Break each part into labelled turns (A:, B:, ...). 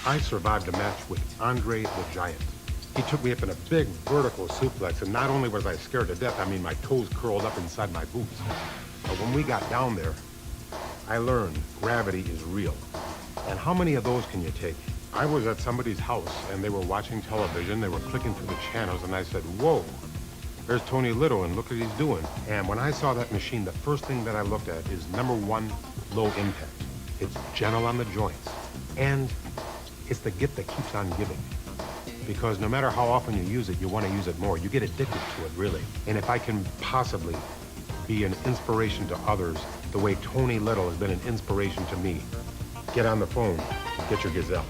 A: I survived a match with Andre the Giant. He took me up in a big vertical suplex, and not only was I scared to death, I mean, my toes curled up inside my boots. But when we got down there, I learned gravity is real. And how many of those can you take? I was at somebody's house, and they were watching television. They were clicking through the channels, and I said, whoa, there's Tony Little, and look what he's doing. And when I saw that machine, the first thing that I looked at is, number one, low impact. It's gentle on the joints. And it's the gift that keeps on giving. Because no matter how often you use it, you want to use it more. You get addicted to it, really. And if I can possibly be an inspiration to others, the way Tony Little has been an inspiration to me, get on the phone, get your Gazelle.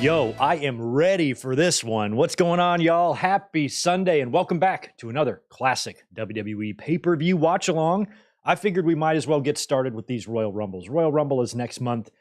B: Yo, I am ready for this one. What's going on, y'all? Happy Sunday, and welcome back to another classic WWE pay-per-view watch-along. I figured we might as well get started with these Royal Rumbles. Royal Rumble is next month,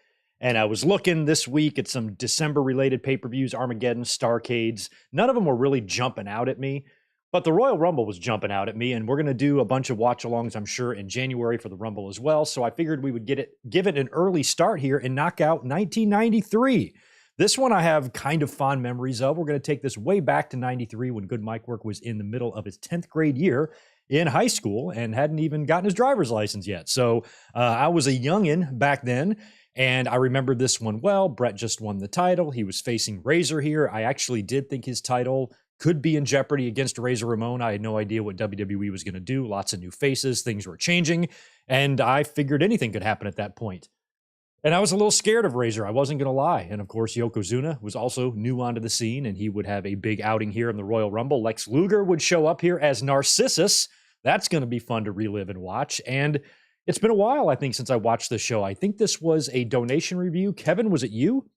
B: and I was looking this week at some December-related pay-per-views, Armageddon, Starcades. None of them were really jumping out at me, but the Royal Rumble was jumping out at me, and we're going to do a bunch of watch-alongs, I'm sure, in January for the Rumble as well, so I figured we would give it an early start here and knock out 1993. This one I have kind of fond memories of. We're going to take this way back to 93 when Good Mic Work was in the middle of his 10th grade year in high school and hadn't even gotten his driver's license yet. So I was a youngin' back then, and I remember this one well. Bret just won the title. He was facing Razor here. I actually did think his title could be in jeopardy against Razor Ramon. I had no idea what WWE was going to do. Lots of new faces. Things were changing, and I figured anything could happen at that point. And I was a little scared of Razor. I wasn't going to lie. And of course, Yokozuna was also new onto the scene, and he would have a big outing here in the Royal Rumble. Lex Luger would show up here as Narcissist. That's going to be fun to relive and watch. And it's been a while, I think, since I watched this show. I think this was a donation review. Kevin, was it you?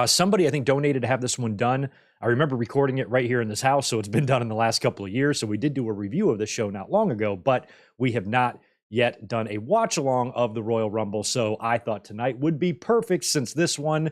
B: Somebody, I think, donated to have this one done. I remember recording it right here in this house, so it's been done in the last couple of years. So we did do a review of the show not long ago, but we have not yet done a watch-along of the Royal Rumble. So I thought tonight would be perfect, since this one,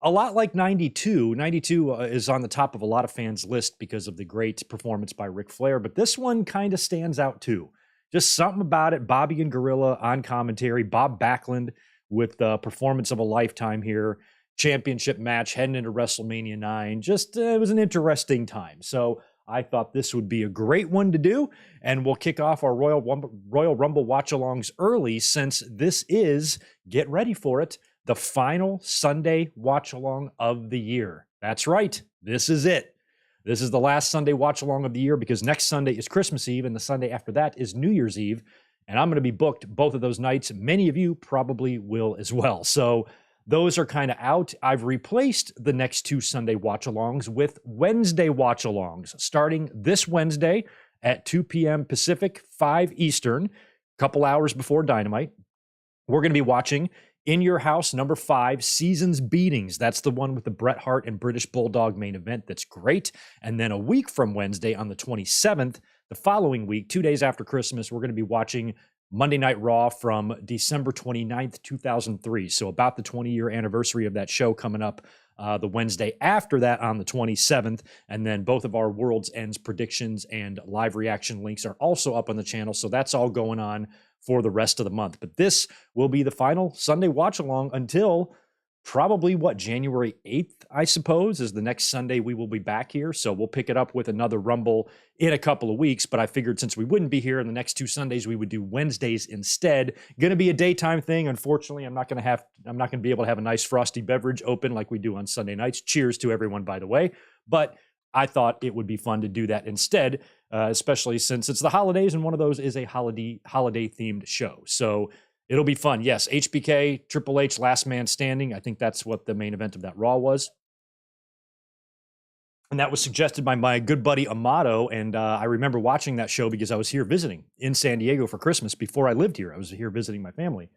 B: a lot like 92. 92 is on the top of a lot of fans' list because of the great performance by Ric Flair, but this one kind of stands out too. Just something about it. Bobby and Gorilla on commentary. Bob Backlund with the performance of a lifetime here. Championship match heading into WrestleMania 9. Just, it was an interesting time. So I thought this would be a great one to do. And we'll kick off our Royal Rumble watch-alongs early, since this is, get ready for it, the final Sunday watch-along of the year. That's right. This is it. This is the last Sunday watch-along of the year, because next Sunday is Christmas Eve, and the Sunday after that is New Year's Eve. And I'm going to be booked both of those nights. Many of you probably will as well. So those are kind of out. I've replaced the next two Sunday watch-alongs with Wednesday watch-alongs, starting this Wednesday at 2 p.m. Pacific, 5 Eastern, a couple hours before Dynamite. We're going to be watching In Your House number 5, Seasons Beatings. That's the one with the Bret Hart and British Bulldog main event. That's great. And then a week from Wednesday, on the 27th, the following week, 2 days after Christmas, we're going to be watching Monday Night Raw from December 29th, 2003. So about the 20-year anniversary of that show coming up the Wednesday after that on the 27th. And then both of our World's Ends predictions and live reaction links are also up on the channel. So that's all going on for the rest of the month. But this will be the final Sunday watch-along until probably, January 8th, I suppose, is the next Sunday we will be back here. So we'll pick it up with another Rumble in a couple of weeks. But I figured since we wouldn't be here in the next 2 Sundays, we would do Wednesdays instead. Going to be a daytime thing. Unfortunately, I'm not going to be able to have a nice frosty beverage open like we do on Sunday nights. Cheers to everyone, by the way. But I thought it would be fun to do that instead, especially since it's the holidays, and one of those is a holiday themed show. So it'll be fun. Yes, HBK, Triple H, Last Man Standing. I think that's what the main event of that Raw was. And that was suggested by my good buddy Amato. And I remember watching that show because I was here visiting in San Diego for Christmas before I lived here. I was here visiting my family.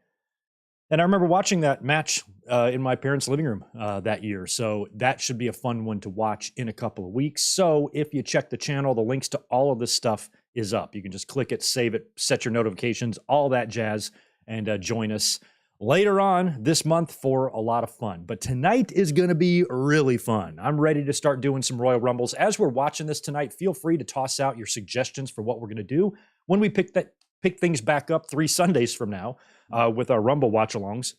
B: And I remember watching that match in my parents' living room that year. So that should be a fun one to watch in a couple of weeks. So if you check the channel, the links to all of this stuff is up. You can just click it, save it, set your notifications, all that jazz, and join us later on this month for a lot of fun. But tonight is going to be really fun. I'm ready to start doing some Royal Rumbles. As we're watching this tonight, feel free to toss out your suggestions for what we're going to do when we pick things back up 3 Sundays from now with our Rumble watch-alongs.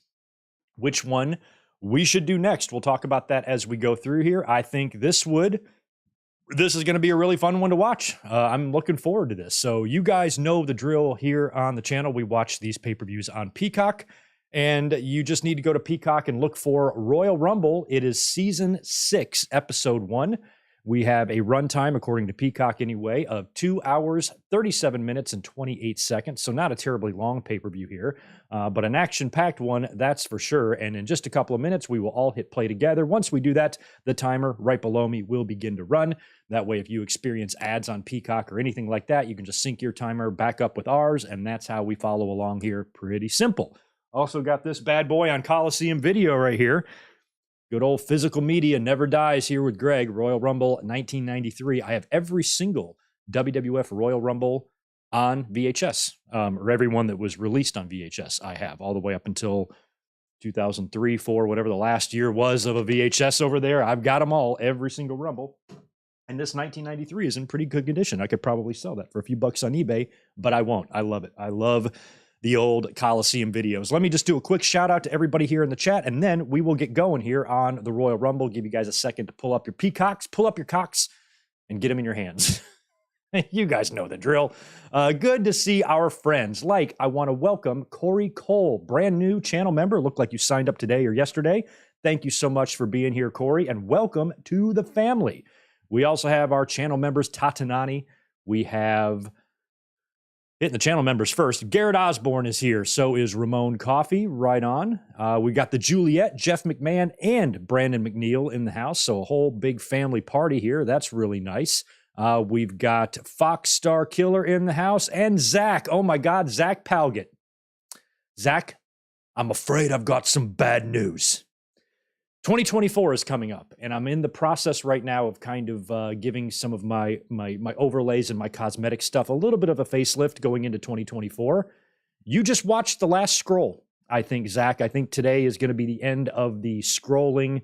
B: Which one we should do next? We'll talk about that as we go through here. I think this is going to be a really fun one to watch. I'm looking forward to this. So you guys know the drill here on the channel. We watch these pay-per-views on Peacock, and you just need to go to Peacock and look for Royal Rumble. It is Season 6, Episode 1. We have a runtime, according to Peacock anyway, of 2 hours, 37 minutes, and 28 seconds. So not a terribly long pay-per-view here, but an action-packed one, that's for sure. And in just a couple of minutes, we will all hit play together. Once we do that, the timer right below me will begin to run. That way, if you experience ads on Peacock or anything like that, you can just sync your timer back up with ours, and that's how we follow along here. Pretty simple. Also got this bad boy on Coliseum Video right here. Good old physical media never dies here with Greg. Royal Rumble 1993. I have every single WWF Royal Rumble on VHS, or every one that was released on VHS. I have all the way up until 2003, 4, whatever the last year was of a VHS over there. I've got them all, every single Rumble. And this 1993 is in pretty good condition. I could probably sell that for a few bucks on eBay, but I won't. I love it. I love the old Coliseum videos. Let me just do a quick shout out to everybody here in the chat, and then we will get going here on the Royal Rumble. Give you guys a second to pull up your peacocks, pull up your cocks, and get them in your hands. You guys know the drill. Good to see our friends. I want to welcome Corey Cole, brand new channel member. Looked like you signed up today or yesterday. Thank you so much for being here, Corey, and welcome to the family. We also have our channel members, Tatanani. We have Hitting the channel members first. Garrett Osborne is here. So is Ramon Coffee. Right on. We got the Juliet, Jeff McMahon, and Brandon McNeil in the house. So a whole big family party here. That's really nice. We've got Fox Star Killer in the house and Zach. Oh my God, Zach Palgett. Zach, I'm afraid I've got some bad news. 2024 is coming up, and I'm in the process right now of kind of giving some of my overlays and my cosmetic stuff a little bit of a facelift going into 2024. You just watched the last scroll, I think, Zach. I think today is going to be the end of the scrolling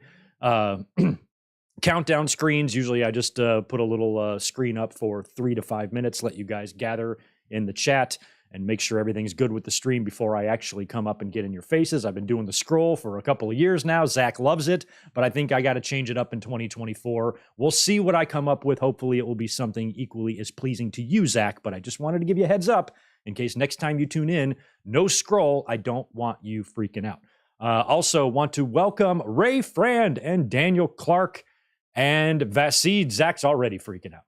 B: countdown screens. Usually I just put a little screen up for 3 to 5 minutes, let you guys gather in the chat and make sure everything's good with the stream before I actually come up and get in your faces. I've been doing the scroll for a couple of years now. Zach loves it, but I think I got to change it up in 2024. We'll see what I come up with. Hopefully it will be something equally as pleasing to you, Zach, but I just wanted to give you a heads up in case next time you tune in, no scroll. I don't want you freaking out. Also want to welcome Ray Frand and Daniel Clark and Vasid. Zach's already freaking out.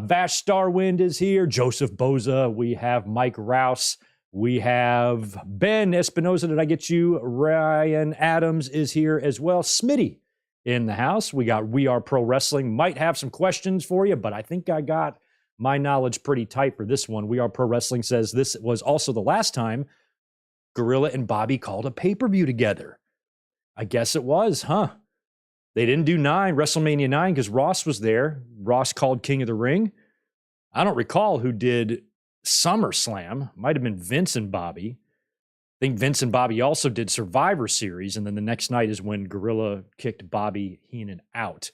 B: Vash Starwind is here. Joseph Boza. We have Mike Rouse. We have Ben Espinoza. Did I get you? Ryan Adams is here as well. Smitty in the house. We got We Are Pro Wrestling. Might have some questions for you, but I think I got my knowledge pretty tight for this one. We Are Pro Wrestling says this was also the last time Gorilla and Bobby called a pay-per-view together. I guess it was, huh? They didn't do WrestleMania 9 because Ross was there. Ross called King of the Ring. I don't recall who did SummerSlam. Might have been Vince and Bobby. I think Vince and Bobby also did Survivor Series, and then the next night is when Gorilla kicked Bobby Heenan out.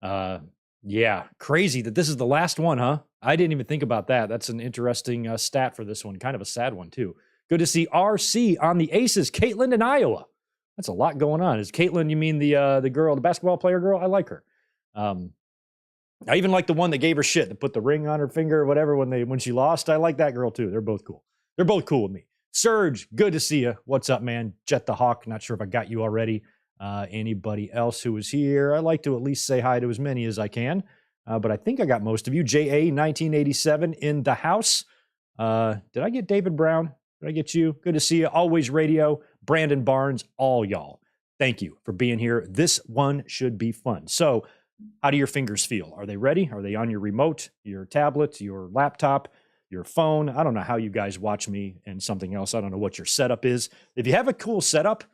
B: Yeah, crazy that this is the last one, huh? I didn't even think about that. That's an interesting stat for this one. Kind of a sad one, too. Good to see RC on the Aces. Caitlin in Iowa. That's a lot going on. Is Caitlin, you mean the girl, the basketball player girl? I like her. I even like the one that gave her shit, that put the ring on her finger or whatever when she lost. I like that girl too. They're both cool. They're both cool with me. Surge, good to see you. What's up, man? Jet the Hawk, not sure if I got you already. Anybody else who is here? I like to at least say hi to as many as I can. But I think I got most of you. JA 1987 in the house. Did I get David Brown? Did I get you? Good to see you. Always Radio. Brandon Barnes, all y'all. Thank you for being here. This one should be fun. So, how do your fingers feel? Are they ready? Are they on your remote, your tablet, your laptop, your phone? I don't know how you guys watch me and something else. I don't know what your setup is. If you have a cool setup,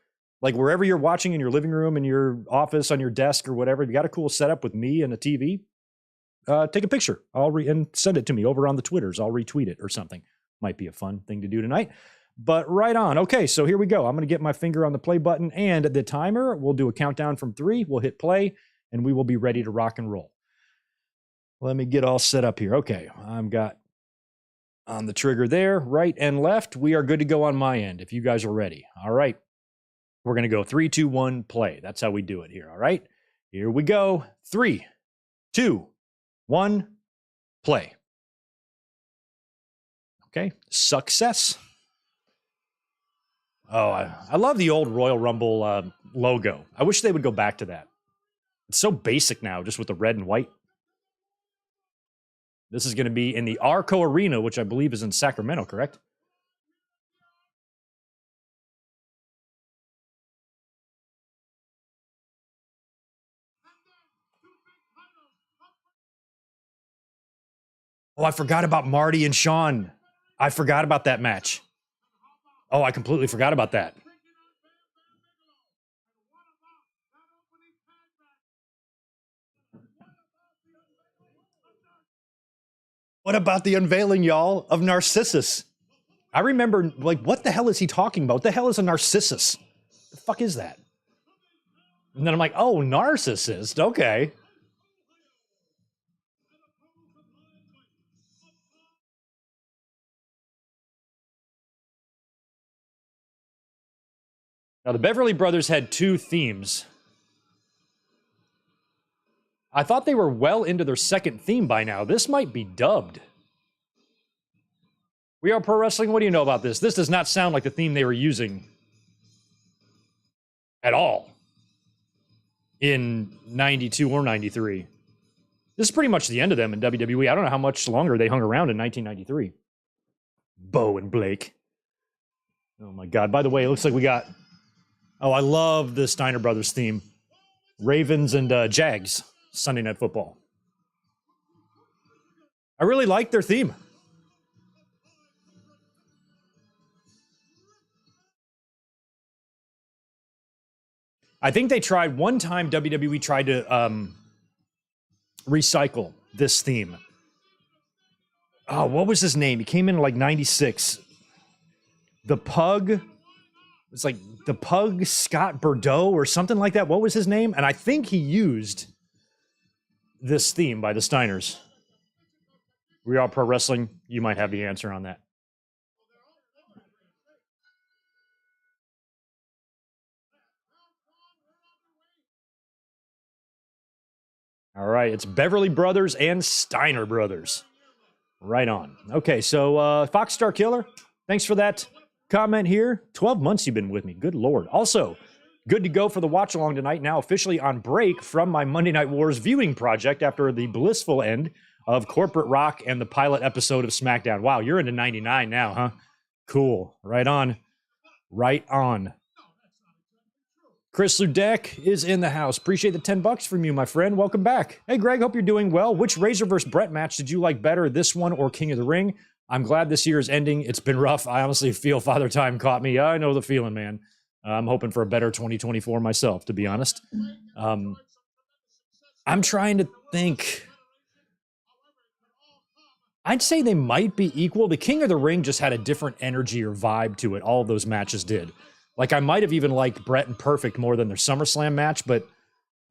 B: like wherever you're watching in your living room, in your office, on your desk or whatever, if you got a cool setup with me and a TV, take a picture. And send it to me over on the Twitters. I'll retweet it or something. Might be a fun thing to do tonight. But right on. Okay, so here we go. I'm going to get my finger on the play button and the timer. We'll do a countdown from 3. We'll hit play, and we will be ready to rock and roll. Let me get all set up here. Okay, I've got on the trigger there, right and left. We are good to go on my end if you guys are ready. All right. We're going to go 3, 2, 1, play. That's how we do it here. All right. Here we go. 3, 2, 1, play. Okay, success. Oh, I love the old Royal Rumble logo. I wish they would go back to that. It's so basic now, just with the red and white. This is going to be in the Arco Arena, which I believe is in Sacramento, correct? Oh, I forgot about Marty and Shawn. I forgot about that match. Oh, I completely forgot about that. What about the unveiling, y'all, of Narcissist? I remember, like, what the hell is he talking about? What the hell is a Narcissist? The fuck is that? And then I'm like, oh, Narcissist. Okay. Now, the Beverly Brothers had 2 themes. I thought they were well into their 2nd theme by now. This might be dubbed. We Are Pro Wrestling. What do you know about this? This does not sound like the theme they were using at all in 92 or 93. This is pretty much the end of them in WWE. I don't know how much longer they hung around in 1993. Bo and Blake. Oh my God. By the way, it looks like we got, oh, I love the Steiner Brothers theme. Ravens and Jags, Sunday Night Football. I really like their theme. I think they tried, one time WWE tried to recycle this theme. Oh, what was his name? He came in like 96. The Pug. It's like the Pug Scott Bordeaux or something like that. What was his name? And I think he used this theme by the Steiners. We Are Pro Wrestling. You might have the answer on that. All right, it's Beverly Brothers and Steiner Brothers. Right on. Okay, so Fox Star Killer, thanks for that comment here. 12 months you've been with me. Good Lord. Also, good to go for the watch along tonight. Now officially on break from my Monday Night Wars viewing project after the blissful end of Corporate Rock and the pilot episode of SmackDown. Wow, you're into 99 now, huh? Cool. Right on. Right on. Chris Ludek is in the house. Appreciate the $10 from you, my friend. Welcome back. Hey, Greg, hope you're doing well. Which Razor vs. Bret match did you like better, this one or King of the Ring? I'm glad this year is ending. It's been rough. I honestly feel Father Time caught me. I know the feeling, man. I'm hoping for a better 2024 myself, to be honest. I'm trying to think. I'd say they might be equal. The King of the Ring just had a different energy or vibe to it. All of those matches did. Like, I might have even liked Bret and Perfect more than their SummerSlam match, but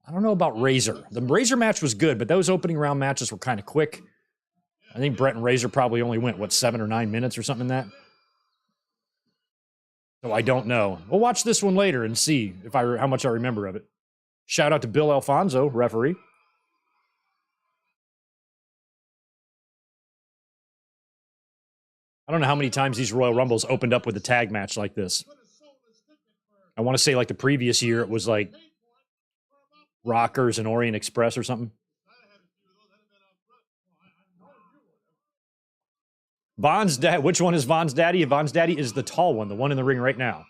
B: I don't know about Razor. The Razor match was good, but those opening round matches were kind of quick. I think Bret and Razor probably only went, 7 or 9 minutes or something like that? So I don't know. We'll watch this one later and see if how much I remember of it. Shout out to Bill Alfonso, referee. I don't know how many times these Royal Rumbles opened up with a tag match like this. I want to say like the previous year, it was like Rockers and Orient Express or something. Von's dad. Which one is Von's daddy? Von's daddy is the tall one, the one in the ring right now.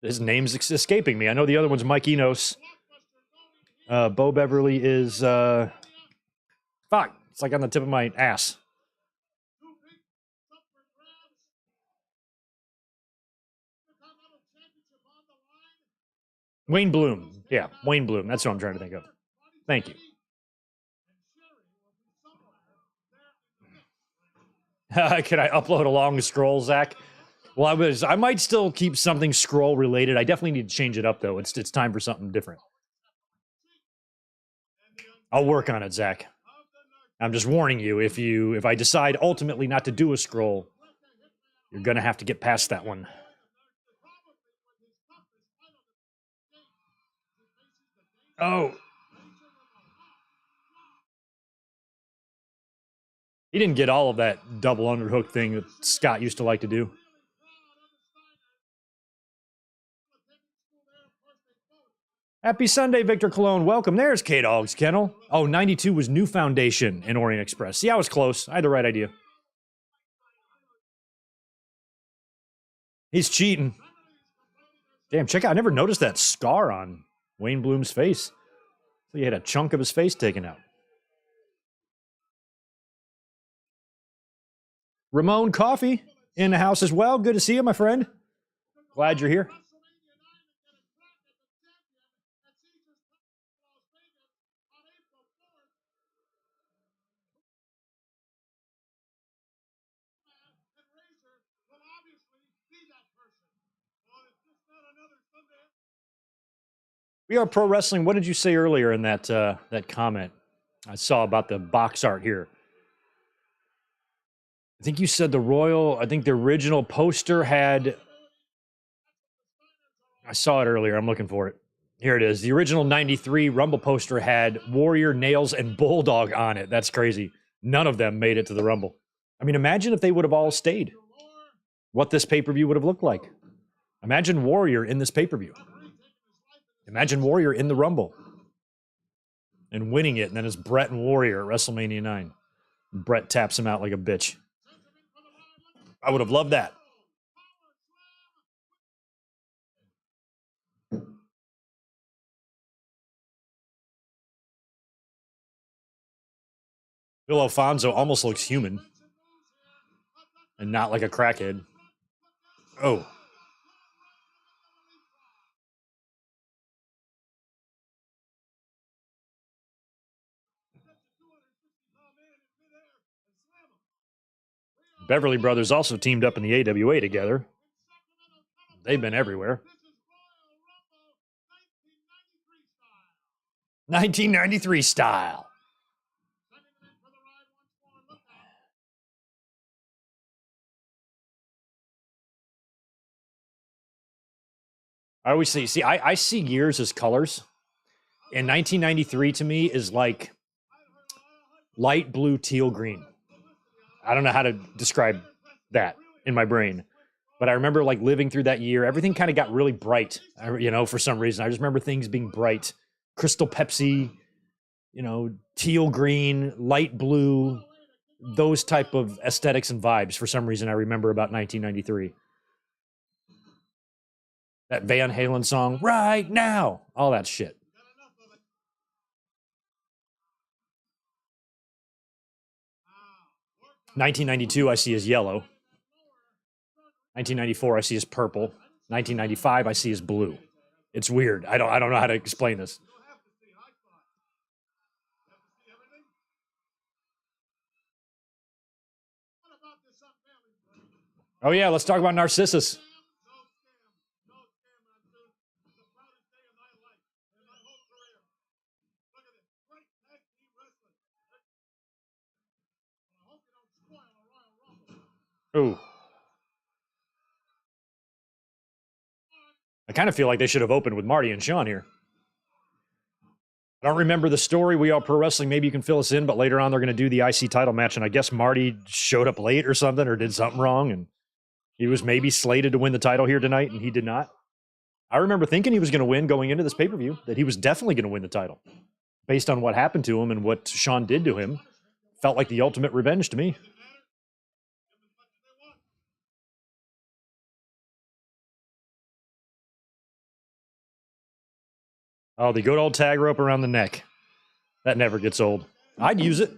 B: His name's escaping me. I know the other one's Mike Enos. Bo Beverly is, fuck, it's like on the tip of my ass. Wayne Bloom. Yeah, Wayne Bloom. That's what I'm trying to think of. Thank you. Can I upload a long scroll, Zach? Well, I might still keep something scroll related. I definitely need to change it up, though. It's time for something different. I'll work on it, Zach. I'm just warning you, if I decide ultimately not to do a scroll, you're going to have to get past that one. Oh. He didn't get all of that double underhook thing that Scott used to like to do. Happy Sunday, Victor Cologne. Welcome. There's K-Dog's Kennel. Oh, 92 was New Foundation in Orient Express. See, I was close. I had the right idea. He's cheating. Damn, check out. I never noticed that scar on Wayne Bloom's face. So he had a chunk of his face taken out. Ramon Coffee in the house as well. Good to see you, my friend. Glad you're here. We Are Pro Wrestling. What did you say earlier in that that comment I saw about the box art here? I think you said the original poster had... I saw it earlier. I'm looking for it. Here it is. The original 93 Rumble poster had Warrior, Nails, and Bulldog on it. That's crazy. None of them made it to the Rumble. I mean, imagine if they would have all stayed. What this pay-per-view would have looked like. Imagine Warrior in this pay-per-view. Imagine Warrior in the Rumble and winning it, and then it's Bret and Warrior at WrestleMania 9. Bret taps him out like a bitch. I would have loved that. Bill Alfonso almost looks human and not like a crackhead. Oh. Beverly Brothers also teamed up in the AWA together. They've been everywhere. 1993 style. I always see, I see years as colors. And 1993 to me is like light blue, teal, green. I don't know how to describe that in my brain. But I remember like living through that year. Everything kind of got really bright, you know, for some reason. I just remember things being bright. Crystal Pepsi, you know, teal, green, light blue. Those type of aesthetics and vibes for some reason I remember about 1993. That Van Halen song, Right Now. All that shit. $1992 I see as yellow. 1994 I see as purple. 1995 I see as blue. It's weird. I don't know how to explain this. Oh yeah, let's talk about Narcissist. Ooh. I kind of feel like they should have opened with Marty and Shawn here. I don't remember the story. We All Pro Wrestling. Maybe you can fill us in, but later on they're going to do the IC title match, and I guess Marty showed up late or something or did something wrong, and he was maybe slated to win the title here tonight, and he did not. I remember thinking he was going to win going into this pay-per-view, that he was definitely going to win the title. Based on what happened to him and what Shawn did to him, felt like the ultimate revenge to me. Oh, the good old tag rope around the neck. That never gets old. I'd use it.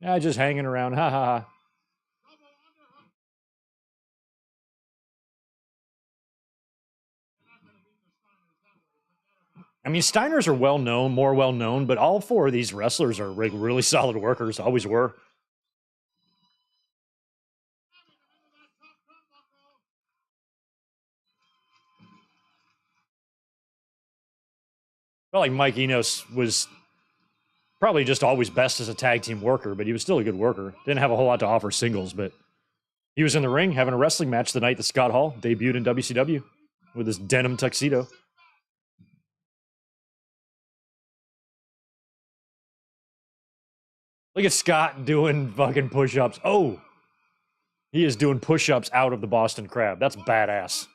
B: Yeah, just hanging around. Ha ha ha. I mean, Steiners are well known, more well known, but all four of these wrestlers are really solid workers. Always were. Felt like Mike Enos was probably just always best as a tag team worker, but he was still a good worker. Didn't have a whole lot to offer singles, but he was in the ring having a wrestling match the night that Scott Hall debuted in WCW with his denim tuxedo. Look at Scott doing fucking push-ups. Oh, he is doing push-ups out of the Boston Crab. That's badass.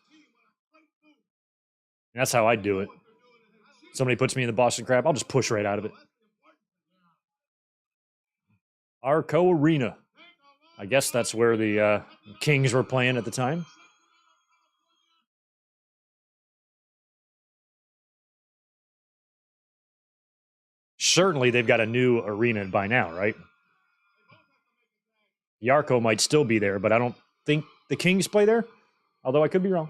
B: That's how I do it. Somebody puts me in the Boston Crab, I'll just push right out of it. Arco Arena. I guess that's where the Kings were playing at the time. Certainly they've got a new arena by now, right? Yarko might still be there, but I don't think the Kings play there, although I could be wrong.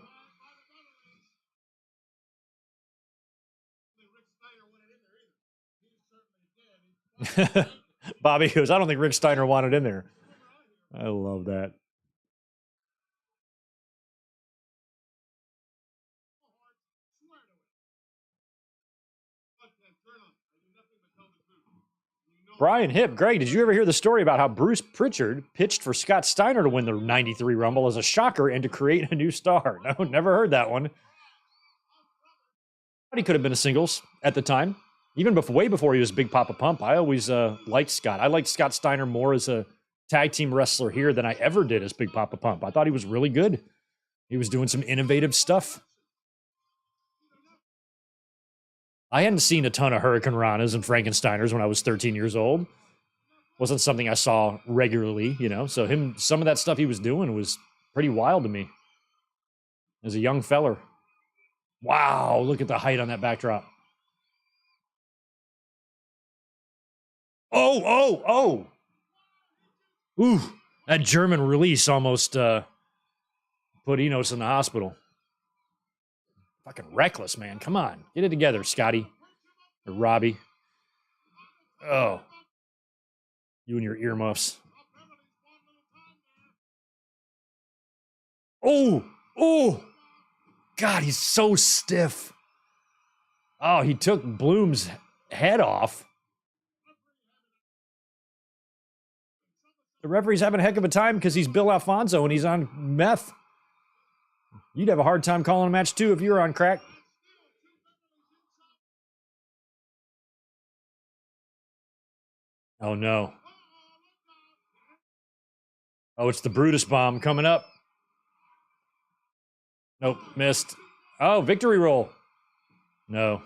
B: Bobby goes, I don't think Rick Steiner wanted in there. I love that. Brian Hip, Greg, did you ever hear the story about how Bruce Pritchard pitched for Scott Steiner to win the 93 Rumble as a shocker and to create a new star? No, never heard that one. He could have been a singles at the time. Even before, way before he was Big Papa Pump. I always liked Scott. I liked Scott Steiner more as a tag team wrestler here than I ever did as Big Papa Pump. I thought he was really good. He was doing some innovative stuff. I hadn't seen a ton of Hurricane Ranas and Frankensteiners when I was 13 years old. Wasn't something I saw regularly, you know. So some of that stuff he was doing was pretty wild to me as a young feller. Wow, look at the height on that backdrop. Oh. Ooh, that German release almost put Enos in the hospital. Fucking reckless, man. Come on. Get it together, Scotty. Or Robbie. Oh. You and your earmuffs. Oh. God, he's so stiff. Oh, he took Bloom's head off. The referee's having a heck of a time because he's Bill Alfonso and he's on meth. You'd have a hard time calling a match too if you were on crack. Oh no. Oh, it's the Brutus bomb coming up. Nope, missed. Oh, victory roll. No.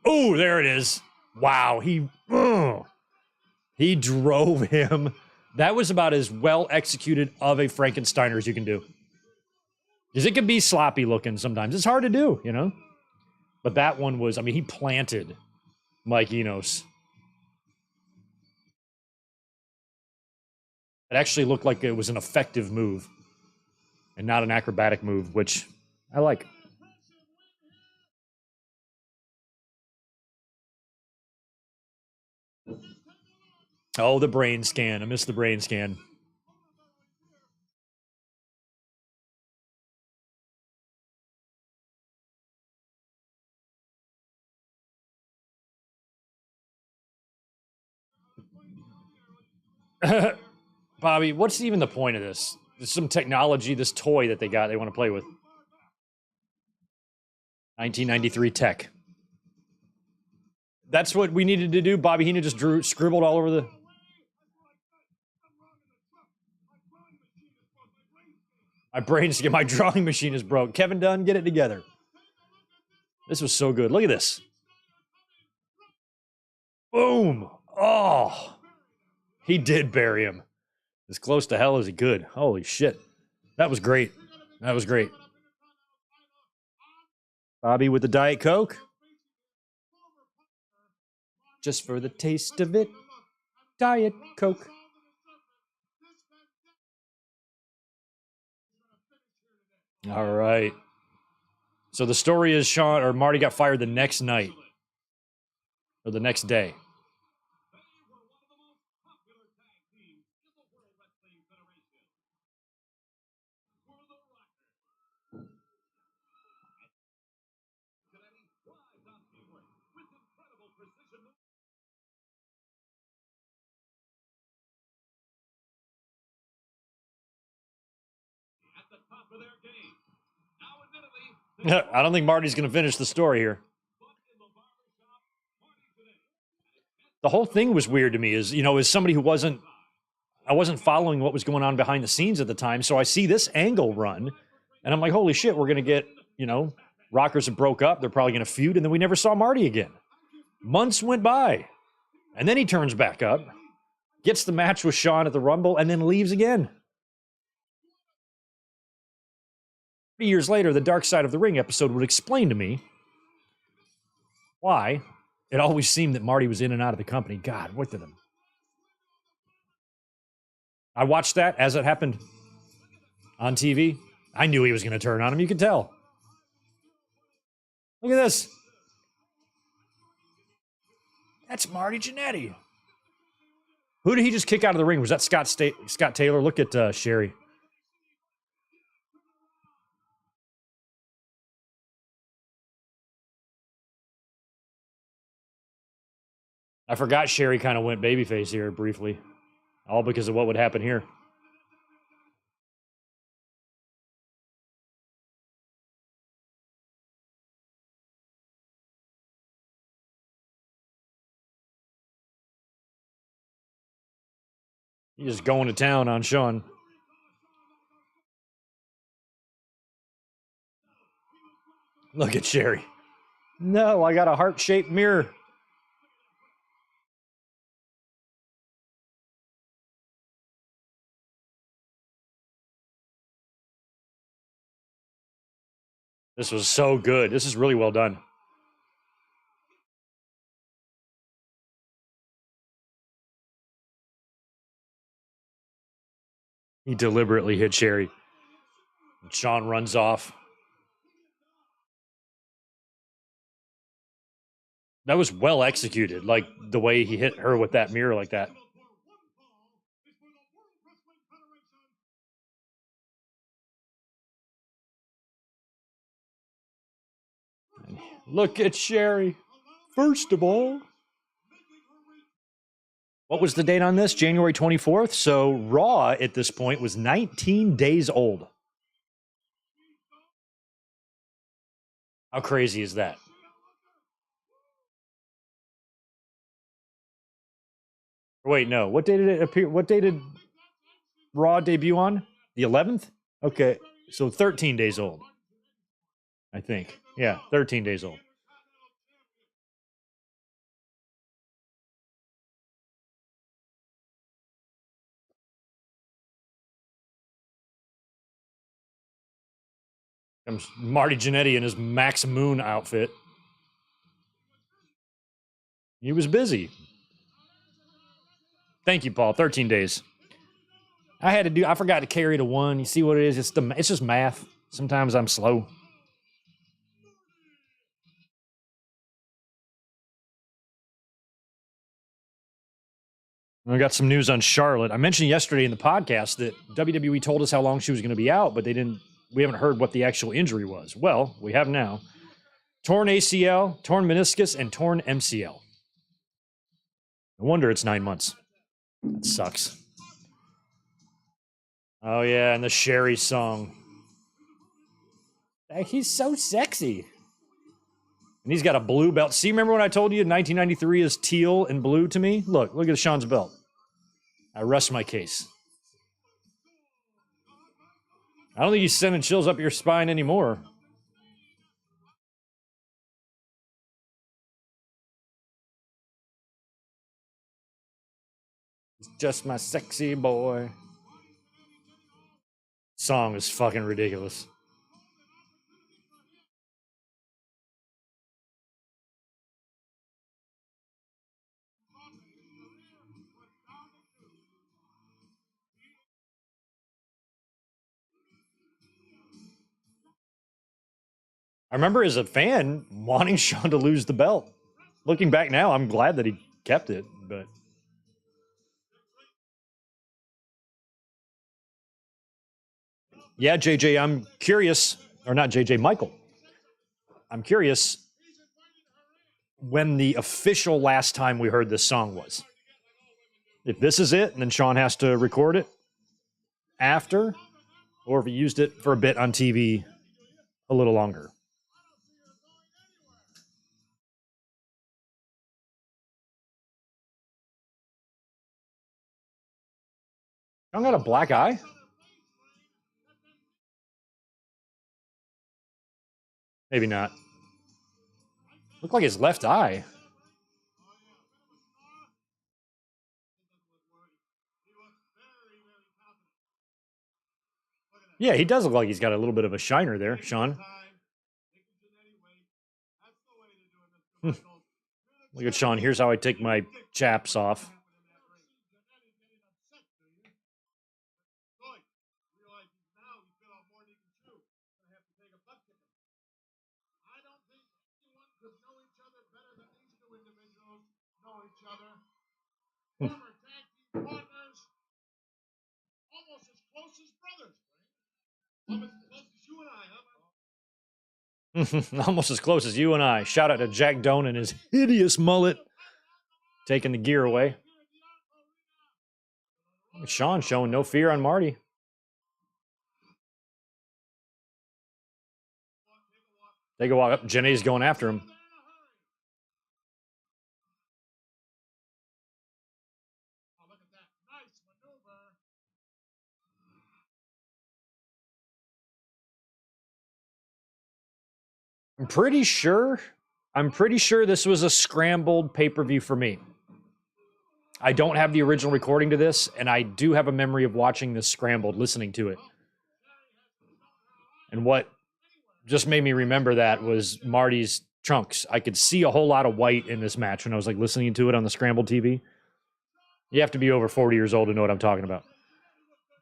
B: Oh, there it is. Wow, he drove him. That was about as well executed of a Frankensteiner as you can do. Because it can be sloppy looking sometimes. It's hard to do, you know? But that one was, I mean, he planted Mike Enos. It actually looked like it was an effective move and not an acrobatic move, which I like. Oh, the brain scan. I missed the brain scan. Bobby, what's even the point of this? There's some technology, this toy that they want to play with. 1993 tech. That's what we needed to do. Bobby Heenan just scribbled all over the... My drawing machine is broke. Kevin Dunn, get it together. This was so good. Look at this. Boom. Oh. He did bury him. As close to hell as he could. Holy shit. That was great. That was great. Bobby with the Diet Coke. Just for the taste of it. Diet Coke. All right. So the story is Marty got fired the next night. Or the next day. I don't think Marty's going to finish the story here. The whole thing was weird to me as somebody who I wasn't following what was going on behind the scenes at the time. So I see this angle run and I'm like, holy shit, we're going to get, Rockers have broke up. They're probably going to feud. And then we never saw Marty again. Months went by and then he turns back up, gets the match with Shawn at the Rumble and then leaves again. 3 years later, the Dark Side of the Ring episode would explain to me why it always seemed that Marty was in and out of the company. God, what did him? I watched that as it happened on TV. I knew he was going to turn on him. You could tell. Look at this. That's Marty Jannetty. Who did he just kick out of the ring? Was that Scott Taylor? Look at Sherry. I forgot Sherry kind of went babyface here briefly. All because of what would happen here. He's just going to town on Shawn. Look at Sherry. No, I got a heart-shaped mirror. This was so good. This is really well done. He deliberately hit Sherry. And Shawn runs off. That was well executed, like the way he hit her with that mirror like that. Look at Sherry. First of all, what was the date on this? January 24th. So Raw at this point was 19 days old. How crazy is that? Wait, no. What day did it appear? What day did Raw debut on? The 11th? Okay. So 13 days old. I think. Yeah, 13 days old. Comes Marty Jannetty in his Max Moon outfit. He was busy. Thank you, Paul. 13 days. I forgot to carry to 1. You see what it is? It's just math. Sometimes I'm slow. I got some news on Charlotte. I mentioned yesterday in the podcast that WWE told us how long she was going to be out, but we haven't heard what the actual injury was. Well, we have now. Torn ACL, torn meniscus, and torn MCL. No wonder it's 9 months. That sucks. Oh, yeah, and the Sherry song. He's so sexy. And he's got a blue belt. See, remember when I told you 1993 is teal and blue to me? Look at Shawn's belt. I rest my case. I don't think he's sending chills up your spine anymore. He's just my sexy boy. Song is fucking ridiculous. I remember as a fan wanting Shawn to lose the belt. Looking back now, I'm glad that he kept it, but yeah, JJ, I'm curious, or not JJ, Michael. I'm curious when the official last time we heard this song was. If this is it, and then Shawn has to record it after, or if he used it for a bit on TV a little longer. Shawn got a black eye? Maybe not. Looked like his left eye. Yeah, he does look like he's got a little bit of a shiner there, Shawn. Look at Shawn. Here's how I take my chaps off. Almost as close as you and I. Shout out to Jack Doan and his hideous mullet. Taking the gear away. Shawn showing no fear on Marty. Take a walk up. Jannetty's going after him. I'm pretty sure this was a scrambled pay-per-view for me. I don't have the original recording to this, and I do have a memory of watching this scrambled, listening to it. And what just made me remember that was Marty's trunks. I could see a whole lot of white in this match when I was like listening to it on the scrambled TV. You have to be over 40 years old to know what I'm talking about.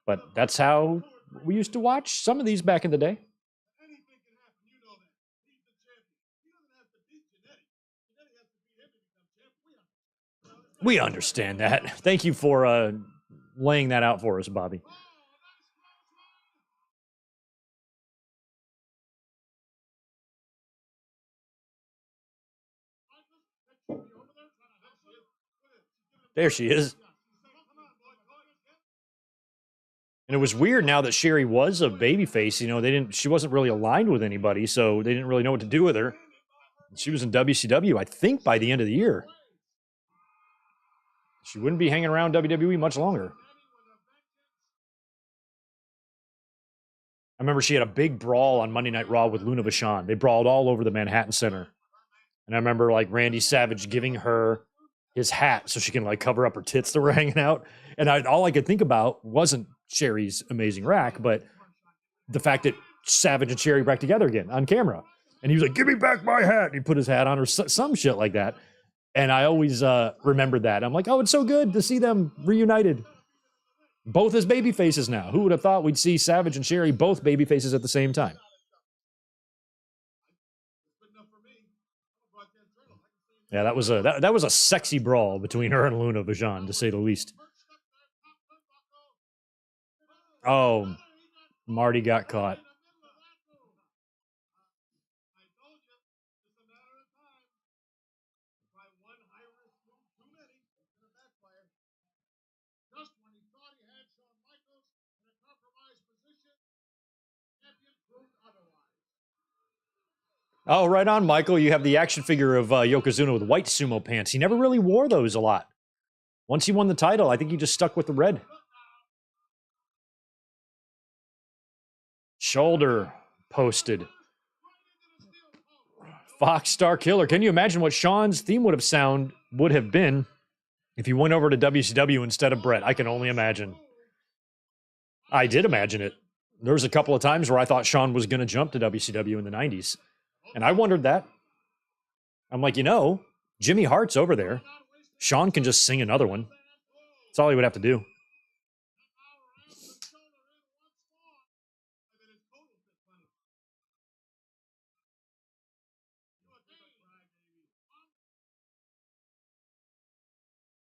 B: But that's how we used to watch some of these back in the day. We understand that. Thank you for laying that out for us, Bobby. There she is. And it was weird now that Sherry was a babyface. You know, she wasn't really aligned with anybody, so they didn't really know what to do with her. She was in WCW, I think, by the end of the year. She wouldn't be hanging around WWE much longer. I remember she had a big brawl on Monday Night Raw with Luna Vachon. They brawled all over the Manhattan Center. And I remember like Randy Savage giving her his hat so she can like cover up her tits that were hanging out. And all I could think about wasn't Sherry's amazing rack, but the fact that Savage and Sherry back together again on camera. And he was like, "Give me back my hat." And he put his hat on, or some shit like that. And I always remembered that. I'm like, oh, it's so good to see them reunited. Both as baby faces now. Who would have thought we'd see Savage and Sherry both baby faces at the same time? Yeah, that was a sexy brawl between her and Luna Vachon, to say the least. Oh, Marty got caught. Oh, right on, Michael. You have the action figure of Yokozuna with white sumo pants. He never really wore those a lot. Once he won the title, I think he just stuck with the red. Shoulder posted. Fox Star Killer. Can you imagine what Shawn's theme would have been if he went over to WCW instead of Bret? I can only imagine. I did imagine it. There was a couple of times where I thought Shawn was going to jump to WCW in the 90s. And I wondered that. I'm like, Jimmy Hart's over there. Shawn can just sing another one. That's all he would have to do.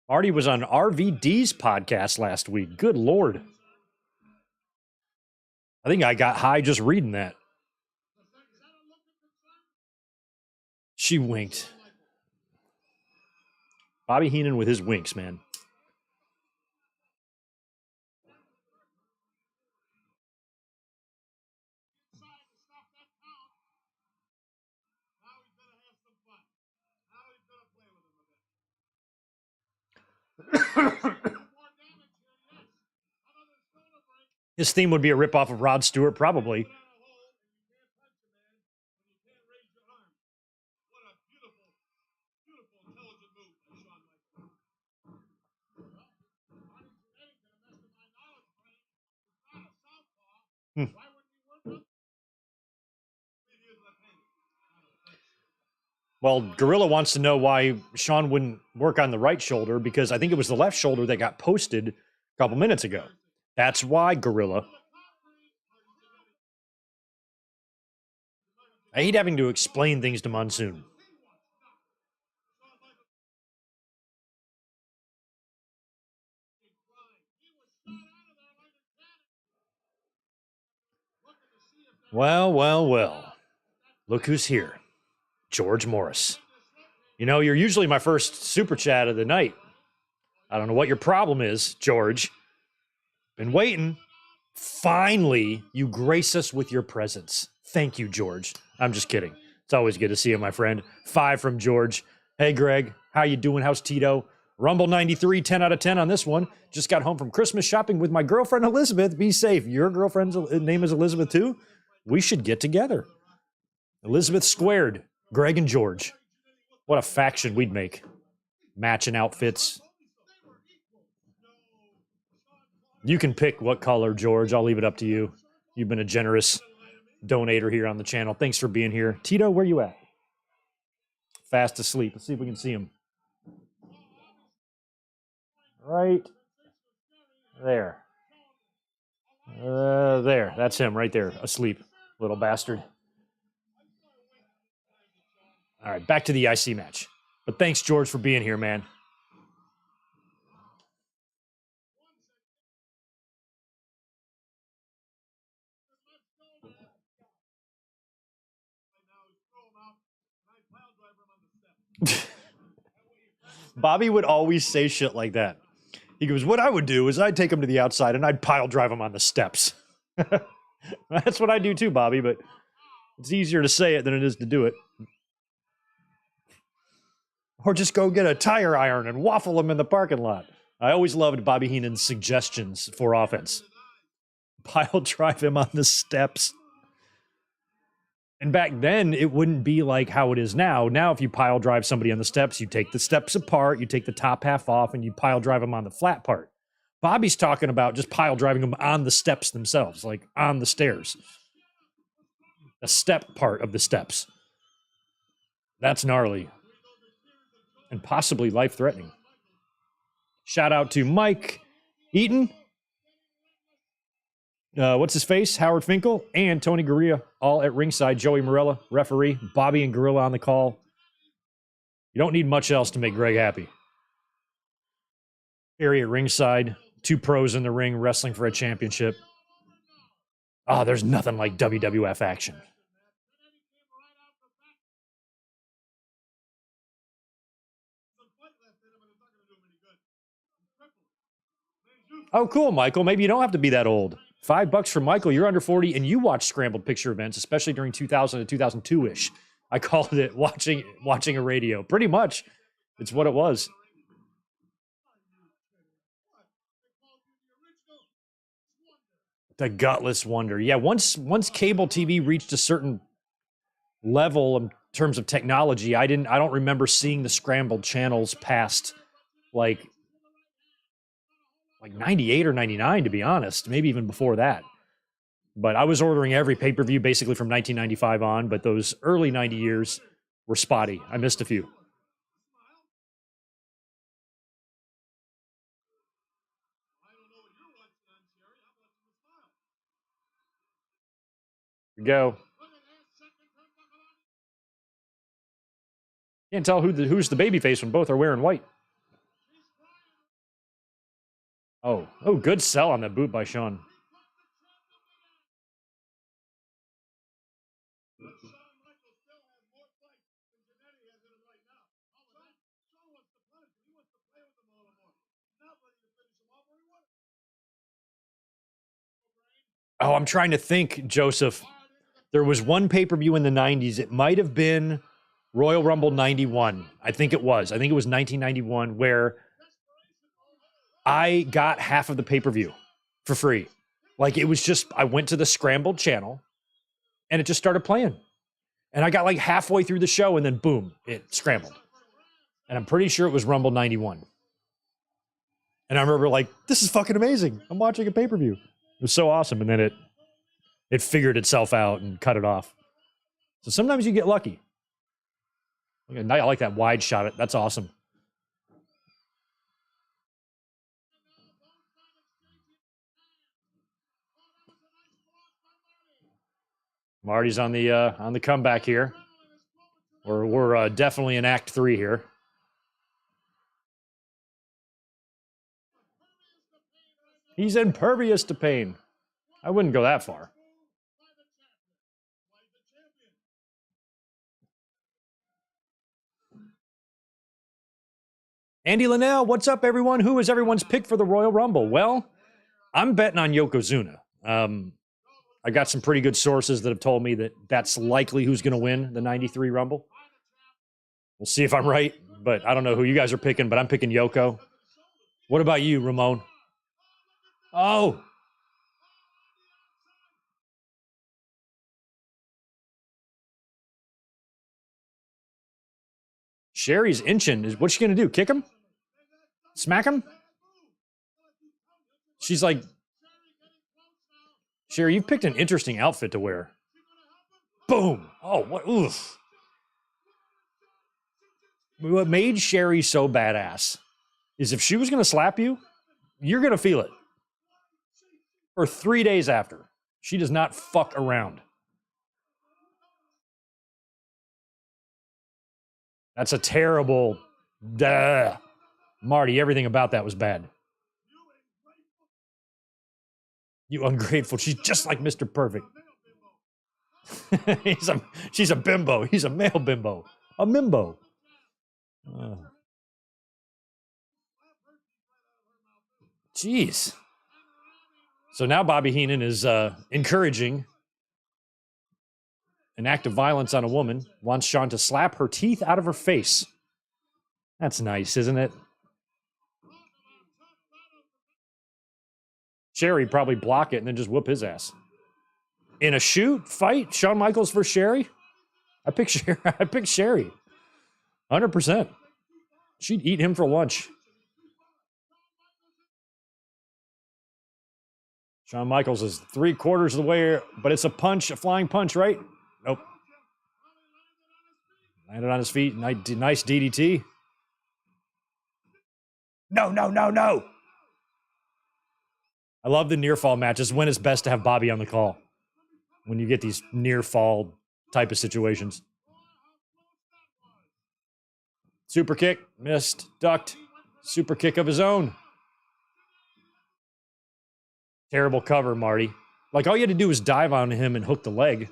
B: Marty was on RVD's podcast last week. Good Lord. I think I got high just reading that. She winked. Bobby Heenan with his winks, man. His theme would be a ripoff of Rod Stewart, probably. Well, Gorilla wants to know why Shawn wouldn't work on the right shoulder, because I think it was the left shoulder that got posted a couple minutes ago. That's why, Gorilla. I hate having to explain things to Monsoon. Well. Look who's here. George Morris. You're usually my first super chat of the night. I don't know what your problem is, George. Been waiting. Finally, you grace us with your presence. Thank you, George. I'm just kidding. It's always good to see you, my friend. 5 from George. Hey, Greg. How you doing? How's Tito? Rumble 93, 10 out of 10 on this one. Just got home from Christmas shopping with my girlfriend, Elizabeth. Be safe. Your girlfriend's name is Elizabeth, too? We should get together. Elizabeth squared. Greg and George. What a faction we'd make. Matching outfits. You can pick what color, George. I'll leave it up to you. You've been a generous donator here on the channel. Thanks for being here. Tito, where you at? Fast asleep. Let's see if we can see him. Right there. There. That's him right there. Asleep. Little bastard. All right, back to the IC match. But thanks, George, for being here, man. Bobby would always say shit like that. He goes, what I would do is I'd take him to the outside and I'd pile drive him on the steps. That's what I do too, Bobby, but it's easier to say it than it is to do it. Or just go get a tire iron and waffle him in the parking lot. I always loved Bobby Heenan's suggestions for offense. Pile drive him on the steps. And back then, it wouldn't be like how it is now. Now, if you pile drive somebody on the steps, you take the steps apart, you take the top half off, and you pile drive them on the flat part. Bobby's talking about just pile driving them on the steps themselves, like on the stairs. The step part of the steps. That's gnarly. And possibly life-threatening. Shout out to Mike Eaton. What's his face? Howard Finkel and Tony Gurria, all at ringside. Joey Morella, referee. Bobby and Gorilla on the call. You don't need much else to make Greg happy. Area at ringside. 2 pros in the ring wrestling for a championship. Oh, there's nothing like WWF action. Oh, cool, Michael. Maybe you don't have to be that old. $5 for Michael. You're under 40, and you watch scrambled picture events, especially during 2000 to 2002-ish. I called it watching a radio. Pretty much, it's what it was. The Gutless Wonder. Yeah, once cable TV reached a certain level in terms of technology, I don't remember seeing the scrambled channels past like 98 or 99, to be honest. Maybe even before that. But I was ordering every pay-per-view basically from 1995 on, but those early 90 years were spotty. I missed a few. Here we go. Can't tell who's the babyface when both are wearing white. Oh, good sell on that boot by Shawn. Oh, I'm trying to think, Joseph. There was one pay-per-view in the 90s. It might have been Royal Rumble 91. I think it was 1991, where I got half of the pay-per-view for free. Like, it was just, I went to the scrambled channel and it just started playing. And I got like halfway through the show and then boom, it scrambled. And I'm pretty sure it was Rumble 91. And I remember like, this is fucking amazing. I'm watching a pay-per-view. It was so awesome. And then it figured itself out and cut it off. So sometimes you get lucky. I like that wide shot. That's awesome. Marty's on the comeback here. We're definitely in Act 3 here. He's impervious to pain. I wouldn't go that far. Andy Linnell, what's up, everyone? Who is everyone's pick for the Royal Rumble? Well, I'm betting on Yokozuna. I got some pretty good sources that have told me that that's likely who's going to win the 93 Rumble. We'll see if I'm right, but I don't know who you guys are picking, but I'm picking Yoko. What about you, Ramon? Oh. Sherry's inching. What's she going to do? Kick him? Smack him? She's like, Sherry, you've picked an interesting outfit to wear. Boom. Oh, what? Oof. What made Sherry so badass is if she was going to slap you, you're going to feel it. For 3 days after. She does not fuck around. That's a terrible... Duh. Marty, everything about that was bad. You ungrateful. She's just like Mr. Perfect. She's a bimbo. He's a male bimbo. A mimbo. Jeez. So now Bobby Heenan is encouraging an act of violence on a woman, wants Shawn to slap her teeth out of her face. That's nice, isn't it? Sherry probably block it and then just whoop his ass. In a shoot fight, Shawn Michaels versus Sherry? I picked Sherry. 100%. She'd eat him for lunch. Shawn Michaels is 3/4 of the way, but it's a punch, a flying punch, right? Nope. Landed on his feet. Nice DDT. No. I love the near fall matches when it's best to have Bobby on the call. When you get these near fall type of situations. Super kick, missed, ducked. Super kick of his own. Terrible cover, Marty. Like, all you had to do was dive on him and hook the leg.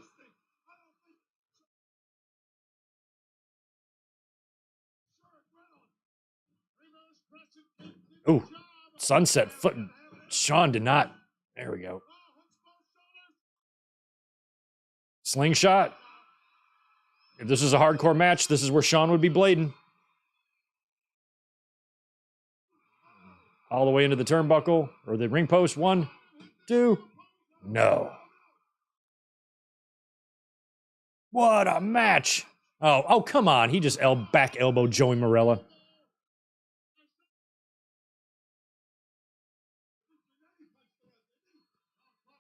B: Ooh, sunset foot. Shawn did not. There we go. Slingshot. If this is a hardcore match, this is where Shawn would be blading. All the way into the turnbuckle or the ring post. 1, 2. No. What a match. Oh, come on. He just back elbowed Joey Morella.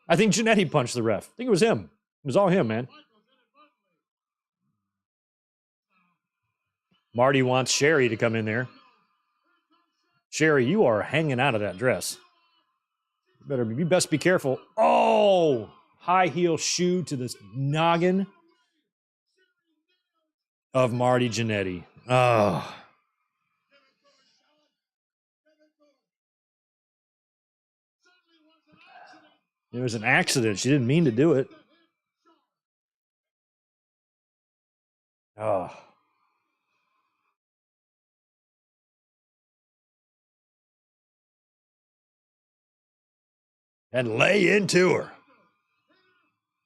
B: I think Jannetty punched the ref. I think it was him. It was all him, man. Marty wants Sherry to come in there. Sherry, you are hanging out of that dress. You best be careful. Oh! High heel shoe to the noggin of Marty Jannetty. Oh. It was an accident. She didn't mean to do it. Oh. And lay into her.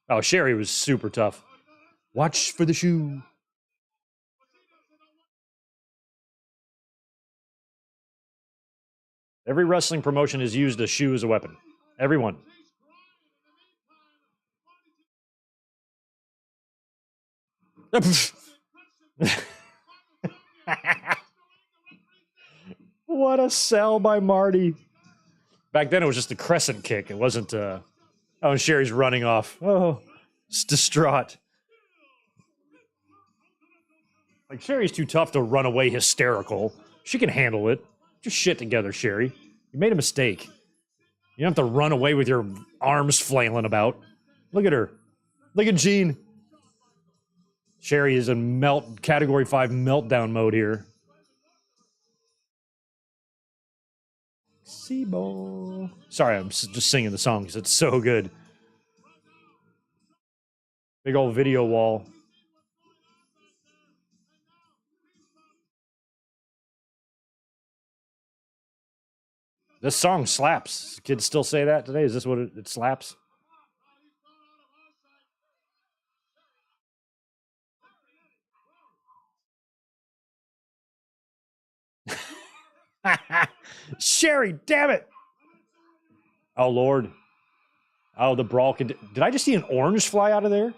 B: Oh, Sherry was super tough. Watch for the shoe. Every wrestling promotion has used a shoe as a weapon. Everyone. What a sell by Marty. Back then it was just a crescent kick. It wasn't oh, and Sherry's running off. Oh, it's distraught. Like, Sherry's too tough to run away hysterical. She can handle it. Get your shit together, Sherry. You made a mistake. You don't have to run away with your arms flailing about. Look at her. Look at Jean. Sherry is in category 5 meltdown mode here. Seaball. Sorry, I'm just singing the song because it's so good. Big old video wall. This song slaps. Kids still say that today? Is this what it slaps? Sherry, damn it. Oh, Lord. Oh, the brawl. Did I just see an orange fly out of there?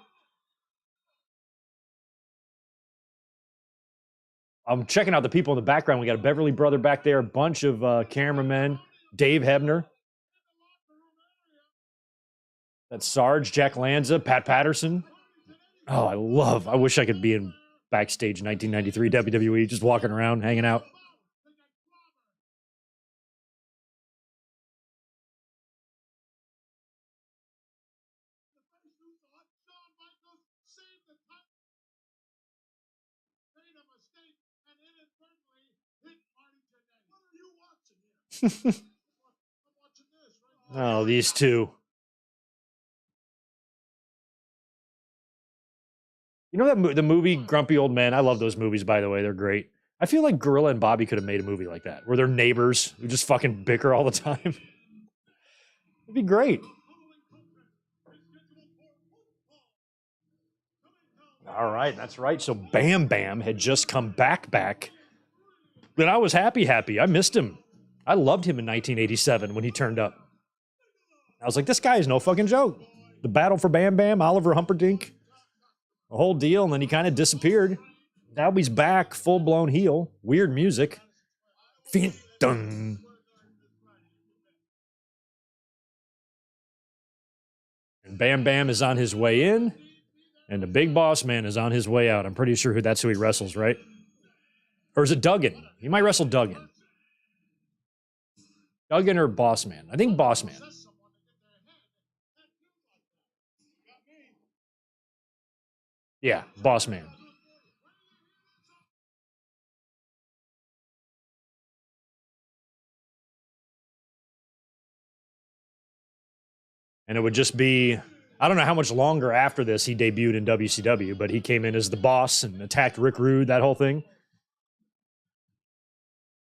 B: I'm checking out the people in the background. We got a Beverly brother back there, a bunch of cameramen, Dave Hebner. That's Sarge, Jack Lanza, Pat Patterson. Oh, I wish I could be in backstage 1993 WWE, just walking around, hanging out. Oh, these two. You know that the movie Grumpy Old Men? I love those movies, by the way. They're great. I feel like Gorilla and Bobby could have made a movie like that, where they're neighbors who just fucking bicker all the time. It'd be great. All right, that's right. So Bam Bam had just come back. But I was happy. I missed him. I loved him in 1987 when he turned up. I was like, this guy is no fucking joke. The battle for Bam Bam, Oliver Humperdinck, the whole deal, and then he kind of disappeared. Now he's back, full-blown heel. Weird music. Dun. And Bam Bam is on his way in, and the Big Boss Man is on his way out. I'm pretty sure that's who he wrestles, right? Or is it Duggan? He might wrestle Duggan. Duggan or Boss Man? I think Boss Man. Yeah, Boss Man. And it would just be, I don't know how much longer after this he debuted in WCW, but he came in as the boss and attacked Rick Rude, that whole thing.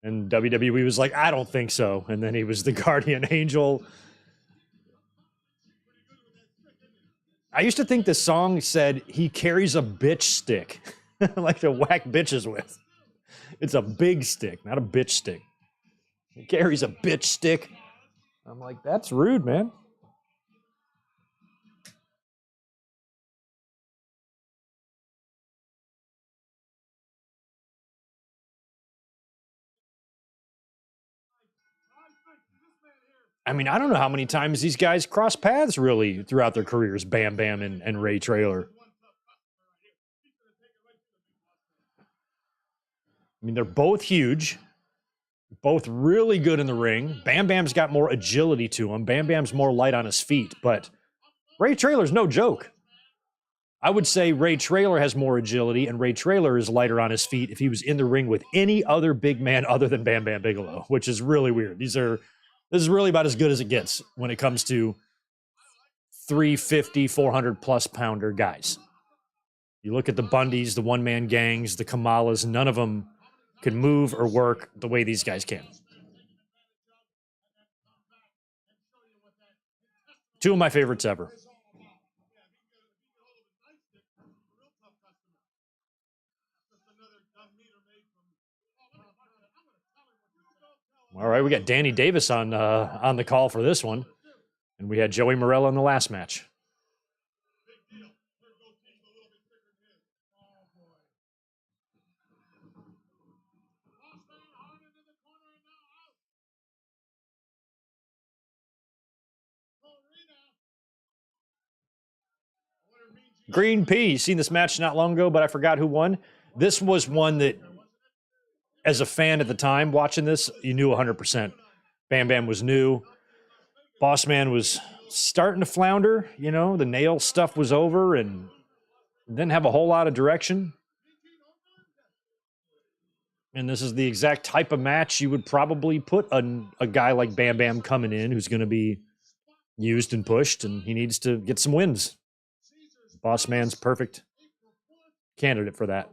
B: And WWE was like, I don't think so. And then he was the guardian angel. I used to think the song said he carries a bitch stick, like to whack bitches with. It's a big stick, not a bitch stick. He carries a bitch stick. I'm like, that's rude, man. I mean, I don't know how many times these guys cross paths really throughout their careers, Bam Bam and Ray Traylor. I mean, they're both huge, both really good in the ring. Bam Bam's got more agility to him. Bam Bam's more light on his feet, but Ray Traylor's no joke. I would say Ray Traylor has more agility, and Ray Traylor is lighter on his feet if he was in the ring with any other big man other than Bam Bam Bigelow, which is really weird. This is really about as good as it gets when it comes to 350, 400 plus pounder guys. You look at the Bundys, the one-man gangs, the Kamalas, none of them can move or work the way these guys can. Two of my favorites ever. All right, we got Danny Davis on the call for this one, and we had Joey Morello in the last match. Green P, seen this match not long ago, but I forgot who won. This was one that, as a fan at the time watching this, you knew 100%. Bam Bam was new. Boss Man was starting to flounder. You know, the nail stuff was over and didn't have a whole lot of direction. And this is the exact type of match you would probably put a guy like Bam Bam coming in who's going to be used and pushed, and he needs to get some wins. Boss Man's perfect candidate for that.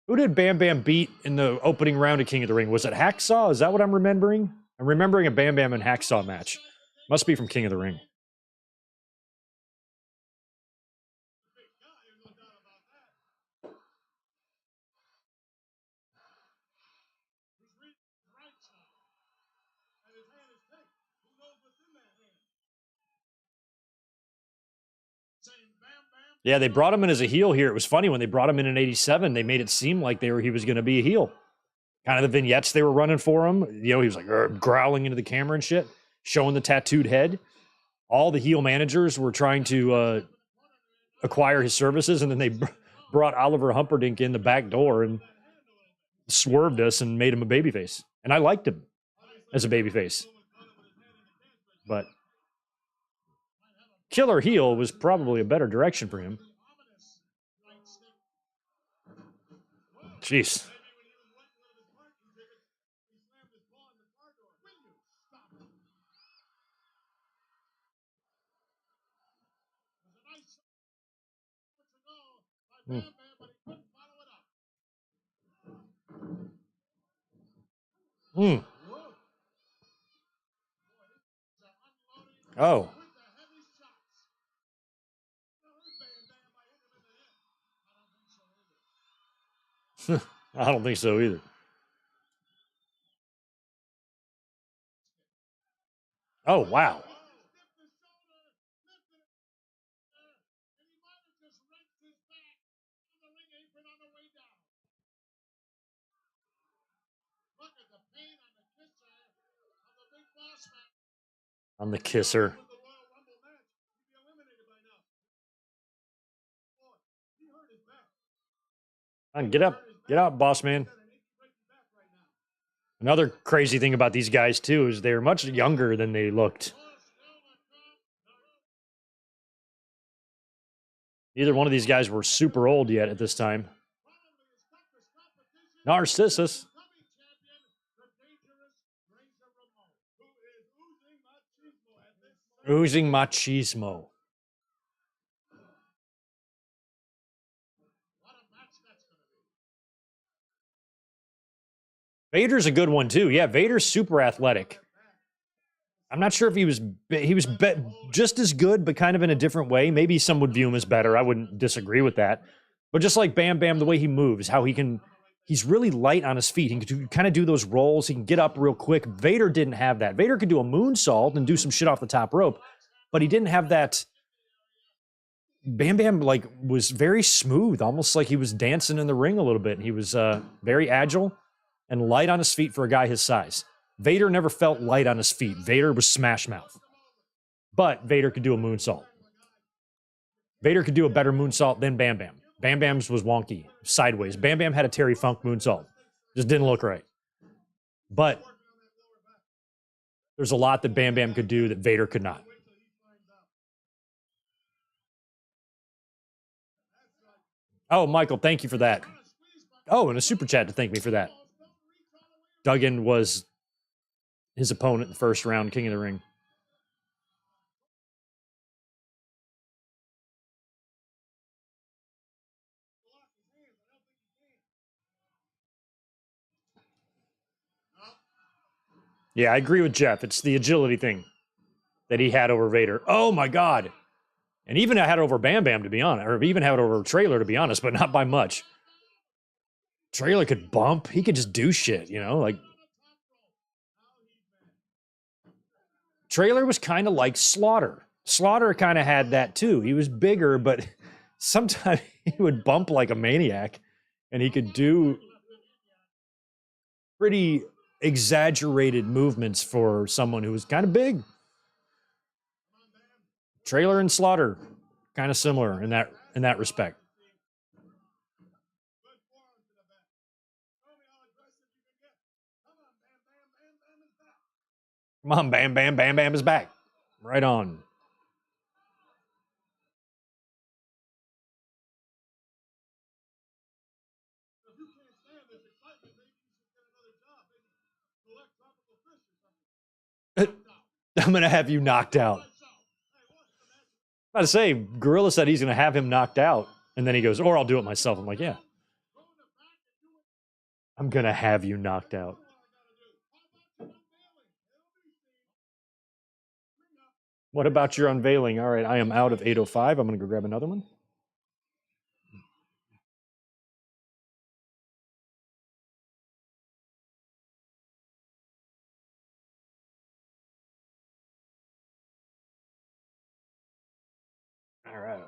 B: Who did Bam Bam beat in the opening round of King of the Ring? Was it Hacksaw? Is that what I'm remembering? I'm remembering a Bam Bam and Hacksaw match. Must be from King of the Ring. Yeah, they brought him in as a heel here. It was funny when they brought him in '87. They made it seem like he was going to be a heel. Kind of the vignettes they were running for him. You know, he was like growling into the camera and shit, showing the tattooed head. All the heel managers were trying to acquire his services, and then they brought Oliver Humperdinck in the back door and swerved us and made him a babyface. And I liked him as a babyface. But killer heel was probably a better direction for him. Jeez. Oh. I don't think so either. Oh, wow. On the kisser. Get up. Get out, boss man. Another crazy thing about these guys, too, is they're much younger than they looked. Neither one of these guys were super old yet at this time. Narcissist. Oozing machismo. Vader's a good one, too. Yeah, Vader's super athletic. I'm not sure if he was just as good, but kind of in a different way. Maybe some would view him as better. I wouldn't disagree with that. But just like Bam Bam, the way he moves, how he's really light on his feet. He can kind of do those rolls. He can get up real quick. Vader didn't have that. Vader could do a moonsault and do some shit off the top rope, but he didn't have that. Bam Bam was very smooth, almost like he was dancing in the ring a little bit. He was very agile and light on his feet for a guy his size. Vader never felt light on his feet. Vader was smash mouth. But Vader could do a moonsault. Vader could do a better moonsault than Bam Bam. Bam Bam's was wonky, sideways. Bam Bam had a Terry Funk moonsault. Just didn't look right. But there's a lot that Bam Bam could do that Vader could not. Oh, Michael, thank you for that. Oh, and a super chat to thank me for that. Duggan was his opponent in the first round, King of the Ring. Yeah, I agree with Jeff. It's the agility thing that he had over Vader. Oh, my God. And even I had it over Bam Bam, to be honest. Or even had it over Trailer, to be honest, but not by much. Trailer could bump. He could just do shit, like... Trailer was kind of like Slaughter. Slaughter kind of had that, too. He was bigger, but sometimes he would bump like a maniac. And he could do pretty exaggerated movements for someone who was kind of big. Trailer and Slaughter, kind of similar in that respect. Come on, Bam Bam, Bam Bam is back. Right on. I'm going to have you knocked out. I'm about to say, Gorilla said he's going to have him knocked out. And then he goes, or I'll do it myself. I'm like, yeah. I'm going to have you knocked out. What about your unveiling? All right, I am out of 805. I'm going to go grab another one. All right.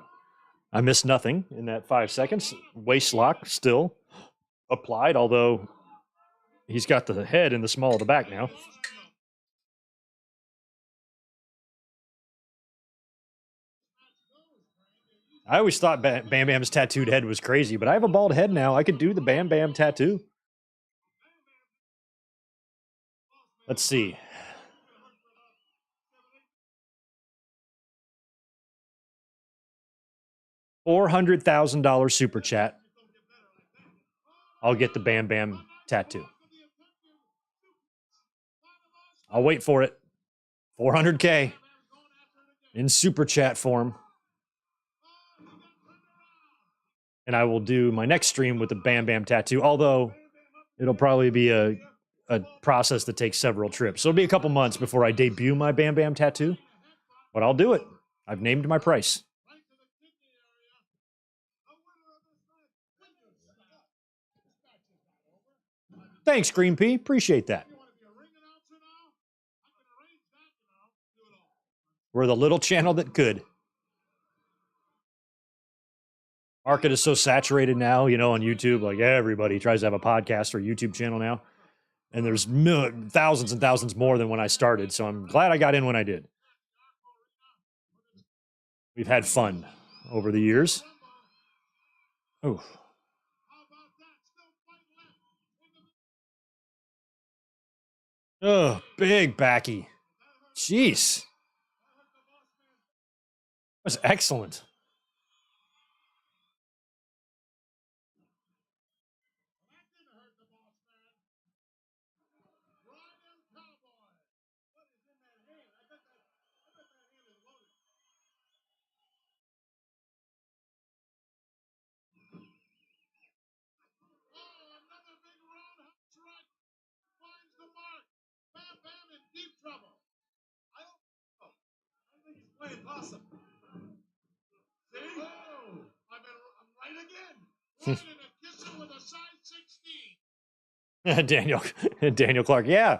B: I missed nothing in that 5 seconds. Waist lock still applied, although he's got the head in the small of the back now. I always thought Bam Bam's tattooed head was crazy, but I have a bald head now. I could do the Bam Bam tattoo. Let's see. $400,000 super chat. I'll get the Bam Bam tattoo. I'll wait for it. 400K in super chat form. And I will do my next stream with the Bam Bam tattoo, although it'll probably be a process that takes several trips. So it'll be a couple months before I debut my Bam Bam tattoo, but I'll do it. I've named my price. Thanks, Green Pea. Appreciate that. We're the little channel that could. Market is so saturated now, you know, on YouTube. Like everybody tries to have a podcast or YouTube channel now. And there's thousands and thousands more than when I started. So I'm glad I got in when I did. We've had fun over the years. Oh. Oh, big backy. Jeez. That was excellent.
C: Awesome. See? Oh, I'm right again. With a size
B: 16. Daniel Clark. Yeah.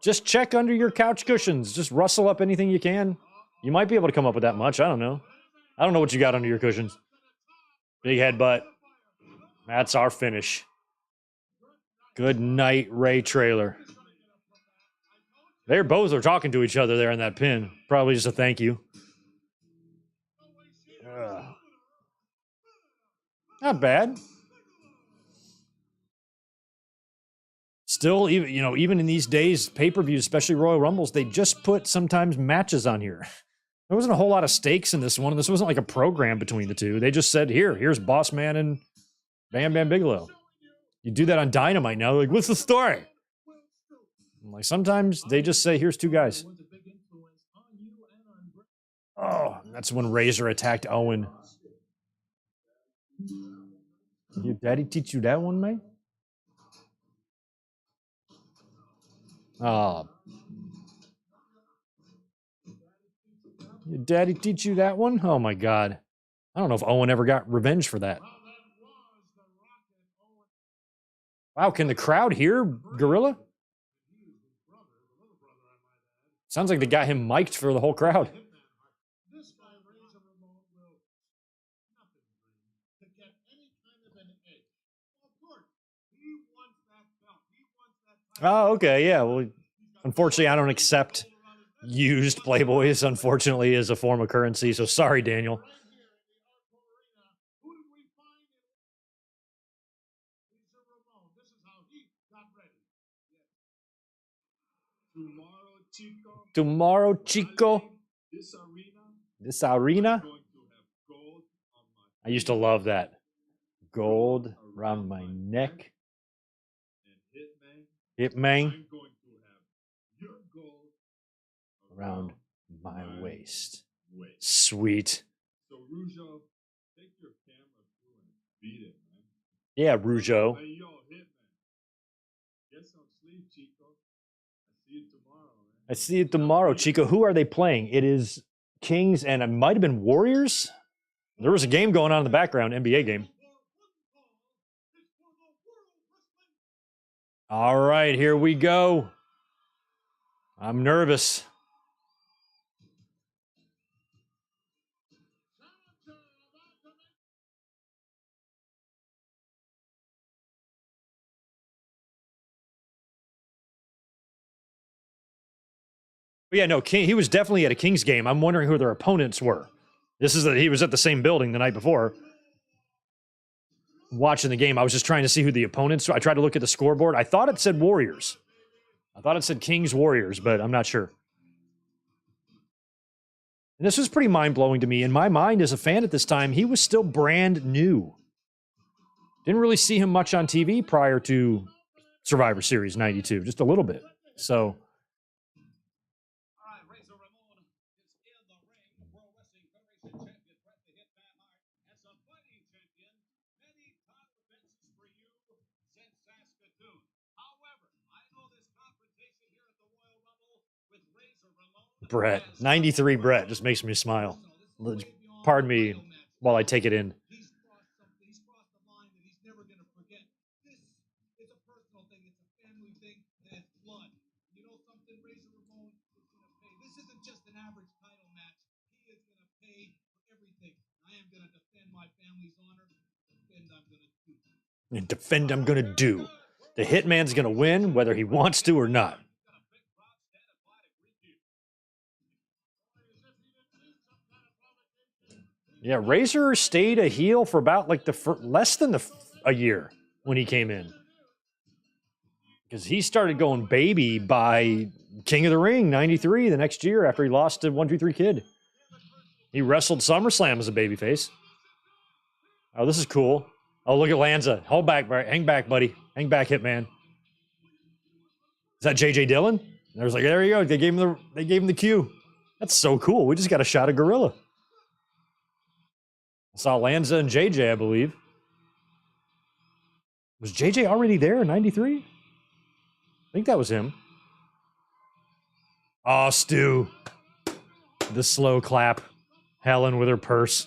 B: Just check under your couch cushions. Just rustle up anything you can. You might be able to come up with that much. I don't know. I don't know what you got under your cushions. Big headbutt. That's our finish. Good night, Ray Trailer. They're both are talking to each other there in that pin. Probably just a thank you. Not bad. Still, even in these days, pay-per-views, especially Royal Rumbles, they just put sometimes matches on here. There wasn't a whole lot of stakes in this one. This wasn't like a program between the two. They just said, here's Boss Man and Bam Bam Bigelow. You do that on Dynamite now. They're like, what's the story? I'm like, sometimes they just say, here's two guys. Oh, that's when Razor attacked Owen. Your daddy teach you that one, man? Oh. Your daddy teach you that one? Oh, my God. I don't know if Owen ever got revenge for that. Wow, can the crowd hear Gorilla? Sounds like they got him mic'd for the whole crowd. Oh, okay, yeah. Well, unfortunately, I don't accept used Playboys, unfortunately, as a form of currency. So sorry, Daniel. Tomorrow, Chico. This arena. I used to love that. Gold around my neck. Hitman. Around my waist. Sweet. Yeah, Rougeau. I see it tomorrow, Chico. Who are they playing? It is Kings, and it might have been Warriors. There was a game going on in the background, NBA game. All right, here we go. I'm nervous. But yeah, no, King, he was definitely at a Kings game. I'm wondering who their opponents were. He was at the same building the night before. Watching the game, I was just trying to see who the opponents were. I tried to look at the scoreboard. I thought it said Warriors. I thought it said Kings Warriors, but I'm not sure. And this was pretty mind-blowing to me. In my mind, as a fan at this time, he was still brand new. Didn't really see him much on TV prior to Survivor Series 92, just a little bit. So,
C: All right, Razor Ramon is in the ring. World Wrestling Federation champion Bret the Hitman Hart as a fighting champion. Many title defenses for you since Saskatoon. However, I know this confrontation here at the Royal Rumble with Razor Ramon.
B: Bret, 93 Bret, just makes me smile. Pardon me while I take it in.
C: He's crossed something. He's crossed the line that he's never going to forget. This is a personal thing. It's a family thing, and it's blood. You know something? Razor Ramon is going to pay. This isn't just an average title match. He is going to pay for everything. I am going to defend my family's honor. Defend I'm going to do.
B: And defend I'm going to do. The Hitman's going to win whether he wants to or not.
C: Got a big crowd standing by to greet you.
B: Yeah, Razor stayed a heel for about like less than a year when he came in. Because he started going baby by King of the Ring 93 the next year after he lost to 1-2-3 Kid. He wrestled SummerSlam as a babyface. Oh, this is cool. Oh, look at Lanza. Hold back, hang back, buddy. Hang back, Hitman. Is that J.J. Dillon? And I was like, there you go. They gave him the cue. That's so cool. We just got a shot of Gorilla. I saw Lanza and JJ, I believe. Was JJ already there in 93? I think that was him. Oh, Stu. The slow clap. Helen with her purse.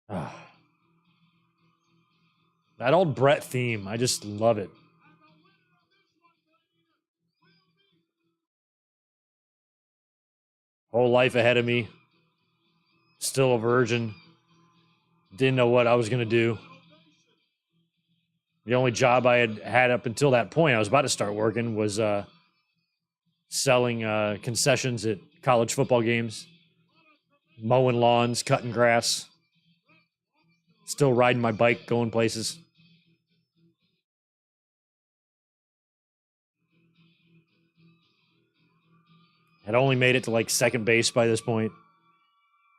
B: Ah. That old Bret theme. I just love it. Whole life ahead of me. Still a virgin. Didn't know what I was going to do. The only job I had up until that point, I was about to start working, was selling concessions at college football games, mowing lawns, cutting grass, still riding my bike, going places. Had only made it to like second base by this point.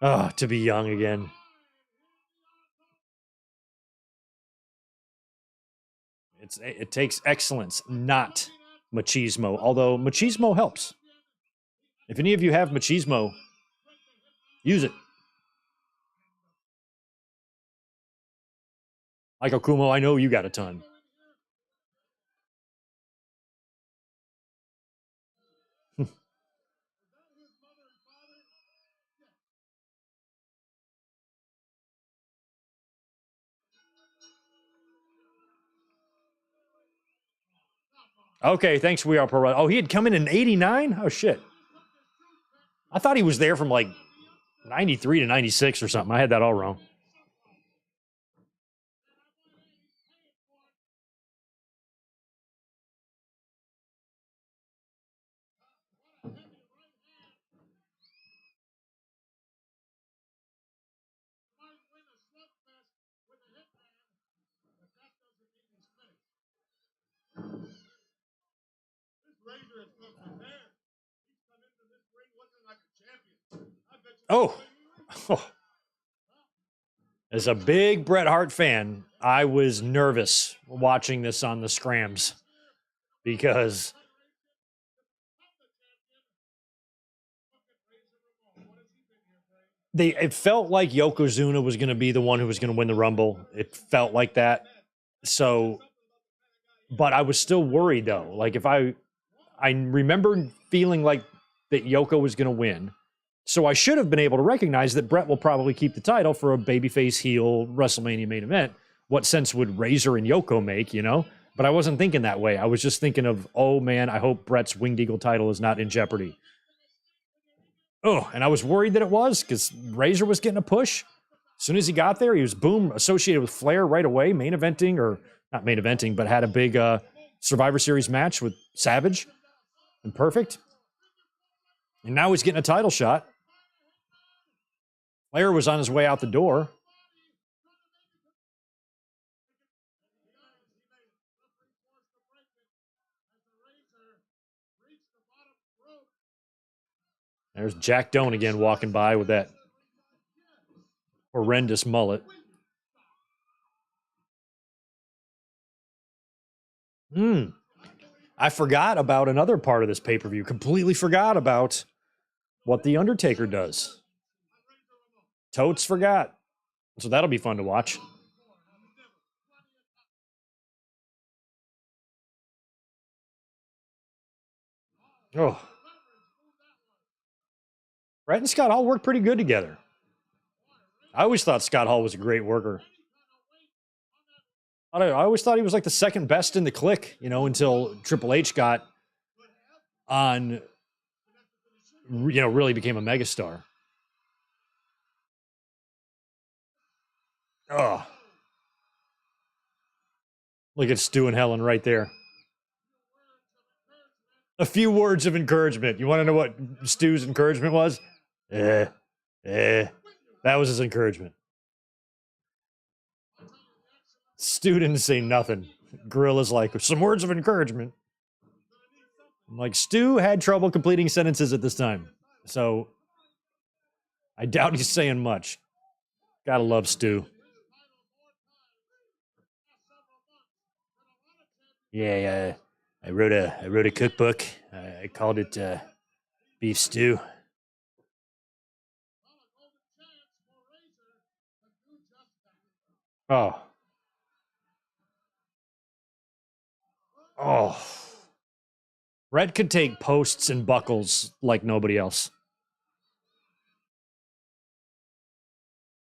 B: Oh, to be young again. It takes excellence, not machismo. Although machismo helps. If any of you have machismo, use it. Michael Kumo, I know you got a ton. Okay, thanks, We Are Pro Wrestling. Oh, he had come in 89? Oh, shit. I thought he was there from like 93 to 96 or something. I had that all wrong.
C: Razor has come prepared. He's come into this ring looking like a champion. I bet you.
B: Oh. As a big Bret Hart fan, I was nervous watching this on the scrams because it felt like Yokozuna was going to be the one who was going to win the Rumble. It felt like that. So, but I was still worried though. Like if I remember feeling like that Yoko was going to win. So I should have been able to recognize that Bret will probably keep the title for a babyface heel WrestleMania main event. What sense would Razor and Yoko make, you know? But I wasn't thinking that way. I was just thinking of, oh man, I hope Bret's Winged Eagle title is not in jeopardy. Oh, and I was worried that it was because Razor was getting a push. As soon as he got there, he was, boom, associated with Flair right away, main eventing, or not main eventing, but had a big Survivor Series match with Savage and Perfect. And now he's getting a title shot. Flair was on his way out the door. There's Jack Doan again walking by with that horrendous mullet. I forgot about another part of this pay-per-view. Completely forgot about what The Undertaker does. Totes forgot. So that'll be fun to watch. Oh. Bret and Scott Hall work pretty good together. I always thought Scott Hall was a great worker. I always thought he was like the second best in the clique, you know, until Triple H got on, you know, really became a megastar. Oh. Look at Stu and Helen right there. A few words of encouragement. You want to know what Stu's encouragement was? That was his encouragement. Stu didn't say nothing. Gorilla's like, some words of encouragement. I'm like, Stu had trouble completing sentences at this time. So I doubt he's saying much. Gotta love Stu. Yeah, I wrote a cookbook. I called it Beef Stew. Oh. Bret could take posts and buckles like nobody else.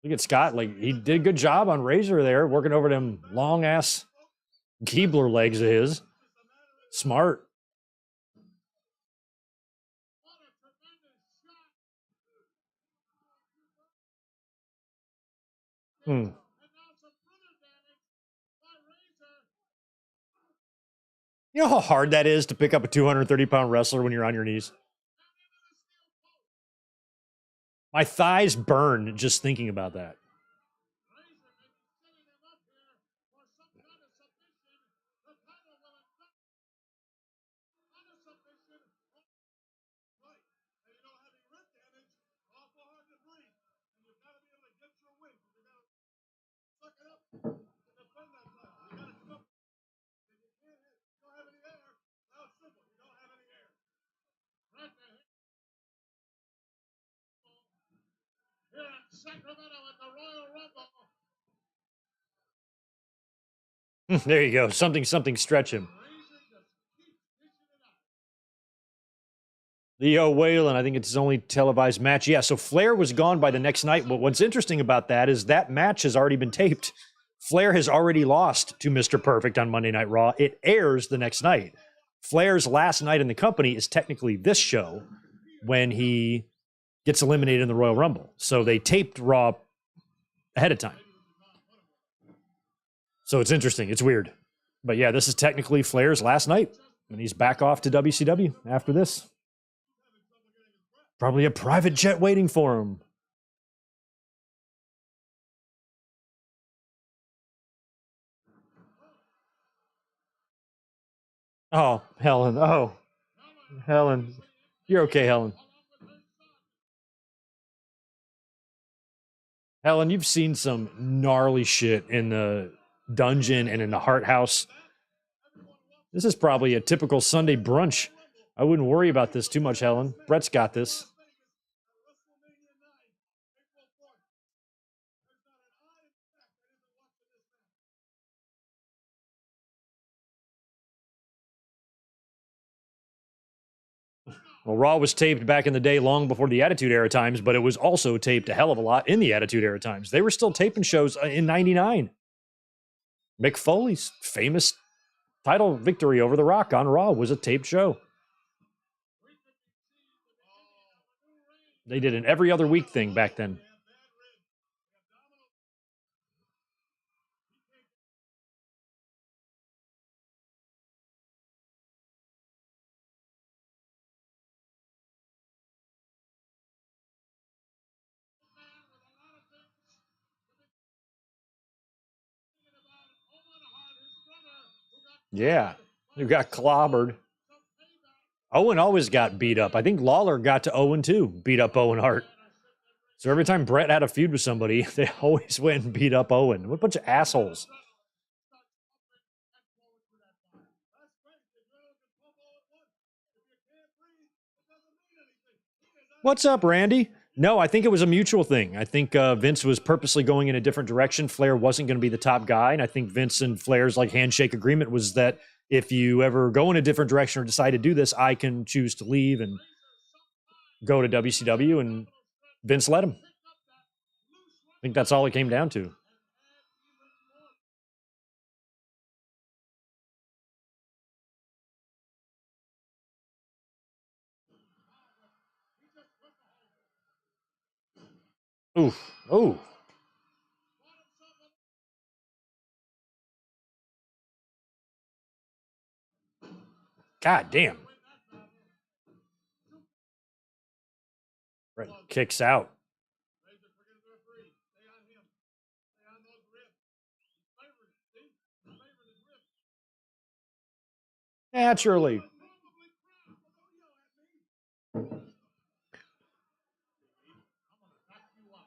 B: Look at Scott. Like, he did a good job on Razor there, working over them long-ass Keebler legs of his. Smart. You know how hard that is to pick up a 230-pound wrestler when you're on your knees? My thighs burn just thinking about that. There you go. Something stretch him. Leo Whalen, I think it's his only televised match. Yeah, so Flair was gone by the next night. But what's interesting about that is that match has already been taped. Flair has already lost to Mr. Perfect on Monday Night Raw. It airs the next night. Flair's last night in the company is technically this show when he gets eliminated in the Royal Rumble. So they taped Raw ahead of time. So it's interesting. It's weird. But yeah, this is technically Flair's last night. And he's back off to WCW after this. Probably a private jet waiting for him. Oh, Helen. Oh, Helen. You're okay, Helen. Helen, you've seen some gnarly shit in the dungeon and in the Hart house. This is probably a typical Sunday brunch. I wouldn't worry about this too much, Helen. Bret's got this. Well, Raw was taped back in the day long before the Attitude Era times, but it was also taped a hell of a lot in the Attitude Era times. They were still taping shows in 99. Mick Foley's famous title victory over The Rock on Raw was a taped show. They did an every other week thing back then. Yeah, who got clobbered. Owen always got beat up. I think Lawler got to Owen too, beat up Owen Hart. So every time Bret had a feud with somebody, they always went and beat up Owen. What a bunch of assholes. What's up, Randy? No, I think it was a mutual thing. I think Vince was purposely going in a different direction. Flair wasn't going to be the top guy. And I think Vince and Flair's like handshake agreement was that if you ever go in a different direction or decide to do this, I can choose to leave and go to WCW. And Vince let him. I think that's all it came down to. Oof. Oh. God damn. Bret kicks out. Naturally.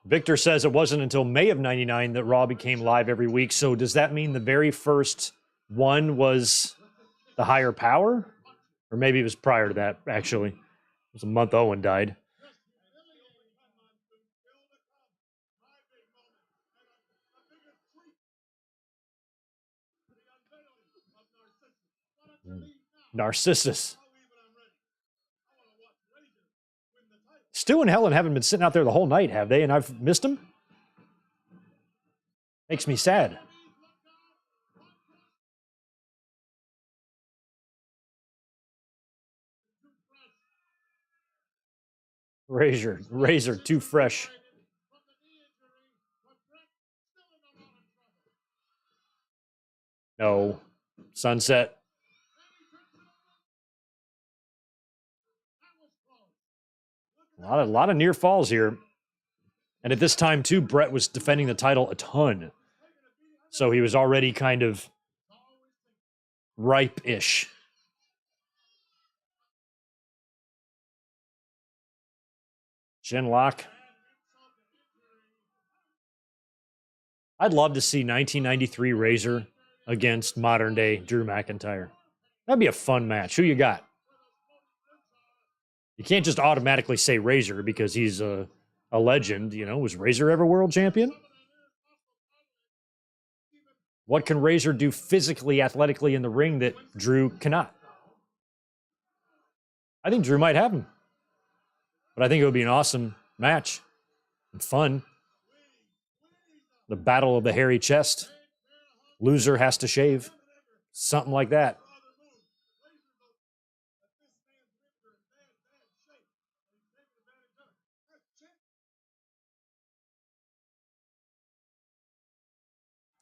B: Victor says it wasn't until May of 99 that Raw became live every week. So does that mean the very first one was the higher power? Or maybe it was prior to that, actually. It was a month Owen died. Narcissist. Stu and Helen haven't been sitting out there the whole night, have they? And I've missed them? Makes me sad. Razor, too fresh. No. Sunset. A lot of near falls here. And at this time, too, Bret was defending the title a ton. So he was already kind of ripe-ish. Chin lock. I'd love to see 1993 Razor against modern-day Drew McIntyre. That'd be a fun match. Who you got? You can't just automatically say Razor because he's a legend. You know, was Razor ever world champion? What can Razor do physically, athletically in the ring that Drew cannot? I think Drew might have him. But I think it would be an awesome match and fun. The battle of the hairy chest. Loser has to shave. Something like that.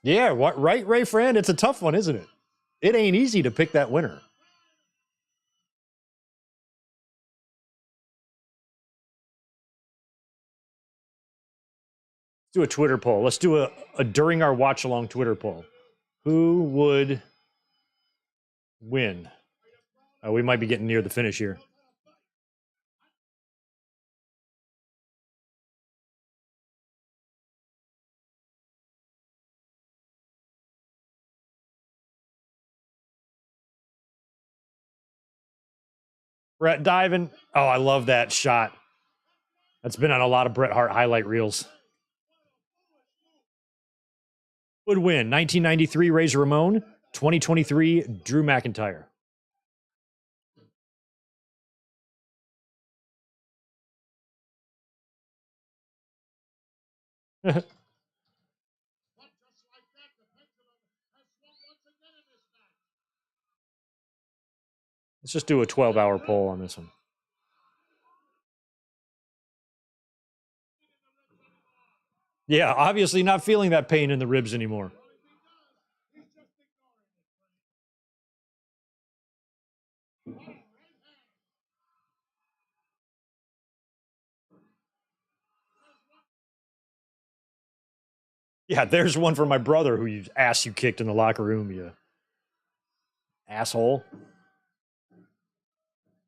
B: Yeah, what, right, Ray Fran? It's a tough one, isn't it? It ain't easy to pick that winner. Let's do a Twitter poll. Let's do a during our watch along Twitter poll. Who would win? We might be getting near the finish here. Bret diving. Oh, I love that shot. That's been on a lot of Bret Hart highlight reels. Would win 1993 Razor Ramon, 2023 Drew McIntyre. Let's just do a 12-hour poll on this one. Yeah, obviously not feeling that pain in the ribs anymore. Yeah, there's one for my brother who ass you kicked in the locker room. Yeah. asshole.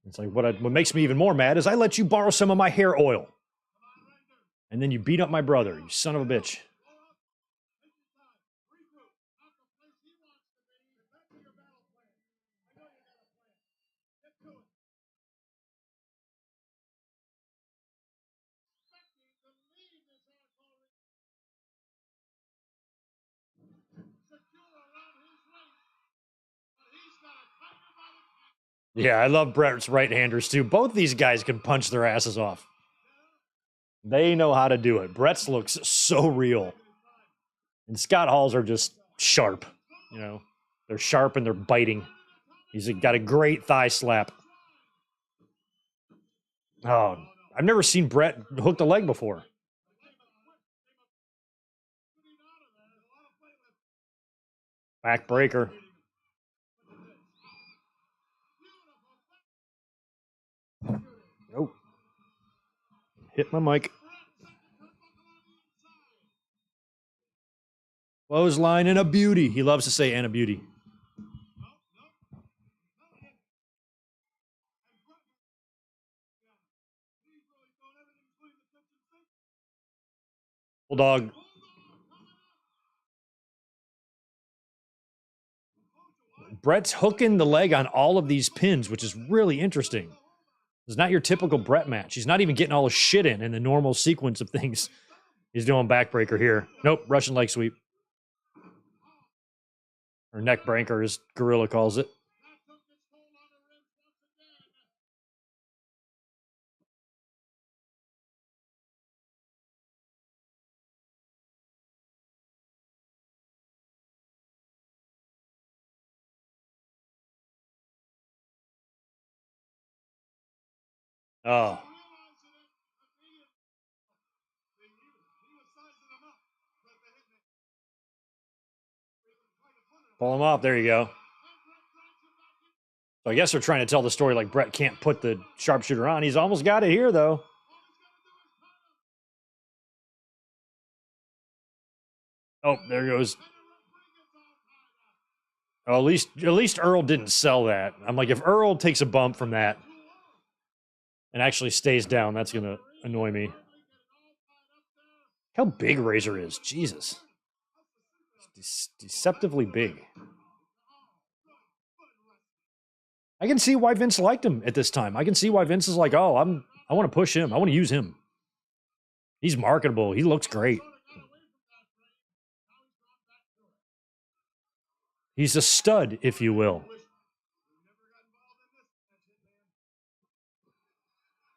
B: It's like, what makes me even more mad is I let you borrow some of my hair oil. And then you beat up my brother, you son of a bitch. Yeah, I love Bret's right-handers too. Both these guys can punch their asses off. They know how to do it. Bret's looks so real. And Scott Hall's are just sharp. You know, they're sharp and they're biting. He's got a great thigh slap. Oh, I've never seen Bret hook the leg before. Backbreaker. Nope. Hit my mic. Clothesline and a beauty. He loves to say and a beauty. Bulldog. Bret's hooking the leg on all of these pins, which is really interesting. It's not your typical Bret match. He's not even getting all his shit in the normal sequence of things. He's doing backbreaker here. Nope, Russian leg sweep. Or neck breaker, as Gorilla calls it. Oh. Pull him off. There you go. So I guess they're trying to tell the story like Bret can't put the sharpshooter on. He's almost got it here, though. Oh, there goes. Oh, at least Earl didn't sell that. I'm like, if Earl takes a bump from that and actually stays down, that's going to annoy me. How big Razor is. Jesus. It's deceptively big. I can see why Vince liked him at this time. I can see why Vince is like, oh, I want to push him. I want to use him. He's marketable. He looks great. He's a stud, if you will.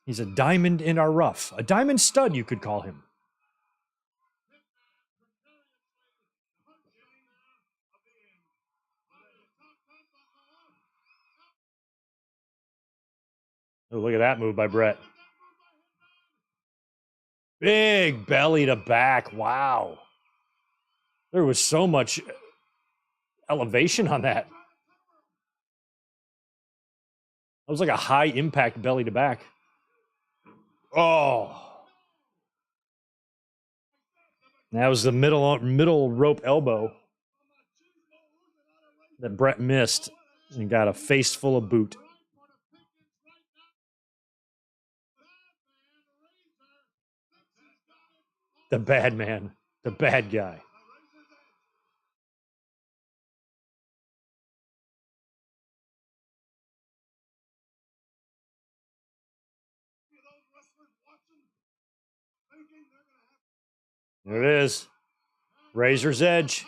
B: He's a diamond in our rough. A diamond stud, you could call him. Oh, look at that move by Bret. Big belly to back. Wow. There was so much elevation on that. That was like a high impact belly to back. Oh. That was the middle rope elbow that Bret missed and got a face full of boot. The bad man. The bad guy. There it is. Razor's Edge.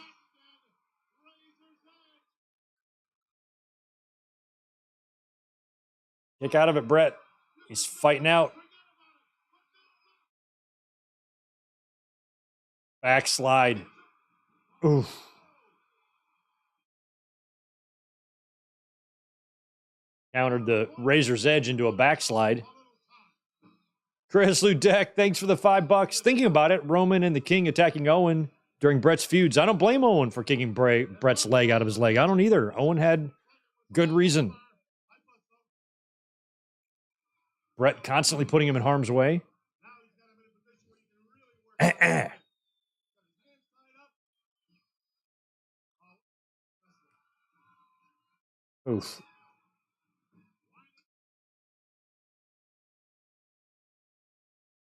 B: Kick out of it, Bret. He's fighting out. Backslide. Oof. Countered the Razor's Edge into a backslide. Chris Ludek, thanks for the $5. Thinking about it, Roman and the King attacking Owen during Bret's feuds. I don't blame Owen for kicking Bret's leg out of his leg. I don't either. Owen had good reason. Bret constantly putting him in harm's way. Oof.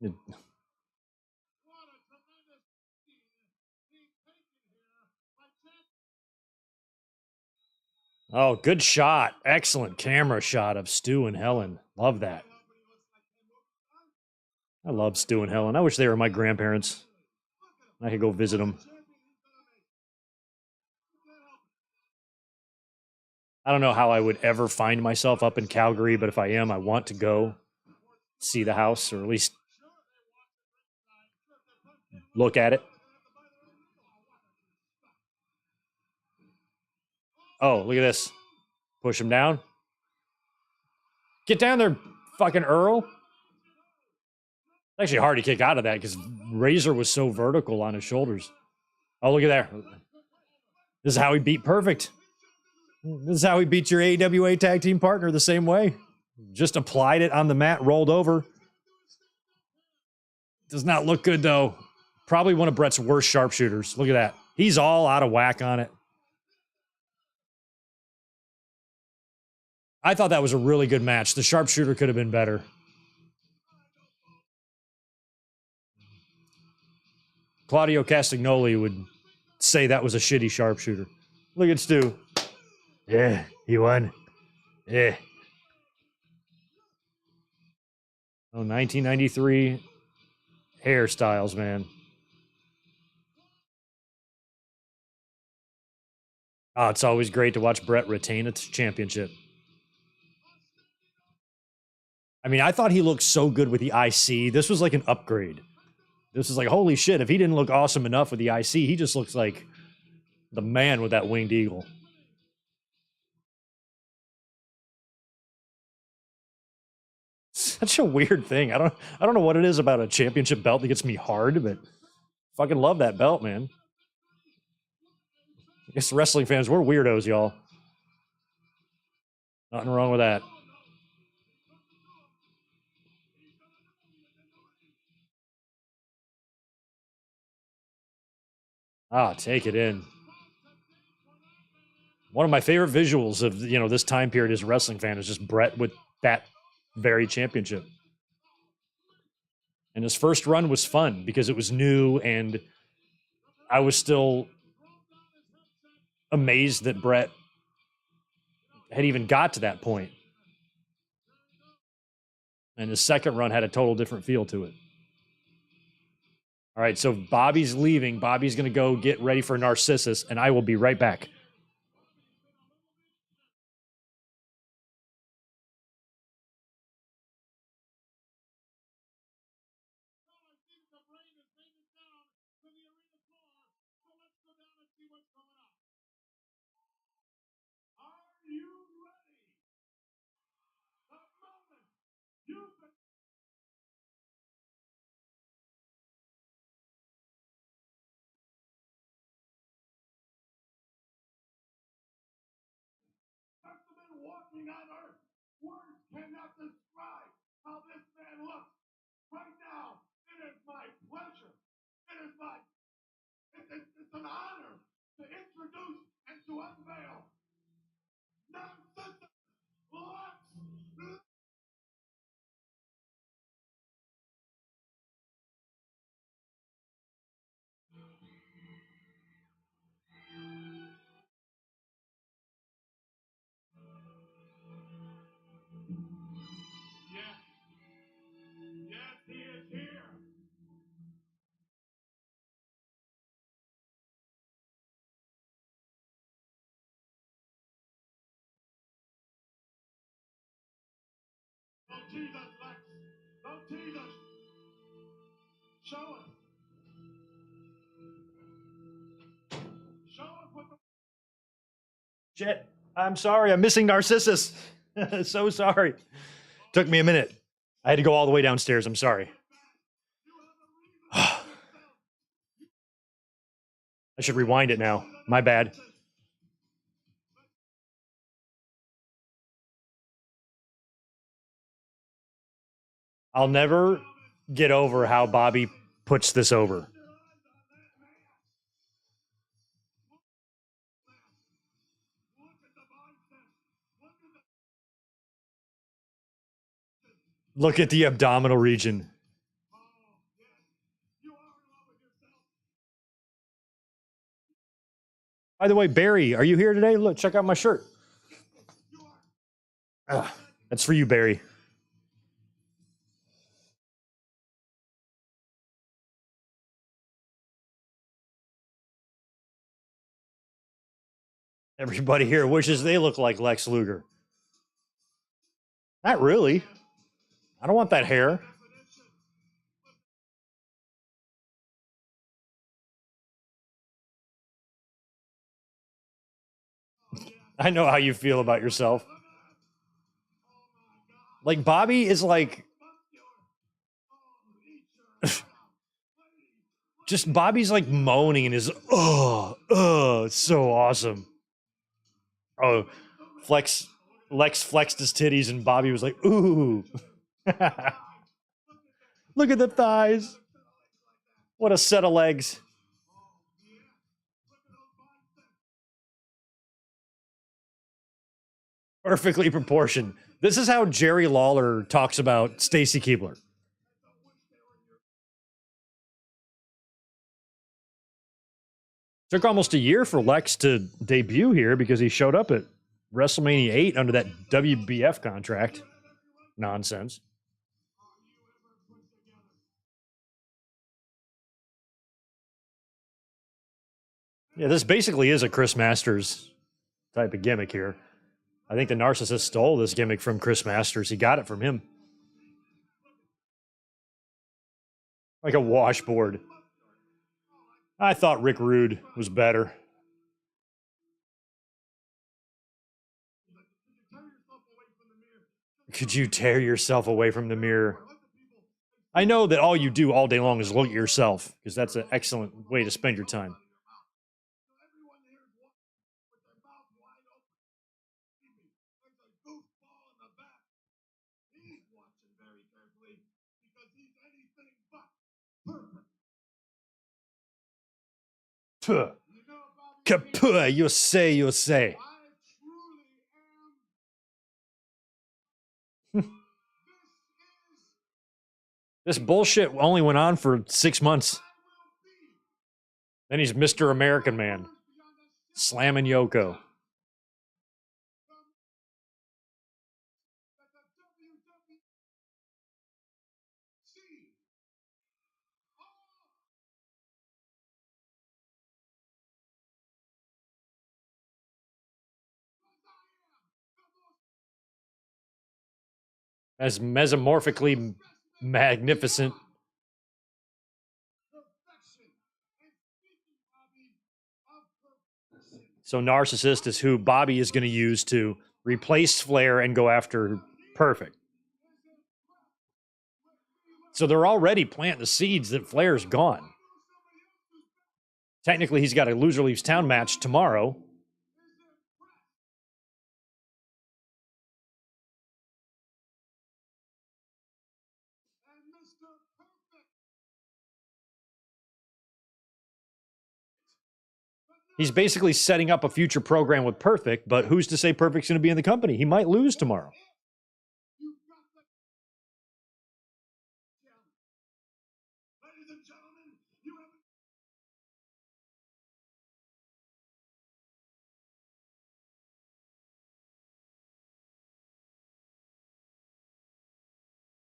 B: It- Oh, good shot. Excellent camera shot of Stu and Helen. Love that. I love Stu and Helen. I wish they were my grandparents. I could go visit them. I don't know how I would ever find myself up in Calgary, but if I am, I want to go see the house, or at least look at it. Oh, look at this. Push him down. Get down there, fucking Earl. Actually hard to kick out of that because Razor was so vertical on his shoulders. Oh, look at there. This is how he beat Perfect. This is how he beat your AWA tag team partner the same way. Just applied it on the mat, rolled over. Does not look good, though. Probably one of Bret's worst sharpshooters. Look at that. He's all out of whack on it. I thought that was a really good match. The sharpshooter could have been better. Claudio Castagnoli would say that was a shitty sharpshooter. Look at Stu. Yeah, he won. Yeah. Oh, 1993 hairstyles, man. Oh, it's always great to watch Bret retain a championship. I mean, I thought he looked so good with the IC. This was like an upgrade. This is like, holy shit, if he didn't look awesome enough with the IC, he just looks like the man with that winged eagle. Such a weird thing. I don't know what it is about a championship belt that gets me hard, but fucking love that belt, man. I guess wrestling fans, we're weirdos, y'all. Nothing wrong with that. Ah, take it in. One of my favorite visuals of this time period as a wrestling fan is just Bret with that very championship. And his first run was fun because it was new, and I was still amazed that Bret had even got to that point. And his second run had a total different feel to it. All right, so Bobby's leaving. Bobby's going to go get ready for Narcissus, and I will be right back.
C: Walking on earth, words cannot describe how this man looks. Right now, it is my pleasure. It's an honor to introduce and to unveil Narcissist. Yes, he is here. Don't tease us, Lex. Don't tease us. Show us. Show us what the...
B: Shit. I'm sorry. I'm missing Narcissus. So sorry. Took me a minute. I had to go all the way downstairs. I'm sorry. I should rewind it now. My bad. I'll never get over how Bobby puts this over. Look at the abdominal region. By the way, Barry, are you here today? Look, check out my shirt. That's for you, Barry. Everybody here wishes they look like Lex Luger. Not really. I don't want that hair. I know how you feel about yourself. Like, Bobby is like... just Bobby's like moaning and is, it's so awesome. Oh, Lex flexed his titties and Bobby was like, ooh. Look at the thighs. What a set of legs. Perfectly proportioned. This is how Jerry Lawler talks about Stacy Keibler. Took almost a year for Lex to debut here because he showed up at WrestleMania 8 under that WBF contract. Nonsense. Yeah, this basically is a Chris Masters type of gimmick here. I think the Narcissist stole this gimmick from Chris Masters. He got it from him. Like a washboard. I thought Rick Rude was better. Could you tear yourself away from the mirror? I know that all you do all day long is look at yourself, because that's an excellent way to spend your time. Kapua, you say. This bullshit only went on for 6 months. Then he's Mr. American Man. Slamming Yoko. As mesomorphically magnificent. So Narcissist is who Bobby is going to use to replace Flair and go after Perfect. So they're already planting the seeds that Flair's gone. Technically, he's got a Loser Leaves Town match tomorrow. He's basically setting up a future program with Perfect, but who's to say Perfect's going to be in the company? He might lose tomorrow.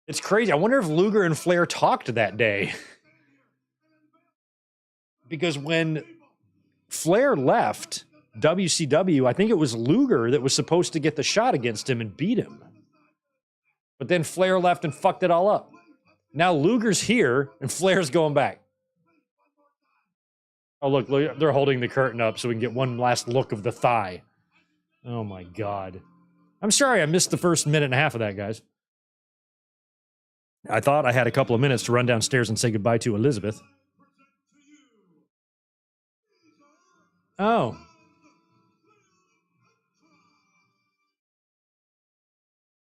B: It's crazy. I wonder if Luger and Flair talked that day. Because when Flair left WCW, I think it was Luger that was supposed to get the shot against him and beat him. But then Flair left and fucked it all up. Now Luger's here and Flair's going back. Oh, look, they're holding the curtain up so we can get one last look of the thigh. Oh, my God. I'm sorry I missed the first minute and a half of that, guys. I thought I had a couple of minutes to run downstairs and say goodbye to Elizabeth. Oh.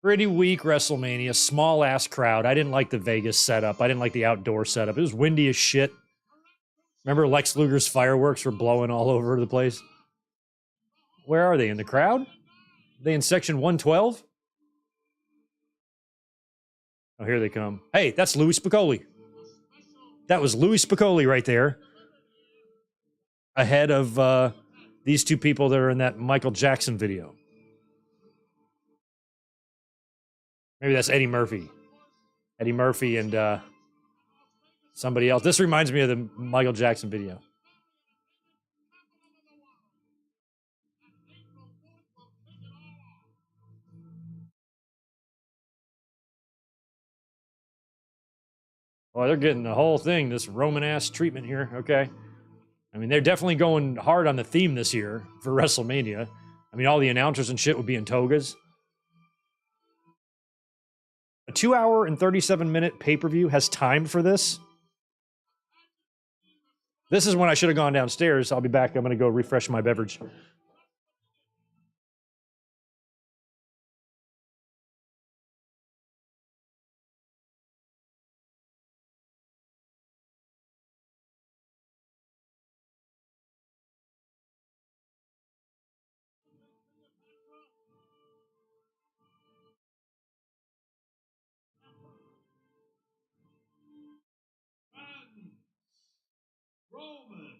B: Pretty weak WrestleMania, small-ass crowd. I didn't like the Vegas setup. I didn't like the outdoor setup. It was windy as shit. Remember Lex Luger's fireworks were blowing all over the place? Where are they? In the crowd? Are they in section 112? Oh, here they come. Hey, that's Louis Spicolli. That was Louis Spicolli right there. Ahead of these two people that are in that Michael Jackson video. Maybe that's Eddie Murphy. Eddie Murphy and somebody else. This reminds me of the Michael Jackson video. Oh, they're getting the whole thing, this Roman-ass treatment here. Okay. I mean, they're definitely going hard on the theme this year for WrestleMania. I mean, all the announcers and shit would be in togas. A 2-hour and 37-minute pay-per-view has timed for this. This is when I should have gone downstairs. I'll be back. I'm going to go refresh my beverage.
C: Roman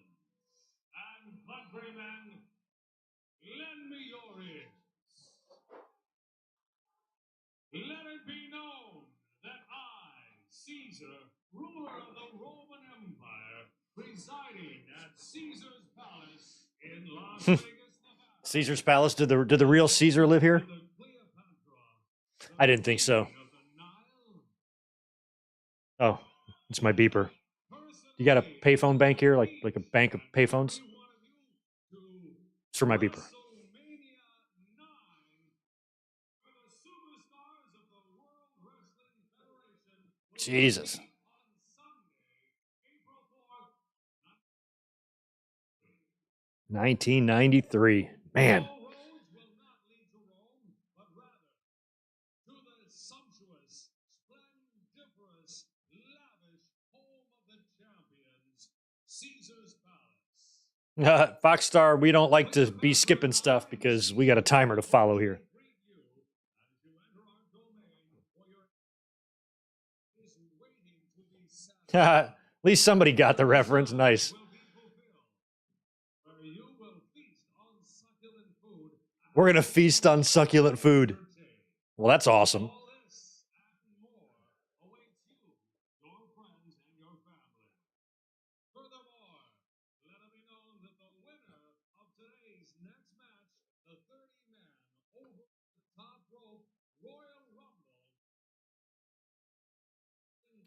C: and countrymen, lend me your ears. Let it be known that I, Caesar, ruler of the Roman Empire, presiding at Caesar's Palace in Las Vegas, Nevada.
B: Caesar's Palace? Did the real Caesar live here? I didn't think so. Oh, it's my beeper. You got a payphone bank here, like a bank of payphones? It's for my beeper. Jesus. 1993. Man. Fox Star, we don't like to be skipping stuff because we got a timer to follow here. At least somebody got the reference. Nice. We're going to feast on succulent food. Well, that's awesome.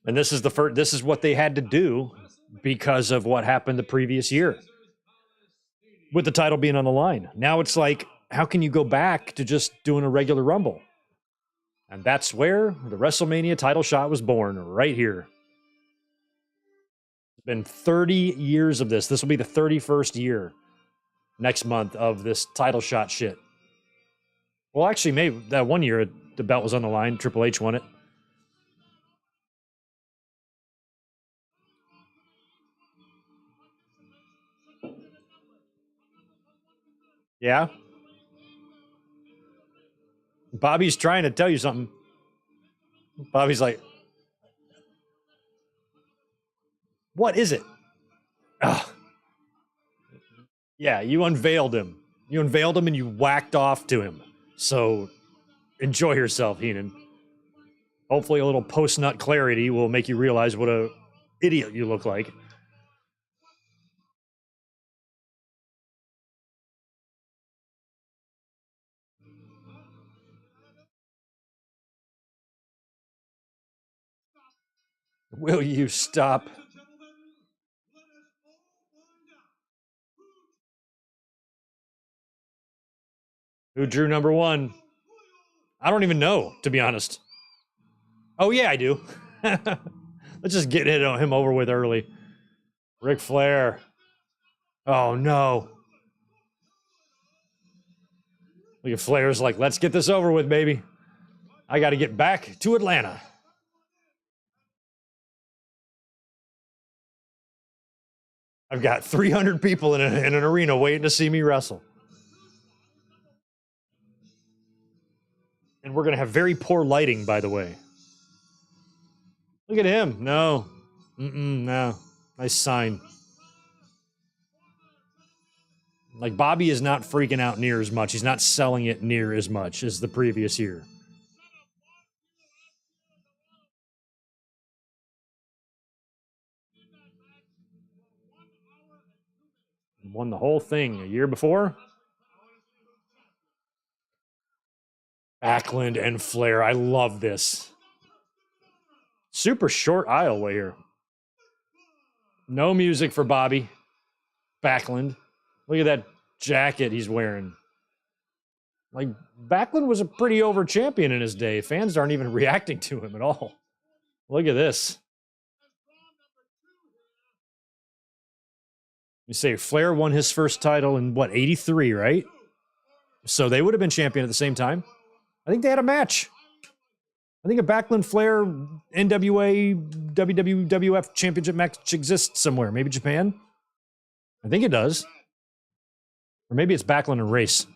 B: And this is the first. This is what they had to do because of what happened the previous year, with the title being on the line. Now it's like, how can you go back to just doing a regular Rumble? And that's where the WrestleMania title shot was born, right here. It's been 30 years of this. This will be the 31st year next month of this title shot shit. Well, actually, maybe that one year the belt was on the line. Triple H won it. Yeah? Bobby's trying to tell you something. Bobby's like, what is it? Ugh. Yeah, you unveiled him. You unveiled him and you whacked off to him. So enjoy yourself, Heenan. Hopefully a little post-nut clarity will make you realize what a idiot you look like. Will you stop? Who drew number one? I don't even know, to be honest. Oh, yeah, I do. Let's just get him over with early. Ric Flair. Oh, no. Look at Flair's like, let's get this over with, baby. I got to get back to Atlanta. I've got 300 people in an arena waiting to see me wrestle. And we're going to have very poor lighting, by the way. Look at him. No. No. Nice sign. Like, Bobby is not freaking out near as much. He's not selling it near as much as the previous year. Won the whole thing a year before. Backlund and Flair. I love this. Super short aisleway here. No music for Bobby. Backlund. Look at that jacket he's wearing. Like, Backlund was a pretty over champion in his day. Fans aren't even reacting to him at all. Look at this. You say Flair won his first title in, what, 83, right? So they would have been champion at the same time. I think they had a match. I think a Backlund Flair NWA WWF championship match exists somewhere. Maybe Japan? I think it does. Or maybe it's Backlund and Race.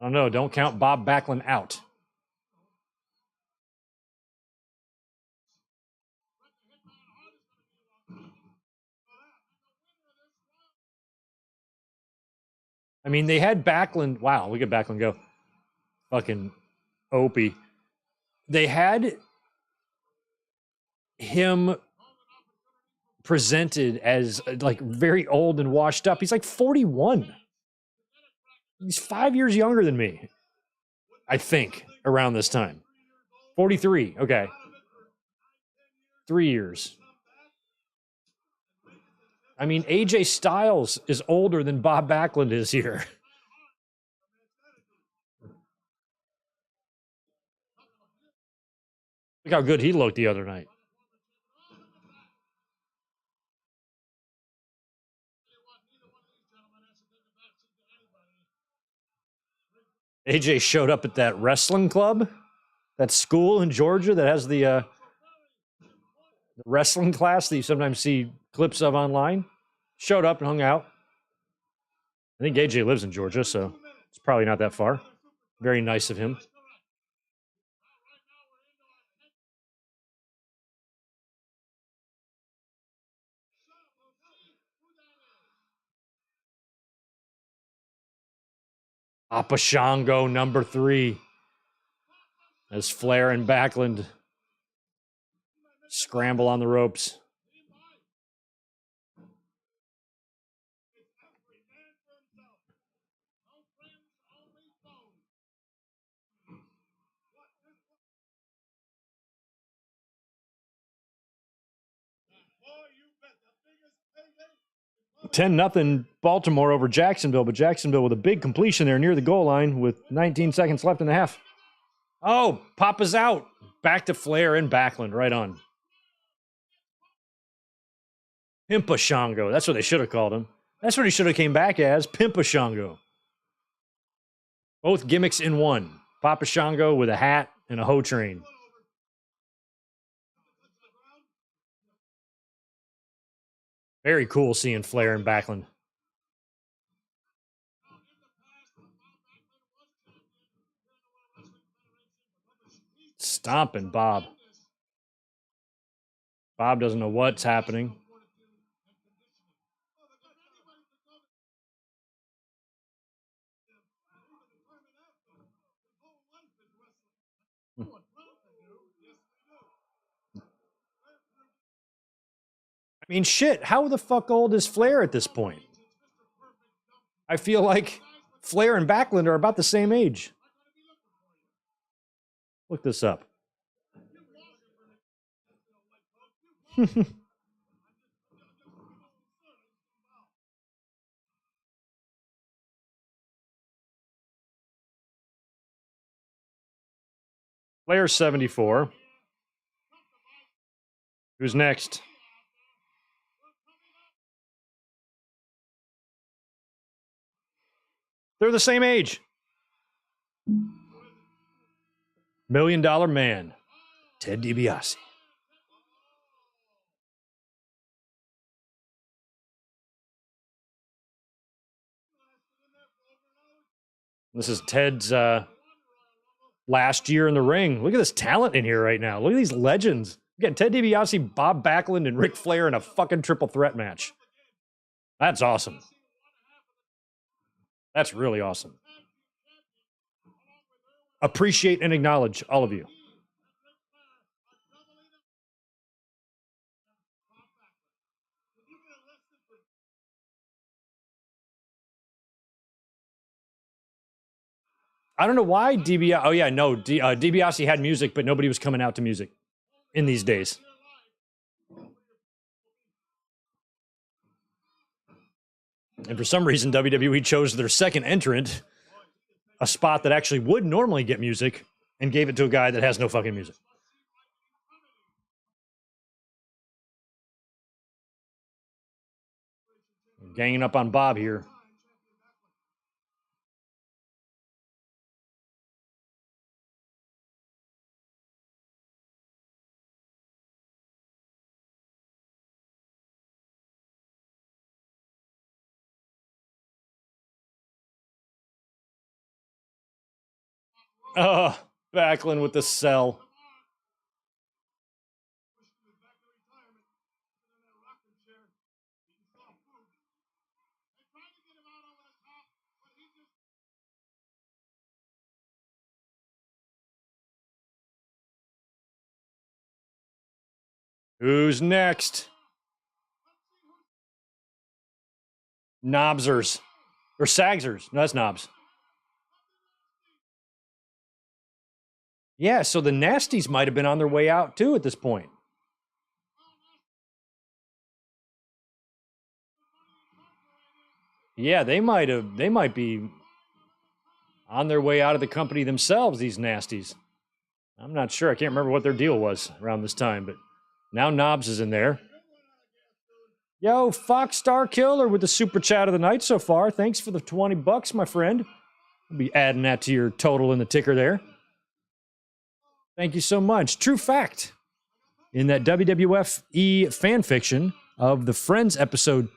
B: I don't know. Don't count Bob Backlund out. I mean, they had Backlund. Wow, look at Backlund go. Fucking Opie. They had him presented as like very old and washed up. He's like 41. He's 5 years younger than me, I think, around this time. 43. Okay. 3 years. I mean, AJ Styles is older than Bob Backlund is here. Look how good he looked the other night. AJ showed up at that wrestling club, that school in Georgia that has the wrestling class that you sometimes see clips of online. Showed up and hung out. I think AJ lives in Georgia, so it's probably not that far. Very nice of him. Papa Shango, number 3. As Flair and Backlund scramble on the ropes.
C: $10-0
B: 10-0 Baltimore over Jacksonville, but Jacksonville with a big completion there near the goal line with 19 seconds left in the half. Oh, Papa's out. Back to Flair and Backlund, right on. Pimpa Shango. That's what they should have called him. That's what he should have came back as, Pimpa Shango. Both gimmicks in one. Papa Shango with a hat and a hoe train. Very cool seeing Flair and Backlund. Stomping Bob. Bob doesn't know what's happening. I mean, shit, how the fuck old is Flair at this point? I feel like Flair and Backlund are about the same age. Look this up. Flair's 74. Who's next? They're the same age. $1 Million Man, Ted DiBiase. This is Ted's last year in the ring. Look at this talent in here right now. Look at these legends. You got Ted DiBiase, Bob Backlund, and Ric Flair in a fucking triple threat match. That's awesome. That's really awesome. Appreciate and acknowledge all of you. I don't know why DiBiase. Oh yeah, no. DiBiase had music, but nobody was coming out to music in these days. And for some reason, WWE chose their second entrant, a spot that actually would normally get music, and gave it to a guy that has no fucking music. Ganging up on Bob here. Oh, Backlund with the sell. Who's next? Knobsers. Or Sagsers. No, that's Knobs. Yeah, so the Nasties might have been on their way out too at this point. Yeah, they might be on their way out of the company themselves, these Nasties. I'm not sure. I can't remember what their deal was around this time, but now Knobs is in there. Yo, Fox Star Killer with the super chat of the night so far. Thanks for the $20, my friend. I'll be adding that to your total in the ticker there. Thank you so much. True fact. In that WWF fan fiction of the Friends episode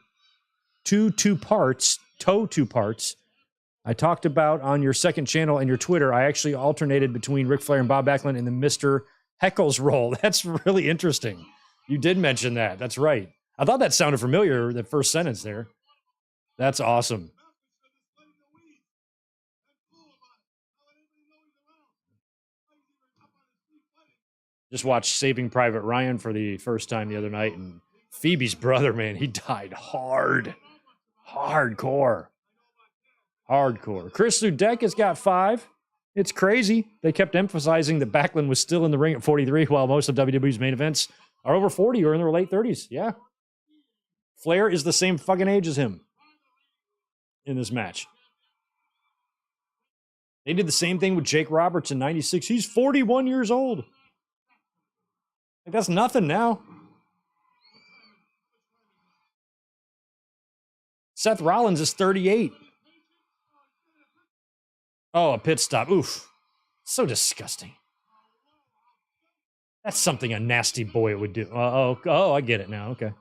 B: two parts, I talked about on your second channel and your Twitter, I actually alternated between Ric Flair and Bob Backlund in the Mr. Heckles role. That's really interesting. You did mention that. That's right. I thought that sounded familiar, the first sentence there. That's awesome. Just watched Saving Private Ryan for the first time the other night, and Phoebe's brother, man, he died hard. Hardcore. Chris Ludek has got 5. It's crazy. They kept emphasizing that Backlund was still in the ring at 43, while most of WWE's main events are over 40 or in their late 30s. Yeah. Flair is the same fucking age as him in this match. They did the same thing with Jake Roberts in 96. He's 41 years old. Like, that's nothing now. Seth Rollins is 38. Oh, a pit stop. Oof. So disgusting. That's something a nasty boy would do. Oh, I get it now. Okay.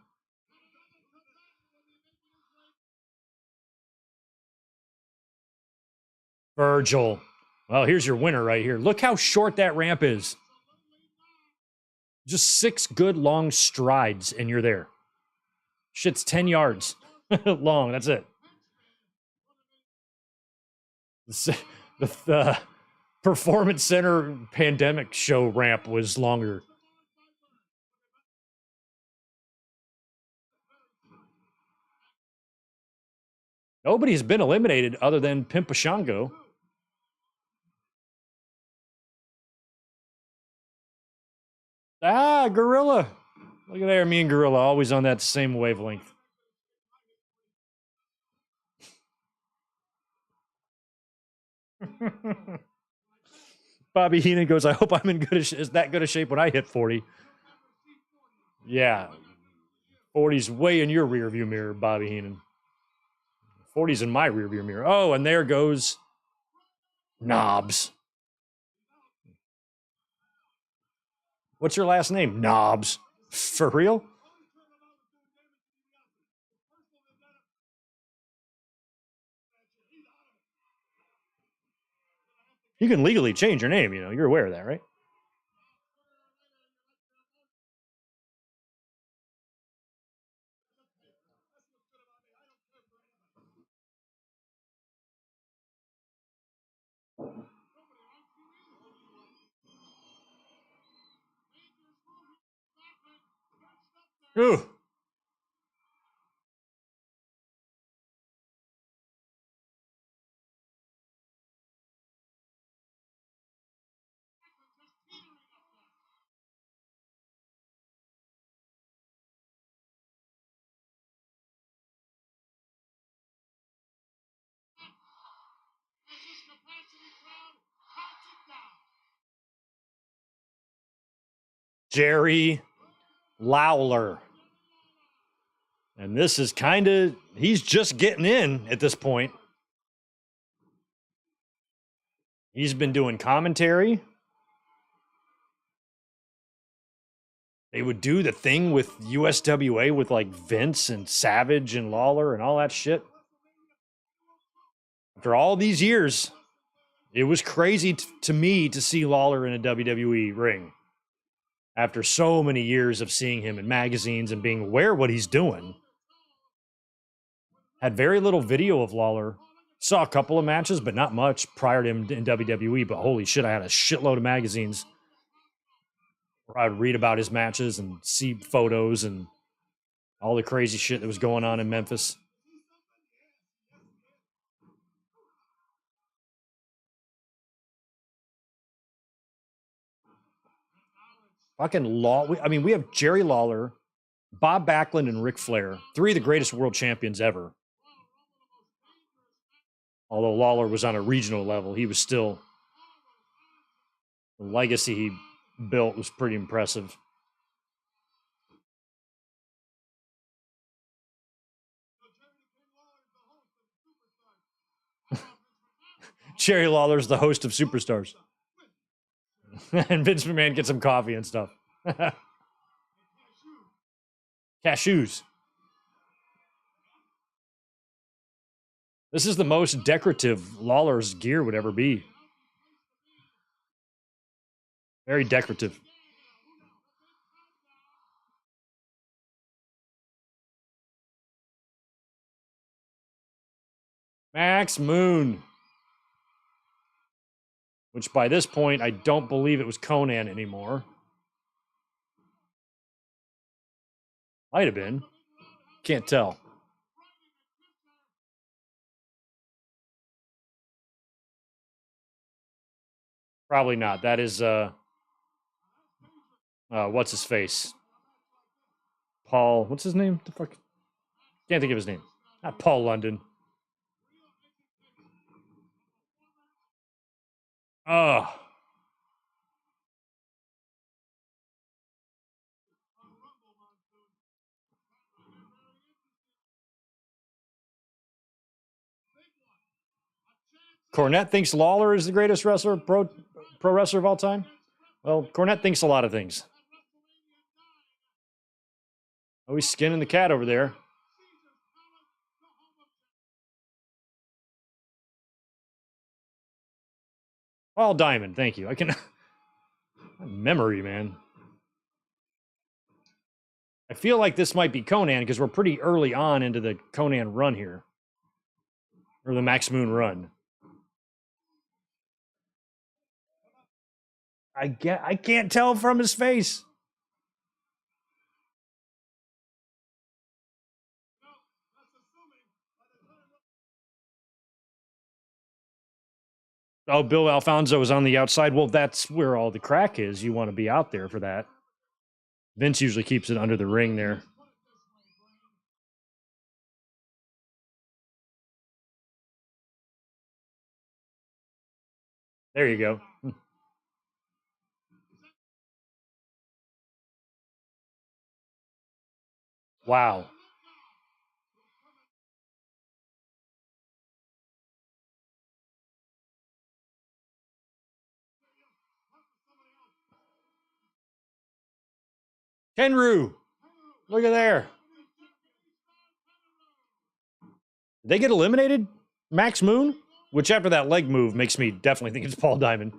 B: Virgil. Well, here's your winner right here. Look how short that ramp is. Just 6 good long strides, and you're there. Shit's 10 yards long. That's it. The Performance Center pandemic show ramp was longer. Nobody's been eliminated other than Pimpashango. Ah, Gorilla. Look at there, me and Gorilla, always on that same wavelength. Bobby Heenan goes, I hope I'm in that good a shape when I hit 40. Yeah. 40's way in your rearview mirror, Bobby Heenan. 40's in my rearview mirror. Oh, and there goes Knobs. What's your last name? Knobs. For real? You can legally change your name, you know. You're aware of that, right? Ooh. Jerry Lawler. And this is kind of, he's just getting in at this point. He's been doing commentary. They would do the thing with USWA with like Vince and Savage and Lawler and all that shit. After all these years, it was crazy to me to see Lawler in a WWE ring. After so many years of seeing him in magazines and being aware of what he's doing. Had very little video of Lawler. Saw a couple of matches, but not much prior to him in WWE. But holy shit, I had a shitload of magazines where I'd read about his matches and see photos and all the crazy shit that was going on in Memphis. Fucking Law. I mean, we have Jerry Lawler, Bob Backlund, and Ric Flair. Three of the greatest world champions ever. Although Lawler was on a regional level, he was still, the legacy he built was pretty impressive. Jerry Lawler's the host of Superstars. And Vince McMahon gets some coffee and stuff. Cashews. This is the most decorative Lawler's gear would ever be. Very decorative. Max Moon. Which by this point, I don't believe it was Conan anymore. Might have been. Can't tell. Probably not. That is, what's his face? Paul, what's his name? The fuck? Can't think of his name. Not Paul London. Oh. Cornette thinks Lawler is the greatest wrestler, pro wrestler of all time. Well, Cornette thinks a lot of things. Oh, he's skinning the cat over there. Paul Diamond, thank you. I can memory, man. I feel like this might be Conan because we're pretty early on into the Conan run here. Or the Max Moon run. I can't tell from his face. Oh, Bill Alfonso is on the outside. Well, that's where all the crack is. You want to be out there for that. Vince usually keeps it under the ring there. There you go. Wow. Tenryu. Look at there. Did they get eliminated? Max Moon? which after that leg move makes me definitely think it's Paul Diamond.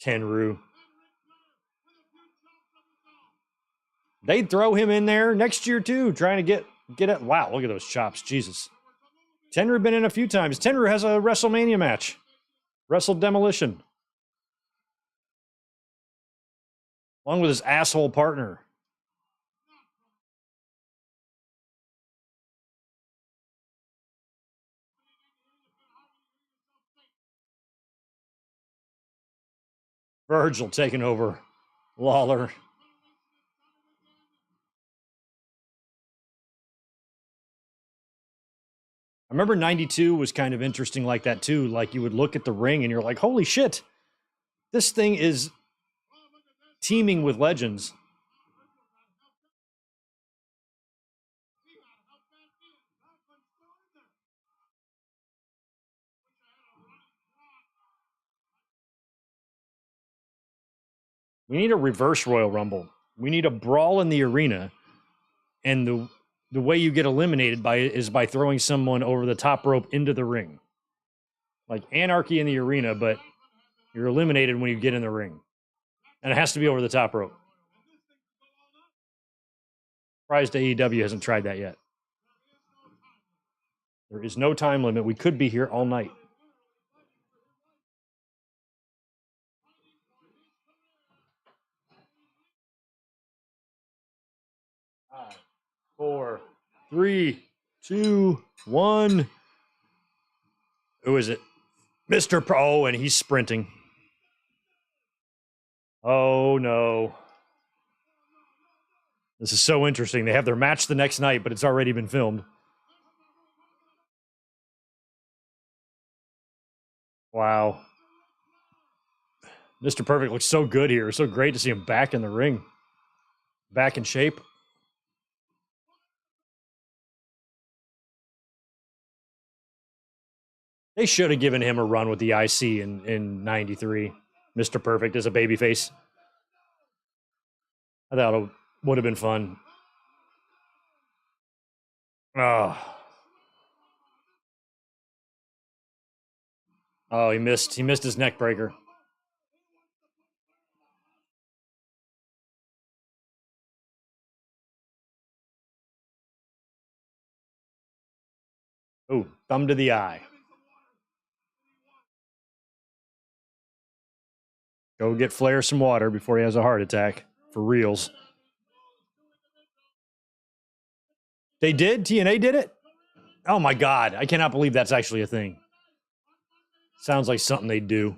B: Tenryu. They'd throw him in there next year too, trying to get it. Wow, look at those chops. Jesus. Tenryu been in a few times. Tenryu has a WrestleMania match. Wrestled Demolition. Along with his asshole partner. Virgil taking over Lawler. I remember 92 was kind of interesting like that too. Like you would look at the ring and you're like, holy shit, this thing is teeming with legends. We need a reverse Royal Rumble. We need a brawl in the arena. And the way you get eliminated is by throwing someone over the top rope into the ring. Like anarchy in the arena, but you're eliminated when you get in the ring. And it has to be over the top rope. Surprised AEW hasn't tried that yet. There is no time limit. We could be here all night. 5, 4, 3, 2, 1. Who is it? Mr. Pro, and he's sprinting. Oh, no. This is so interesting. They have their match the next night, but it's already been filmed. Wow. Mr. Perfect looks so good here. So great to see him back in the ring. Back in shape. They should have given him a run with the IC in 93. Mr. Perfect as a babyface. I thought it would have been fun. Oh, he missed his neck breaker. Ooh, thumb to the eye. Go get Flair some water before he has a heart attack. For reals. They did? TNA did it? Oh my God. I cannot believe that's actually a thing. Sounds like something they'd do.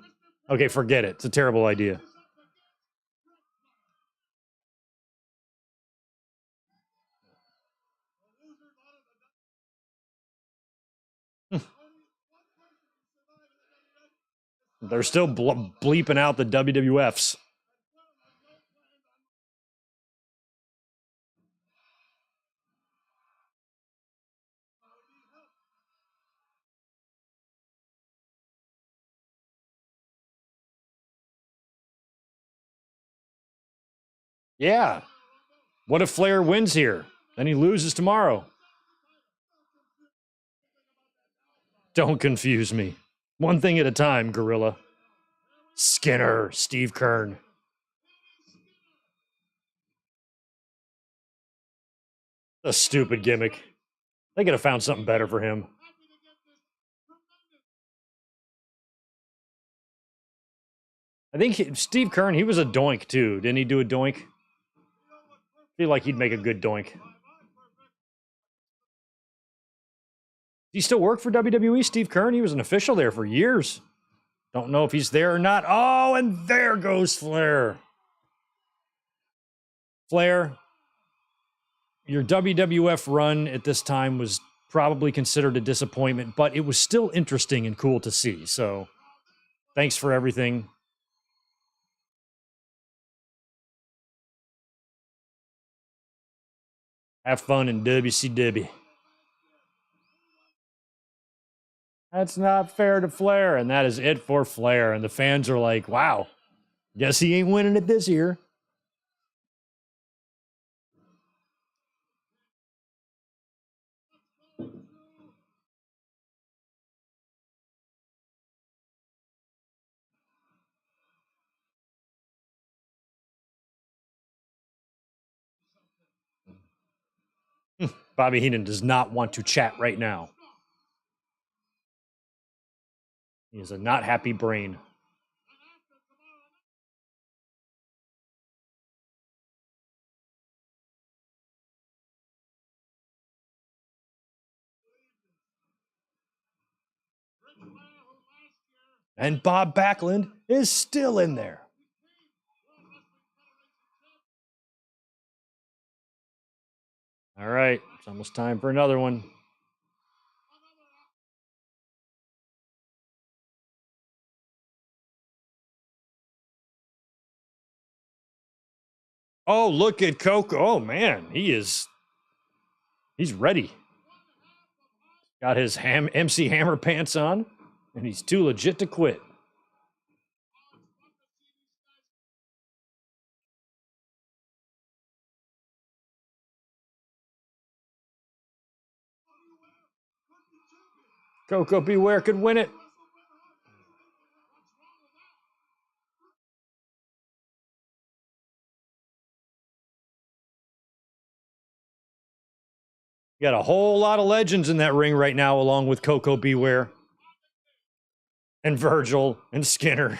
B: Okay, forget it. It's a terrible idea. They're still bleeping out the WWFs. Yeah. What if Flair wins here? Then he loses tomorrow. Don't confuse me. One thing at a time, Gorilla. Skinner, Steve Kern. A stupid gimmick. They could have found something better for him. I think Steve Kern, he was a doink too. Didn't he do a doink? I feel like he'd make a good doink. Does he still work for WWE, Steve Kern? He was an official there for years. Don't know if he's there or not. Oh, and there goes Flair. Flair, your WWF run at this time was probably considered a disappointment, but it was still interesting and cool to see. So, thanks for everything. Have fun in WCW. That's not fair to Flair, and that is it for Flair. And the fans are like, wow, guess he ain't winning it this year. Bobby Heenan does not want to chat right now. He is a not happy brain. And Bob Backlund is still in there. All right, it's almost time for another one. Oh, look at Coco. Oh, man, he's ready. Got his MC Hammer pants on, and he's too legit to quit. Coco Beware could win it. You got a whole lot of legends in that ring right now, along with Coco Beware and Virgil and Skinner.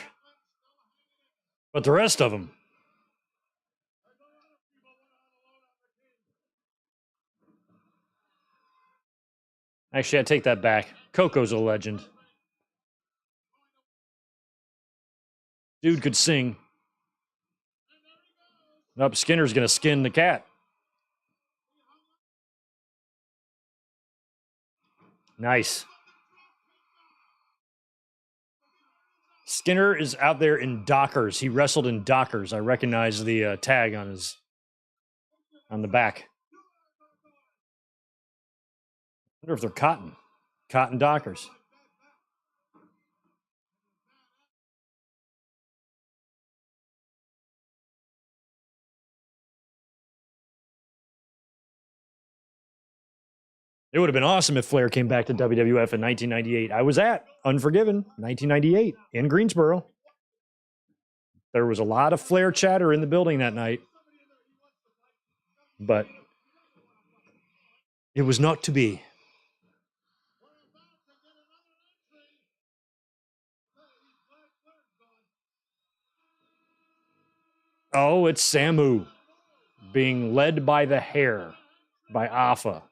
B: But the rest of them. Actually, I take that back. Coco's a legend. Dude could sing. Nope, Skinner's going to skin the cat. Nice. Skinner is out there in Dockers. He wrestled in Dockers. I recognize the tag on the back. I wonder if they're cotton Dockers. It would have been awesome if Flair came back to WWF in 1998. I was at Unforgiven, 1998, in Greensboro. There was a lot of Flair chatter in the building that night. But it was not to be. Oh, it's Samu being led by the hair by Afa.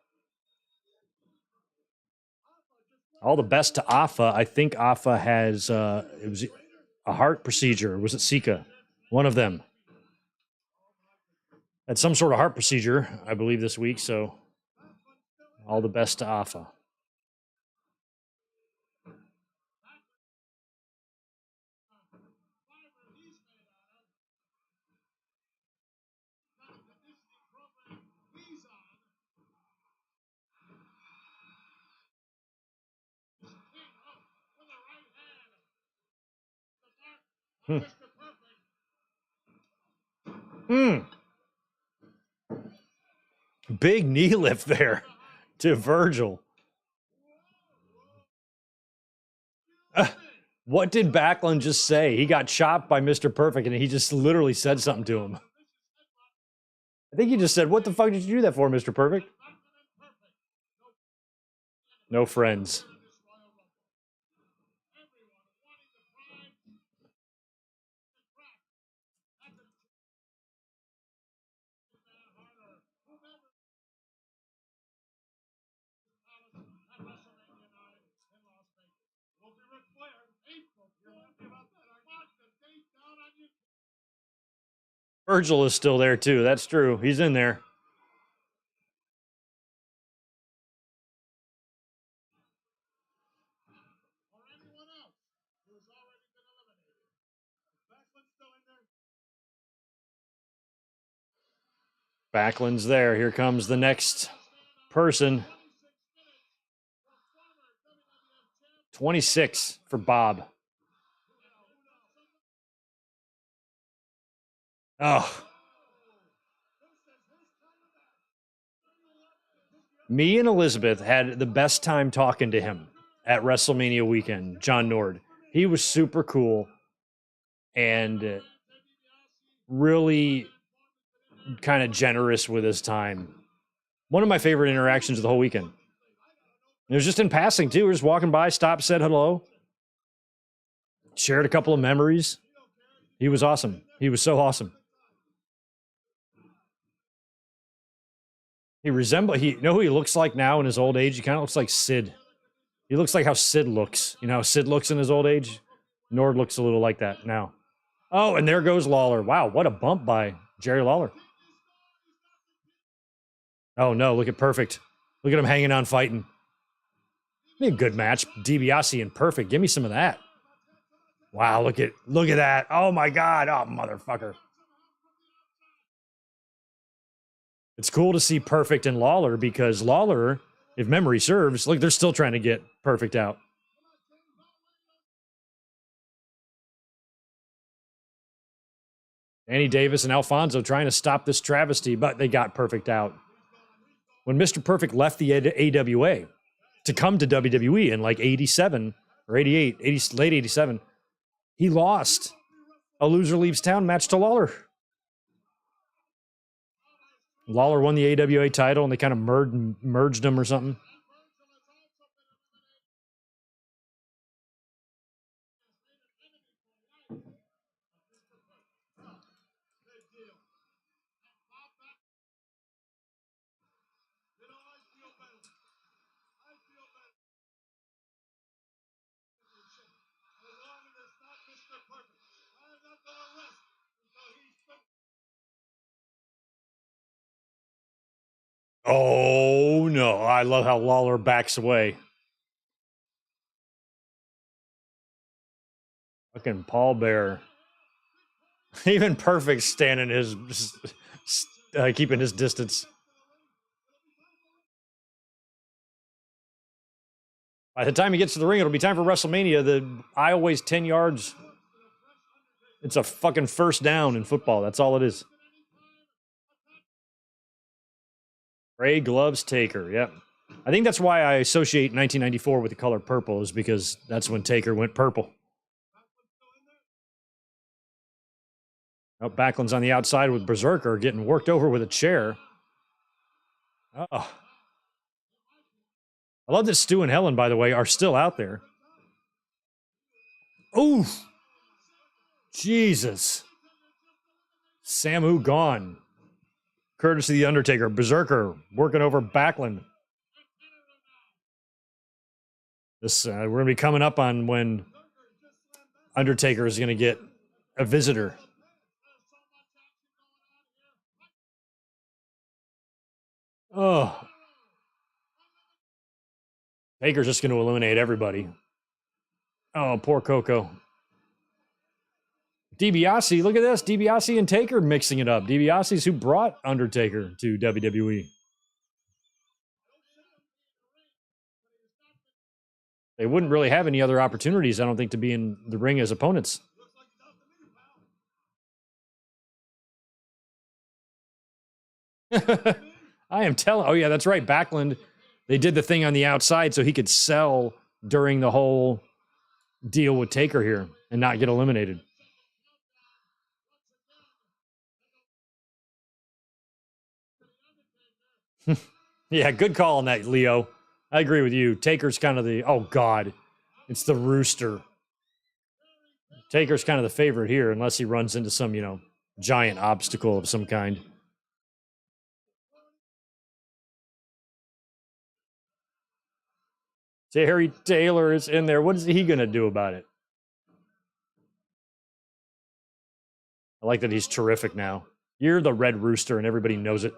B: All the best to Afa. I think Afa has it was a heart procedure. Was it Sika? One of them had some sort of heart procedure, I believe, this week. So all the best to Afa. Big knee lift there to Virgil. What did Backlund just say? He got chopped by Mr. Perfect, and he just literally said something to him. I think he just said, "What the fuck did you do that for, Mr. Perfect?" No friends. Virgil is still there, too. That's true. He's in there. Backlund's there. Here comes the next person. 26 for Bob. Oh. Me and Elizabeth had the best time talking to him at WrestleMania weekend, John Nord. He was super cool and really kind of generous with his time. One of my favorite interactions of the whole weekend. It was just in passing, too. We were just walking by, stopped, said hello. Shared a couple of memories. He was awesome. He was so awesome. You know who he looks like now in his old age? He kind of looks like Sid. He looks like how Sid looks. You know how Sid looks in his old age? Nord looks a little like that now. Oh, and there goes Lawler. Wow, what a bump by Jerry Lawler. Oh, no, look at Perfect. Look at him hanging on fighting. Be a good match. DiBiase and Perfect. Give me some of that. Wow, look at that. Oh, my God. Oh, motherfucker. It's cool to see Perfect and Lawler because Lawler, if memory serves, look, they're still trying to get Perfect out. Annie Davis and Alfonso trying to stop this travesty, but they got Perfect out. When Mr. Perfect left the AWA to come to WWE in like 87 or 88, late 87, he lost a loser leaves town match to Lawler. Lawler won the AWA title and they kind of merged them or something. Oh, no. I love how Lawler backs away. Fucking Paul Bearer. Even Perfect standing keeping his distance. By the time he gets to the ring, it'll be time for WrestleMania. The aisle weighs 10 yards. It's a fucking first down in football. That's all it is. Gray gloves Taker. Yep. I think that's why I associate 1994 with the color purple, is because that's when Taker went purple. Oh, Backlund's on the outside with Berserker getting worked over with a chair. Oh. I love that Stu and Helen, by the way, are still out there. Ooh. Jesus. Samu gone. Courtesy of the Undertaker. Berserker working over Backlund. This we're going to be coming up on when Undertaker is going to get a visitor. Oh. Taker's just going to eliminate everybody. Oh, poor Coco. DiBiase, look at this. DiBiase and Taker mixing it up. DiBiase's who brought Undertaker to WWE. They wouldn't really have any other opportunities, I don't think, to be in the ring as opponents. I am telling. Oh, yeah, that's right. Backlund, they did the thing on the outside so he could sell during the whole deal with Taker here and not get eliminated. Yeah, good call on that, Leo. I agree with you. Taker's kind of the, oh, God. It's the rooster. Taker's kind of the favorite here, unless he runs into some, giant obstacle of some kind. Terry Taylor is in there. What is he going to do about it? I like that he's terrific now. You're the Red Rooster, and everybody knows it.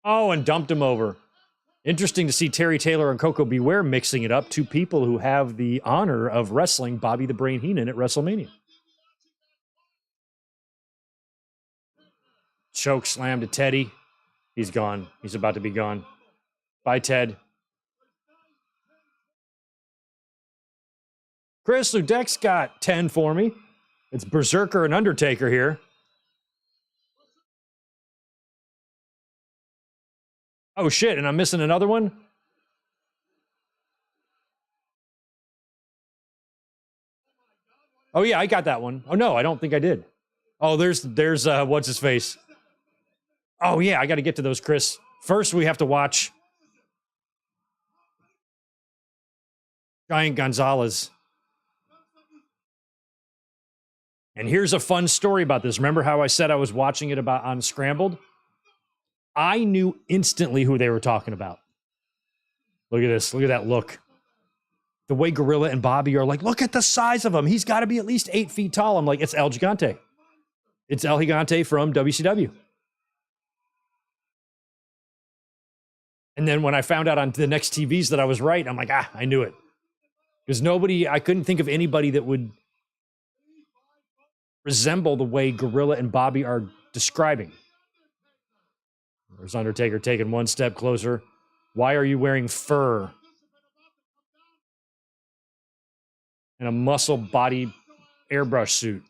B: Oh, and dumped him over. Interesting to see Terry Taylor and Coco Beware mixing it up. Two people who have the honor of wrestling Bobby the Brain Heenan at WrestleMania. Choke slam to Teddy. He's gone. He's about to be gone. Bye, Ted. Chris Ludek's got 10 for me. It's Berserker and Undertaker here. Oh, shit, and I'm missing another one? Oh, yeah, I got that one. Oh, no, I don't think I did. Oh, there's what's-his-face. Oh, yeah, I got to get to those, Chris. First, we have to watch Giant Gonzalez. And here's a fun story about this. Remember how I said I was watching it about on Scrambled? I knew instantly who they were talking about. Look at this. Look at that look. The way Gorilla and Bobby are like, look at the size of him. He's got to be at least 8 feet tall. I'm like, it's El Gigante. It's El Gigante from WCW. And then when I found out on the next TVs that I was right, I'm like, I knew it. Because I couldn't think of anybody that would resemble the way Gorilla and Bobby are describing. There's Undertaker taking one step closer. Why are you wearing fur and a muscle body airbrush suit?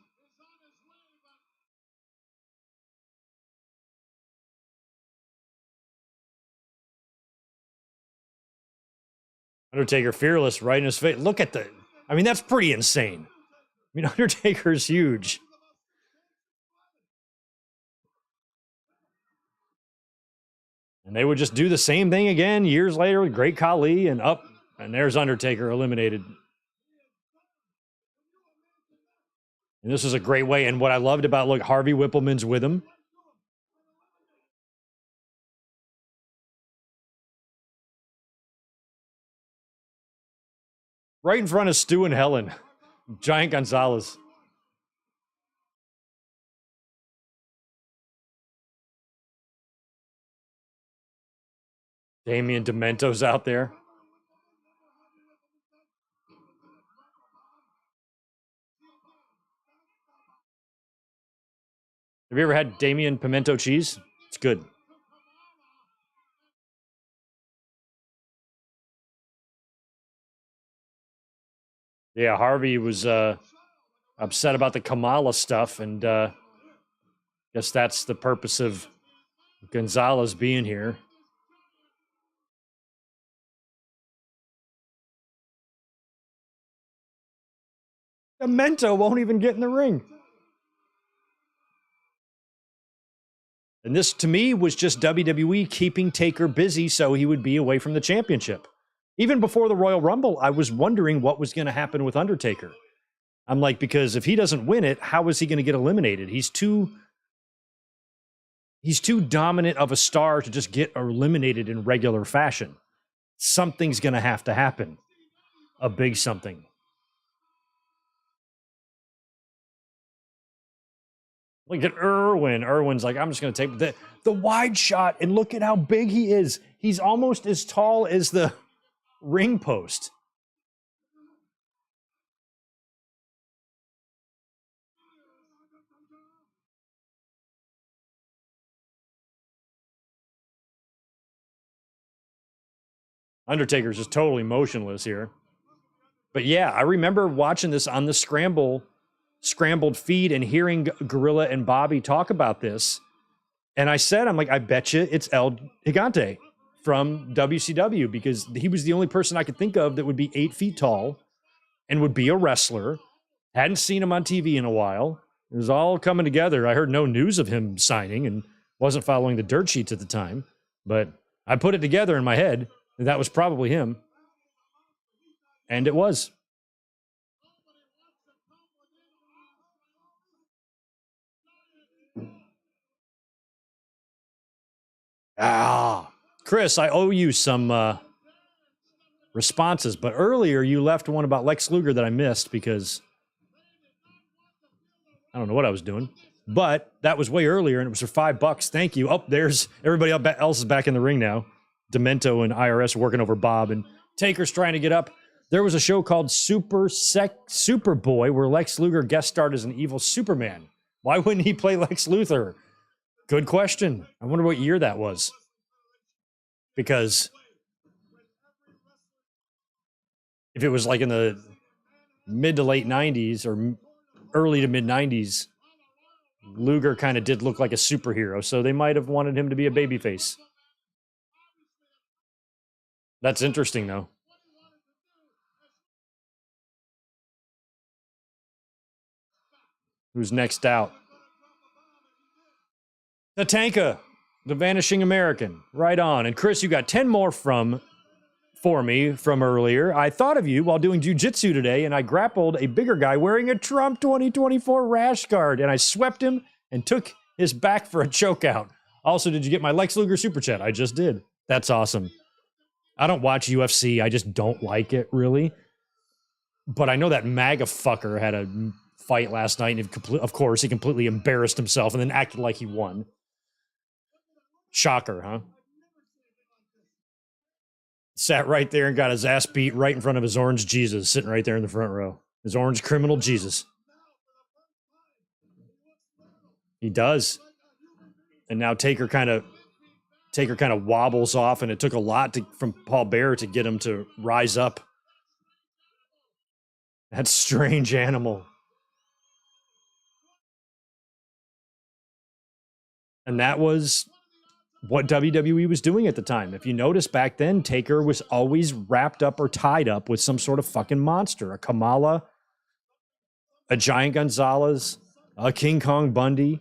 B: Undertaker fearless right in his face. Look at that's pretty insane. I mean, Undertaker's huge. And they would just do the same thing again years later with Great Khali and there's Undertaker eliminated. And this was a great way. And what I loved about, look, Harvey Whippleman's with him. Right in front of Stu and Helen. Giant Gonzalez. Damian Demento's out there. Have you ever had Damian pimento cheese? It's good. Yeah, Harvey was upset about the Kamala stuff, and guess that's the purpose of Gonzalez being here. Demento won't even get in the ring. And this, to me, was just WWE keeping Taker busy so he would be away from the championship. Even before the Royal Rumble, I was wondering what was going to happen with Undertaker. I'm like, because if he doesn't win it, how is he going to get eliminated? He's too dominant of a star to just get eliminated in regular fashion. Something's going to have to happen. A big something. Look at Irwin. Irwin's like, I'm just going to take the wide shot, and look at how big he is. He's almost as tall as the ring post. Undertaker's just totally motionless here. But yeah, I remember watching this on the scrambled feed and hearing Gorilla and Bobby talk about this. And I said, I'm like, I bet you it's El Gigante from WCW, because he was the only person I could think of that would be 8 feet tall and would be a wrestler. Hadn't seen him on TV in a while. It was all coming together. I heard no news of him signing and wasn't following the dirt sheets at the time. But I put it together in my head, and that was probably him. And it was. Chris, I owe you some responses, but earlier you left one about Lex Luger that I missed because I don't know what I was doing. But that was way earlier, and it was for $5. Thank you. Oh, there's everybody else is back in the ring now. Demento and IRS working over Bob, and Taker's trying to get up. There was a show called Superboy where Lex Luger guest starred as an evil Superman. Why wouldn't he play Lex Luthor? Good question. I wonder what year that was. Because if it was like in the mid to late 90s or early to mid 90s, Luger kind of did look like a superhero, so they might have wanted him to be a babyface. That's interesting, though. Who's next out? Tatanka. The Vanishing American. Right on. And Chris, you got 10 more for me from earlier. I thought of you while doing jiu-jitsu today, and I grappled a bigger guy wearing a Trump 2024 rash guard, and I swept him and took his back for a chokeout. Also, did you get my Lex Luger super chat? I just did. That's awesome. I don't watch UFC. I just don't like it, really. But I know that MAGA fucker had a fight last night, and of course, he completely embarrassed himself and then acted like he won. Shocker, huh? Sat right there and got his ass beat right in front of his orange Jesus, sitting right there in the front row. His orange criminal Jesus. He does. And now Taker kind of wobbles off, and it took a lot from Paul Bearer to get him to rise up. That strange animal. And that was what WWE was doing at the time. If you notice back then, Taker was always wrapped up or tied up with some sort of fucking monster. A Kamala, a giant Gonzalez, a King Kong Bundy,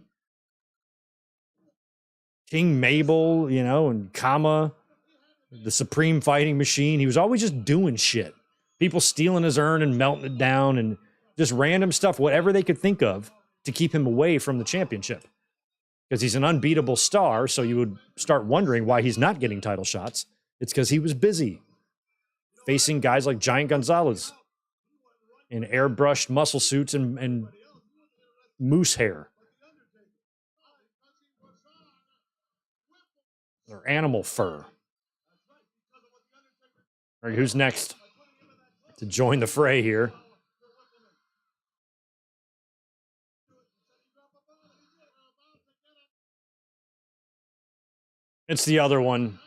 B: King Mabel, and Kama, the Supreme Fighting Machine. He was always just doing shit. People stealing his urn and melting it down and just random stuff, whatever they could think of to keep him away from the championship. Because he's an unbeatable star, so you would start wondering why he's not getting title shots. It's because he was busy facing guys like Giant Gonzalez in airbrushed muscle suits and moose hair. Or animal fur. All right, who's next to join the fray here? It's the other one.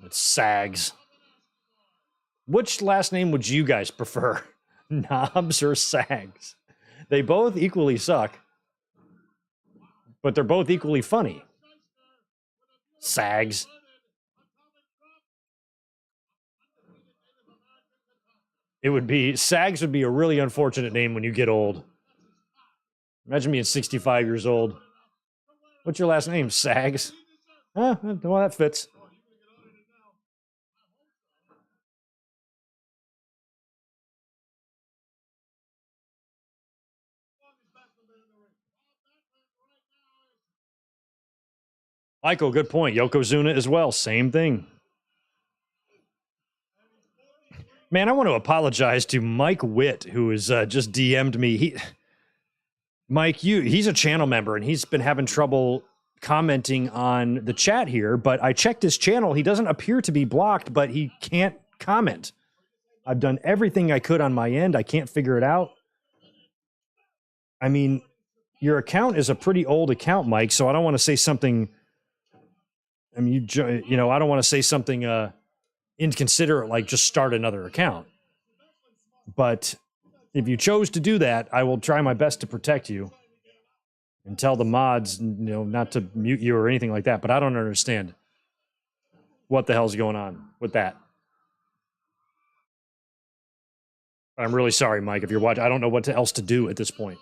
B: It's Sags. Which last name would you guys prefer? Knobs or Sags? They both equally suck, but they're both equally funny. Sags. Sags would be a really unfortunate name when you get old. Imagine being 65 years old. What's your last name? Sags? Well, that fits. Michael, good point. Yokozuna as well. Same thing. Man, I want to apologize to Mike Witt, who has just DM'd me. He's a channel member, and he's been having trouble commenting on the chat here, but I checked his channel. He doesn't appear to be blocked, but he can't comment. I've done everything I could on my end. I can't figure it out. I mean, your account is a pretty old account, Mike, so I don't want to say something. I mean, I don't want to say something inconsiderate, like just start another account. But if you chose to do that, I will try my best to protect you and tell the mods, not to mute you or anything like that. But I don't understand what the hell's going on with that. I'm really sorry, Mike, if you're watching. I don't know what else to do at this point.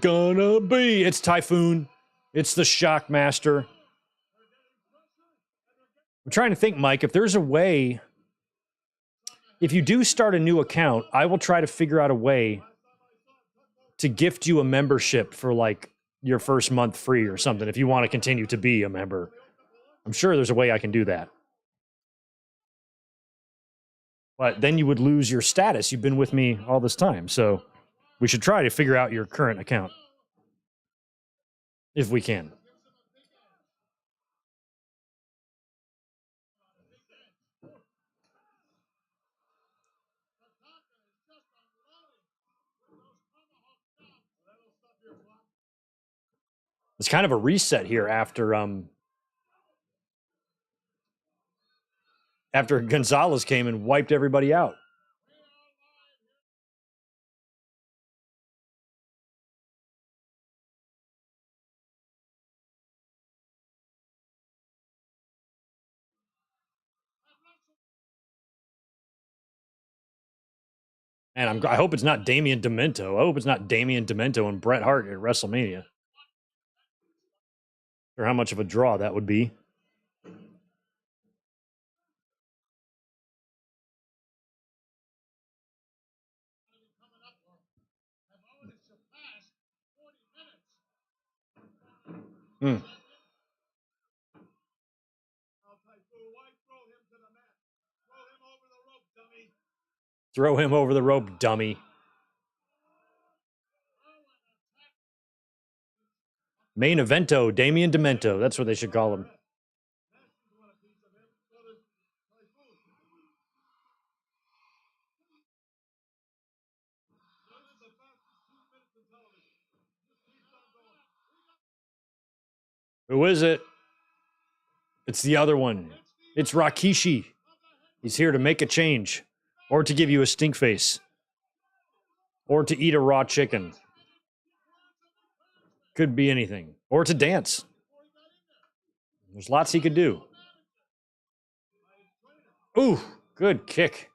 B: Gonna be. It's Typhoon. It's the Shockmaster. I'm trying to think, Mike, if there's a way, if you do start a new account, I will try to figure out a way to gift you a membership for like your first month free or something if you want to continue to be a member. I'm sure there's a way I can do that. But then you would lose your status. You've been with me all this time, so we should try to figure out your current account if we can. It's kind of a reset here after Gonzalez came and wiped everybody out. And I hope it's not Damian Demento. I hope it's not Damian Demento and Bret Hart at WrestleMania. Or how much of a draw that would be. Hmm. Throw him over the rope, dummy. Main evento, Damian Demento. That's what they should call him. Who is it? It's the other one. It's Rikishi. He's here to make a change. Or to give you a stink face. Or to eat a raw chicken. Could be anything. Or to dance. There's lots he could do. Ooh, good kick.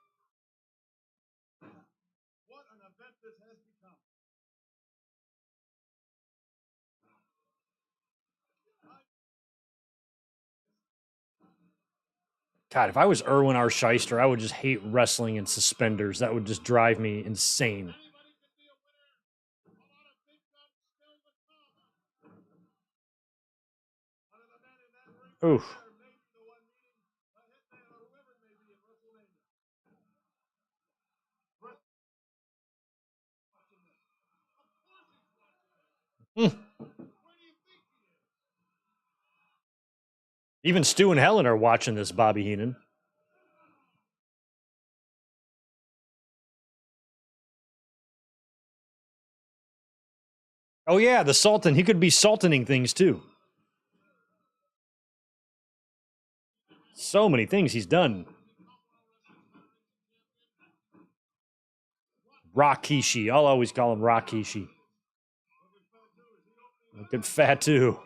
B: God, if I was Erwin R. Shyster, I would just hate wrestling in suspenders. That would just drive me insane. Oof. Mm. Even Stu and Helen are watching this, Bobby Heenan. Oh, yeah, the Sultan. He could be sultaning things, too. So many things he's done. Rikishi. I'll always call him Rikishi. Good fat, too.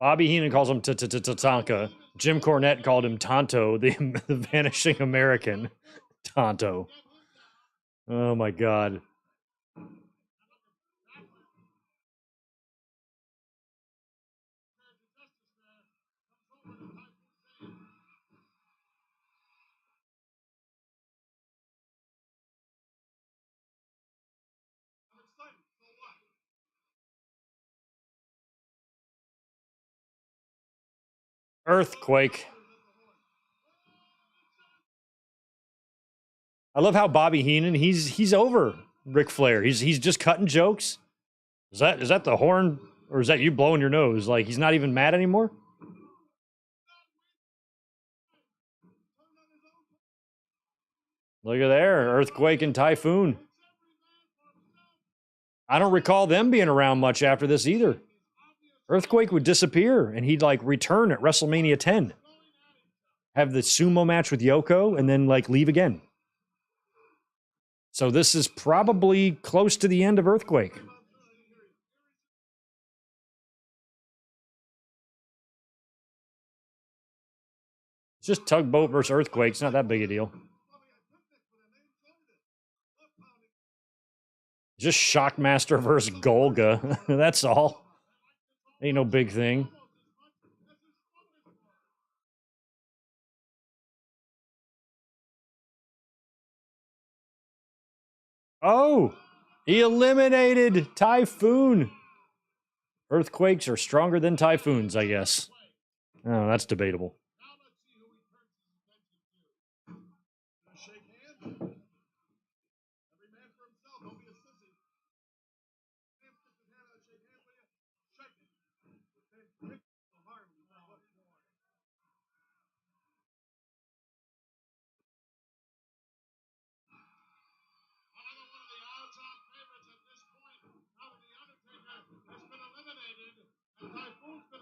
B: Bobby Heenan calls him Tatanka. Jim Cornette called him Tonto, the vanishing American. Tonto. Oh, my God. Earthquake. I love how Bobby Heenan, he's over Ric Flair. He's just cutting jokes. Is that the horn, or is that you blowing your nose? Like, he's not even mad anymore? Look at there, Earthquake and Typhoon. I don't recall them being around much after this either. Earthquake would disappear, and he'd, like, return at WrestleMania 10. Have the sumo match with Yoko, and then, like, leave again. So this is probably close to the end of Earthquake. It's just Tugboat versus Earthquake. It's not that big a deal. Just Shockmaster versus Golga. That's all. Ain't no big thing. Oh, he eliminated Typhoon. Earthquakes are stronger than typhoons, I guess. Oh, that's debatable.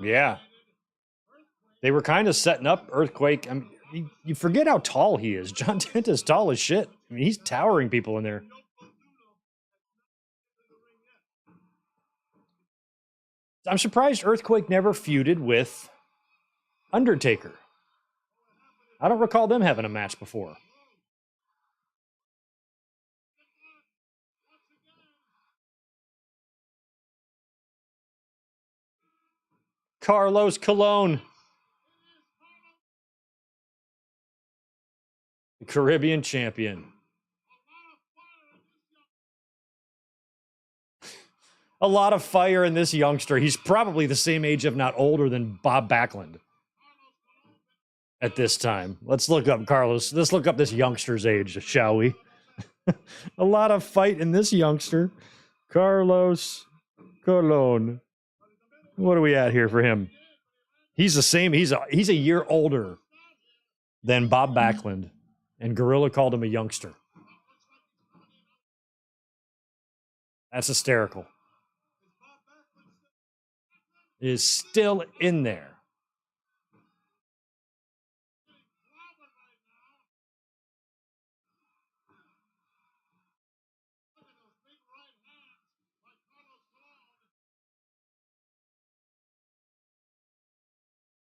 B: Yeah. They were kind of setting up Earthquake. I mean, you forget how tall he is. John Tenta's tall as shit. I mean, he's towering people in there. I'm surprised Earthquake never feuded with Undertaker. I don't recall them having a match before. Carlos Colon. The Caribbean champion. A lot of fire in this youngster. He's probably the same age, if not older, than Bob Backlund at this time. Let's look up Carlos. Let's look up this youngster's age, shall we? A lot of fight in this youngster. Carlos Colon. What are we at here for him? He's the same. He's a year older than Bob Backlund, and Gorilla called him a youngster. That's hysterical. Is still in there.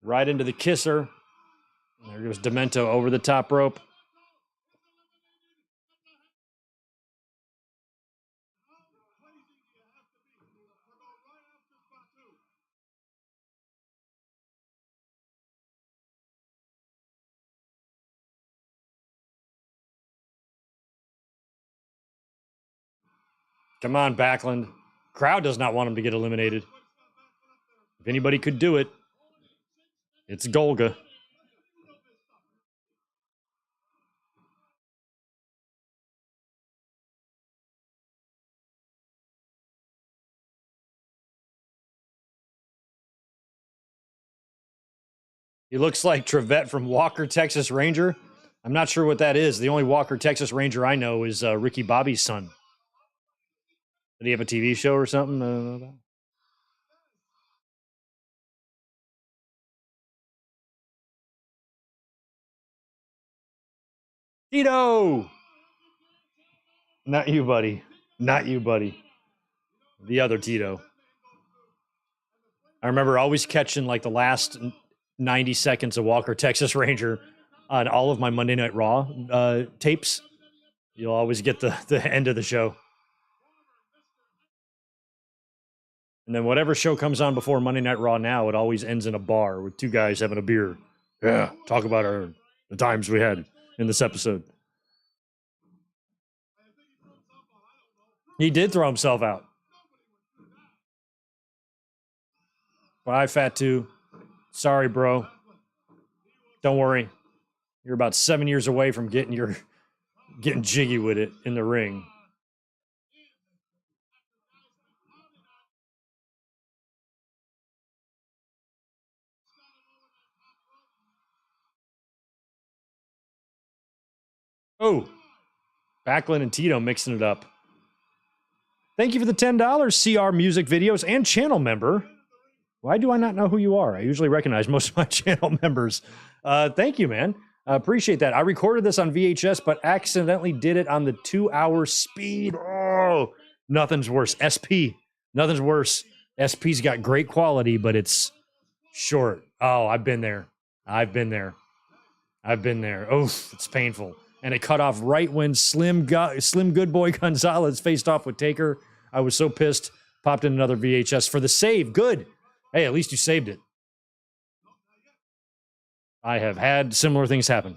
B: Right into the kisser. There goes Demento over the top rope. Come on, Backlund. Crowd does not want him to get eliminated. If anybody could do it, it's Golga. He looks like Trevette from Walker, Texas Ranger. I'm not sure what that is. The only Walker, Texas Ranger I know is Ricky Bobby's son. Did he have a TV show or something? I don't know about. Tito! Not you, buddy. Not you, buddy. The other Tito. I remember always catching like the last 90 seconds of Walker, Texas Ranger on all of my Monday Night Raw tapes. You'll always get the end of the show. And then whatever show comes on before Monday Night Raw now, it always ends in a bar with two guys having a beer. Yeah, talk about the times we had in this episode. He did throw himself out. Bye, Fat Two. Sorry, bro. Don't worry. You're about 7 years away from getting jiggy with it in the ring. Oh, Backlund and Tito mixing it up. Thank you for the $10, CR Music Videos and channel member. Why do I not know who you are? I usually recognize most of my channel members. Thank you, man. I appreciate that. I recorded this on VHS, but accidentally did it on the 2-hour speed. Oh, nothing's worse. SP, nothing's worse. SP's got great quality, but it's short. Oh, I've been there. Oh, it's painful. And it cut off right when Slim Good Boy Gonzalez faced off with Taker. I was so pissed. Popped in another VHS for the save. Good. Hey, at least you saved it. I have had similar things happen.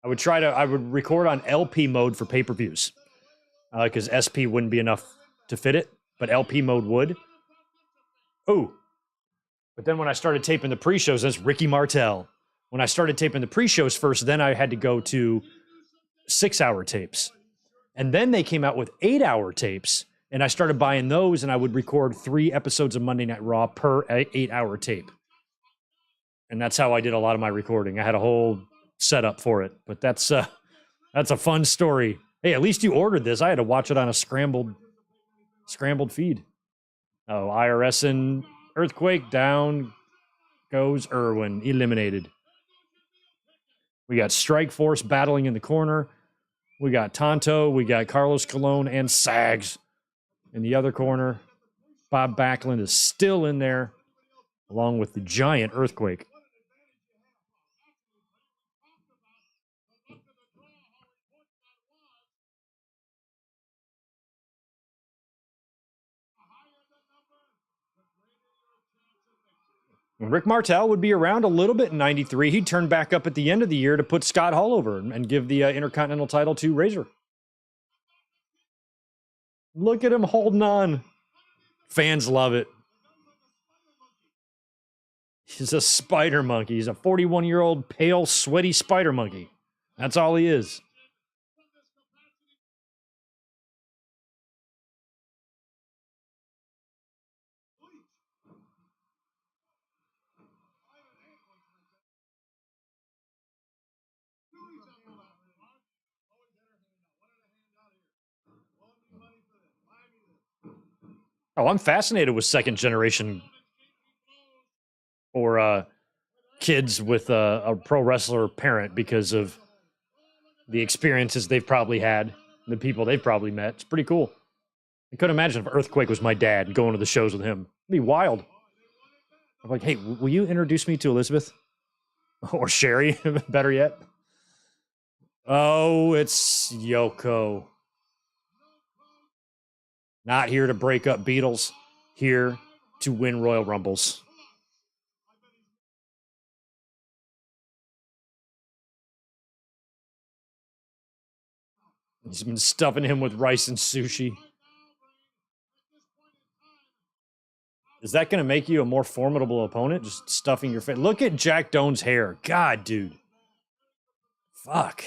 B: I would record on LP mode for pay-per-views because SP wouldn't be enough to fit it, but LP mode would. Oh, but then when I started taping the pre-shows, that's Ricky Martel. When I started taping the pre-shows first, then I had to go to 6-hour tapes. And then they came out with 8-hour tapes, and I started buying those, and I would record 3 episodes of Monday Night Raw per 8-hour tape. And that's how I did a lot of my recording. I had a whole setup for it, but that's a fun story. Hey, at least you ordered this. I had to watch it on a scrambled feed. Oh, IRS and Earthquake, down goes Irwin, eliminated. We got Strike Force battling in the corner. We got Tonto, we got Carlos Colon and Sags in the other corner. Bob Backlund is still in there, along with the giant Earthquake. Rick Martel would be around a little bit in 93. He'd turn back up at the end of the year to put Scott Hall over and give the Intercontinental title to Razor. Look at him holding on. Fans love it. He's a spider monkey. He's a 41-year-old pale, sweaty spider monkey. That's all he is. Oh, I'm fascinated with second generation or kids with a pro wrestler parent because of the experiences they've probably had, the people they've probably met. It's pretty cool. I couldn't imagine if Earthquake was my dad and going to the shows with him. It'd be wild. I'm like, hey, will you introduce me to Elizabeth? Or Sherry, better yet. Oh, it's Yoko. Not here to break up Beatles, here to win Royal Rumbles. He's been stuffing him with rice and sushi. Is that going to make you a more formidable opponent? Just stuffing your face. Look at Jack Doan's hair. God, dude. Fuck.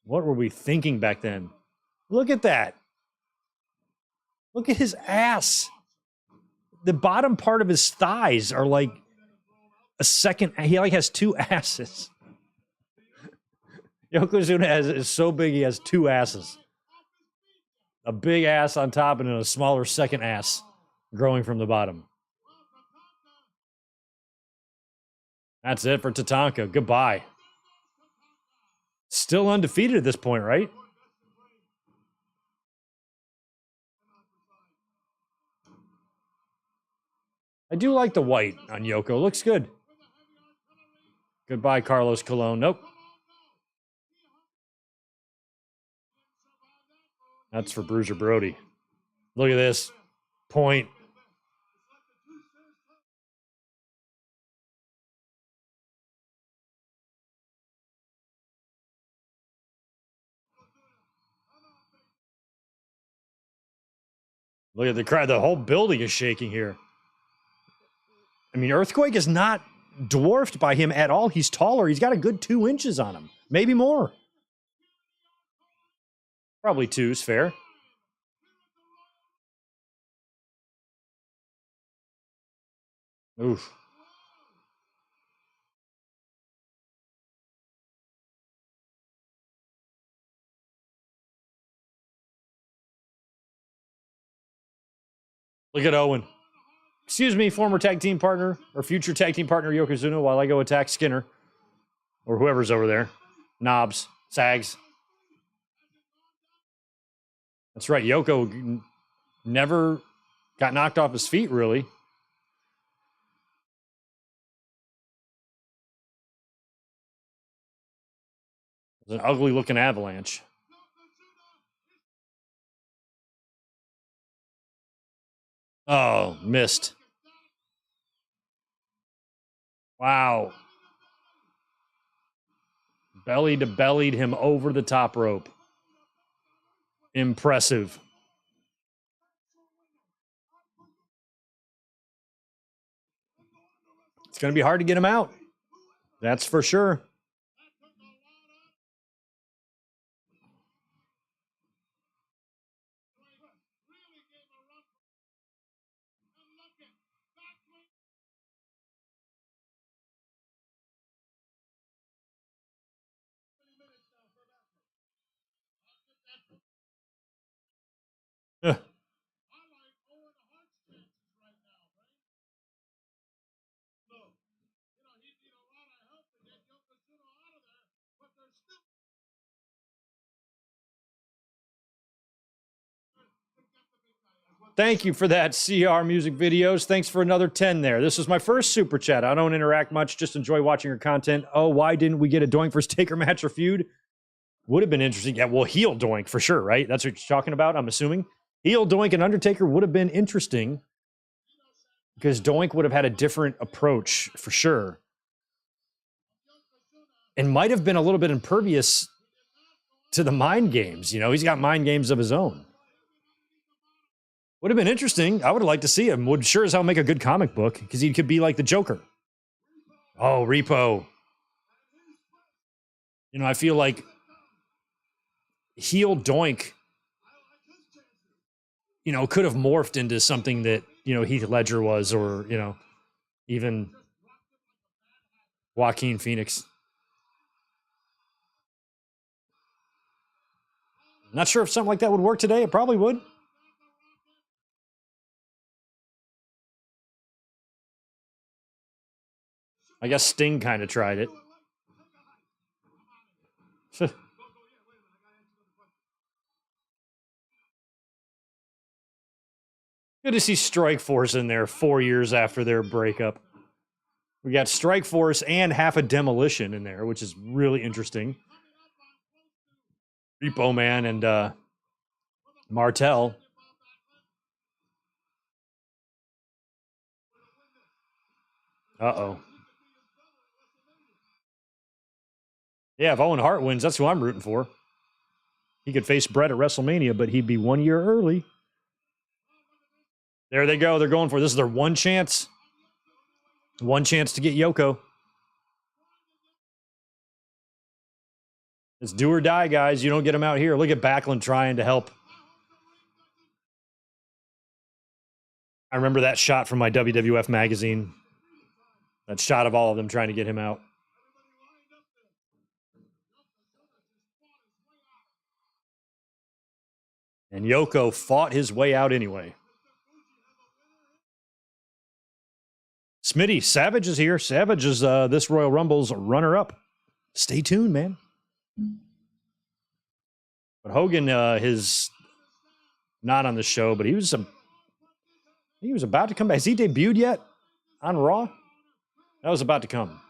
B: What were we thinking back then? Look at that. Look at his ass. The bottom part of his thighs are like a second. He like has two asses. Yokozuna is so big he has two asses. A big ass on top and then a smaller second ass growing from the bottom. That's it for Tatanka. Goodbye. Still undefeated at this point, right? I do like the white on Yoko. Looks good. Goodbye, Carlos Colon. Nope. That's for Bruiser Brody. Look at this. Point. Look at the crowd. The whole building is shaking here. I mean, Earthquake is not dwarfed by him at all. He's taller. He's got a good 2 inches on him. Maybe more. Probably 2 is fair. Oof. Look at Owen. Excuse me, former tag team partner or future tag team partner Yokozuna while I go attack Skinner or whoever's over there. Knobs, Sags. That's right. Yoko never got knocked off his feet, really. It was an ugly looking avalanche. Oh, missed. Wow. Belly to bellied him over the top rope. Impressive. It's going to be hard to get him out. That's for sure. Thank you for that, CR Music Videos. Thanks for another 10 there. This is my first super chat. I don't interact much, just enjoy watching your content. Oh, why didn't we get a Doink vs. Taker match or feud? Would have been interesting. Yeah, well, heel Doink for sure, right? That's what you're talking about, I'm assuming. Heel Doink and Undertaker would have been interesting because Doink would have had a different approach for sure. And might have been a little bit impervious to the mind games. You know, he's got mind games of his own. Would have been interesting. I would have liked to see him. Would sure as hell make a good comic book because he could be like the Joker. Oh, Repo. You know, I feel like heel Doink, you know, could have morphed into something that, you know, Heath Ledger was, or, you know, even Joaquin Phoenix. Not sure if something like that would work today. It probably would. I guess Sting kind of tried it. Good to see Strike Force in there 4 years after their breakup. We got Strike Force and half a Demolition in there, which is really interesting. Repo Man and Martel. Uh-oh. Yeah, if Owen Hart wins, that's who I'm rooting for. He could face Bret at WrestleMania, but he'd be 1 year early. There they go. They're going for it. This is their one chance. One chance to get Yoko. It's do or die, guys. You don't get him out here. Look at Backlund trying to help. I remember that shot from my WWF magazine. That shot of all of them trying to get him out. And Yoko fought his way out anyway. Smitty, Savage is here. Savage is this Royal Rumble's runner-up. Stay tuned, man. But Hogan is not on the show, but he was about to come back. Has he debuted yet on Raw? That was about to come.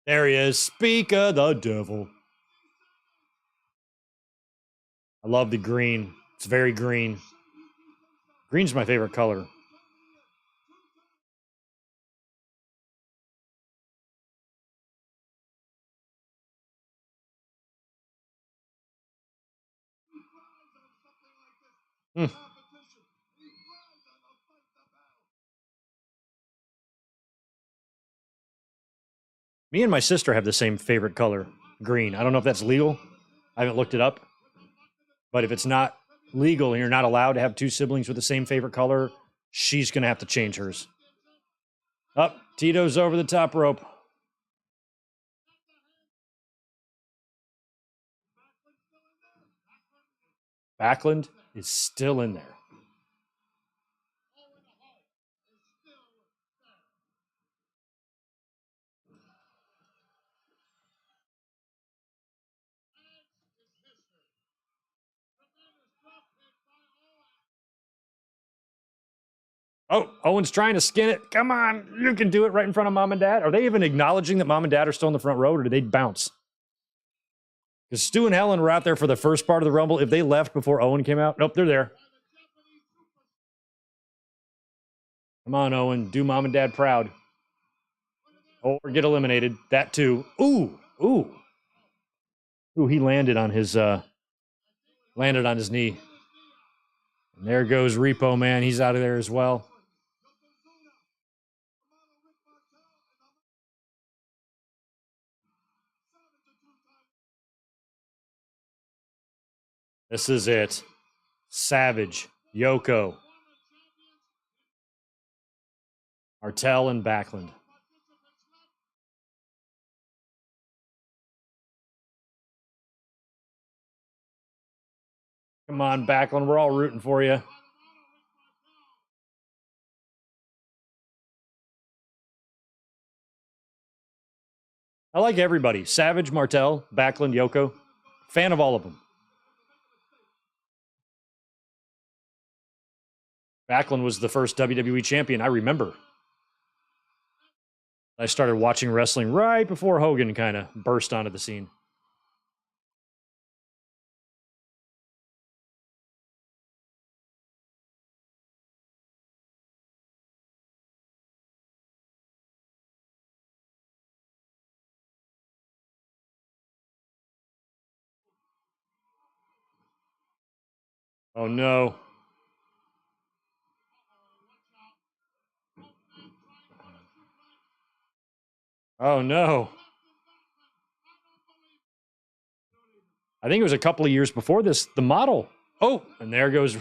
B: There he is. Speak of the devil. I love the green. It's very green. Green's my favorite color. Hmm. Me and my sister have the same favorite color, green. I don't know if that's legal. I haven't looked it up. But if it's not legal and you're not allowed to have two siblings with the same favorite color, she's going to have to change hers. Up, Tito's over the top rope. Backlund is still in there. Oh, Owen's trying to skin it. Come on, you can do it right in front of Mom and Dad. Are they even acknowledging that Mom and Dad are still in the front row, or did they bounce? Because Stu and Helen were out there for the first part of the Rumble. If they left before Owen came out, nope, they're there. Come on, Owen, do Mom and Dad proud. Or get eliminated. That too. Ooh, ooh. Ooh, he landed on his knee. And there goes Repo Man. He's out of there as well. This is it. Savage, Yoko, Martel, and Backlund. Come on, Backlund. We're all rooting for you. I like everybody. Savage, Martel, Backlund, Yoko. Fan of all of them. Backlund was the first WWE champion I remember. I started watching wrestling right before Hogan kind of burst onto the scene. Oh, no. Oh, no. I think it was a couple of years before this, the model. Oh, and there goes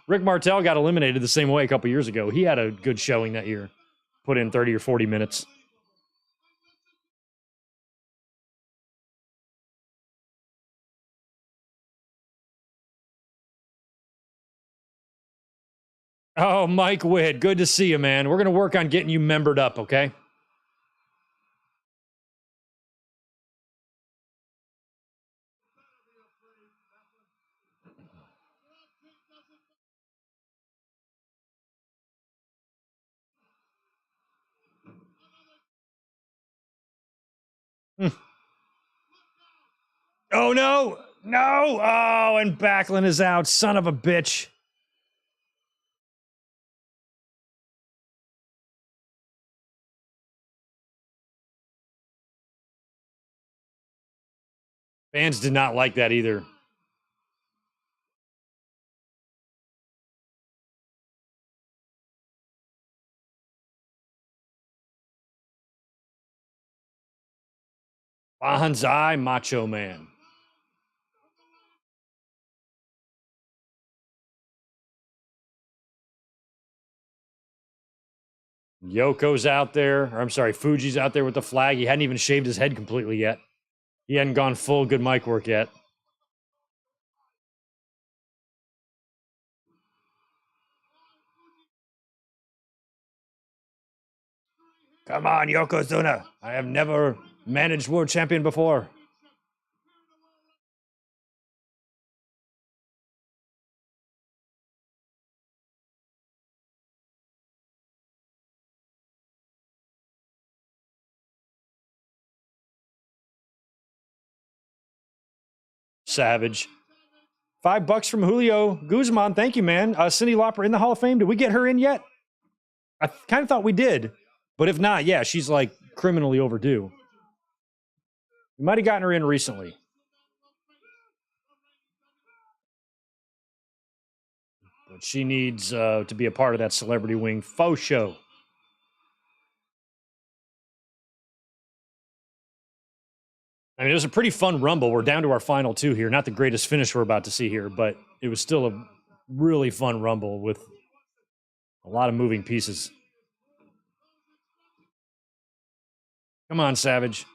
B: Rick Martel, got eliminated the same way a couple years ago. He had a good showing that year. Put in 30 or 40 minutes. Oh, Mike Witt, good to see you, man. We're going to work on getting you membered up, okay? Oh, no. No. Oh, and Backlund is out. Son of a bitch. Fans did not like that either. Banzai Macho Man. Yoko's out there. Or I'm sorry, Fuji's out there with the flag. He hadn't even shaved his head completely yet. He hadn't gone full good mic work yet. Come on, Yokozuna. I have never managed world champion before. Savage. $5 from Julio Guzman. Thank you, man. Cyndi Lauper in the Hall of Fame. Did we get her in yet? I kind of thought we did. But if not, yeah, she's like criminally overdue. We might have gotten her in recently. But she needs to be a part of that Celebrity Wing faux show. I mean, it was a pretty fun Rumble. We're down to our final two here. Not the greatest finish we're about to see here, but it was still a really fun Rumble with a lot of moving pieces. Come on, Savage.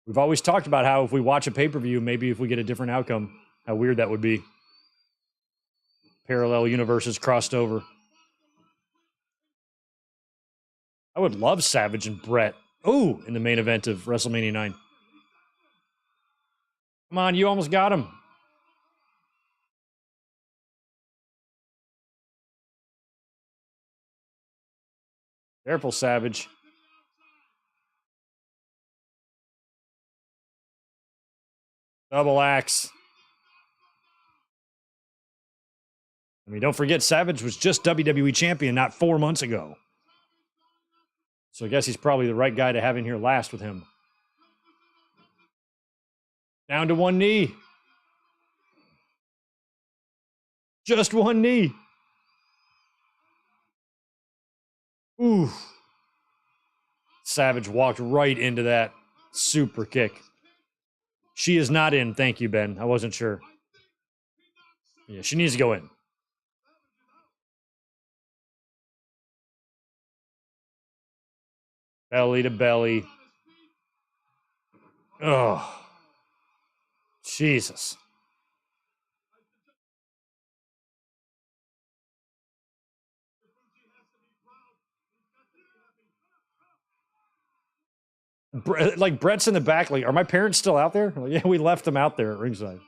B: We've always talked about how if we watch a pay-per-view, maybe if we get a different outcome, how weird that would be. Parallel universes crossed over. I would love Savage and Bret. Ooh, in the main event of WrestleMania 9. Come on, you almost got him. Careful, Savage. Double axe. I mean, don't forget, Savage was just WWE champion not 4 months ago. So I guess he's probably the right guy to have in here last with him. Down to one knee. Just one knee. Ooh. Savage walked right into that super kick. She is not in. Thank you, Ben. I wasn't sure. Yeah, she needs to go in. Belly to belly. Oh. Jesus. Like Bret's in the back. Like, are my parents still out there? Like, yeah, we left them out there at ringside.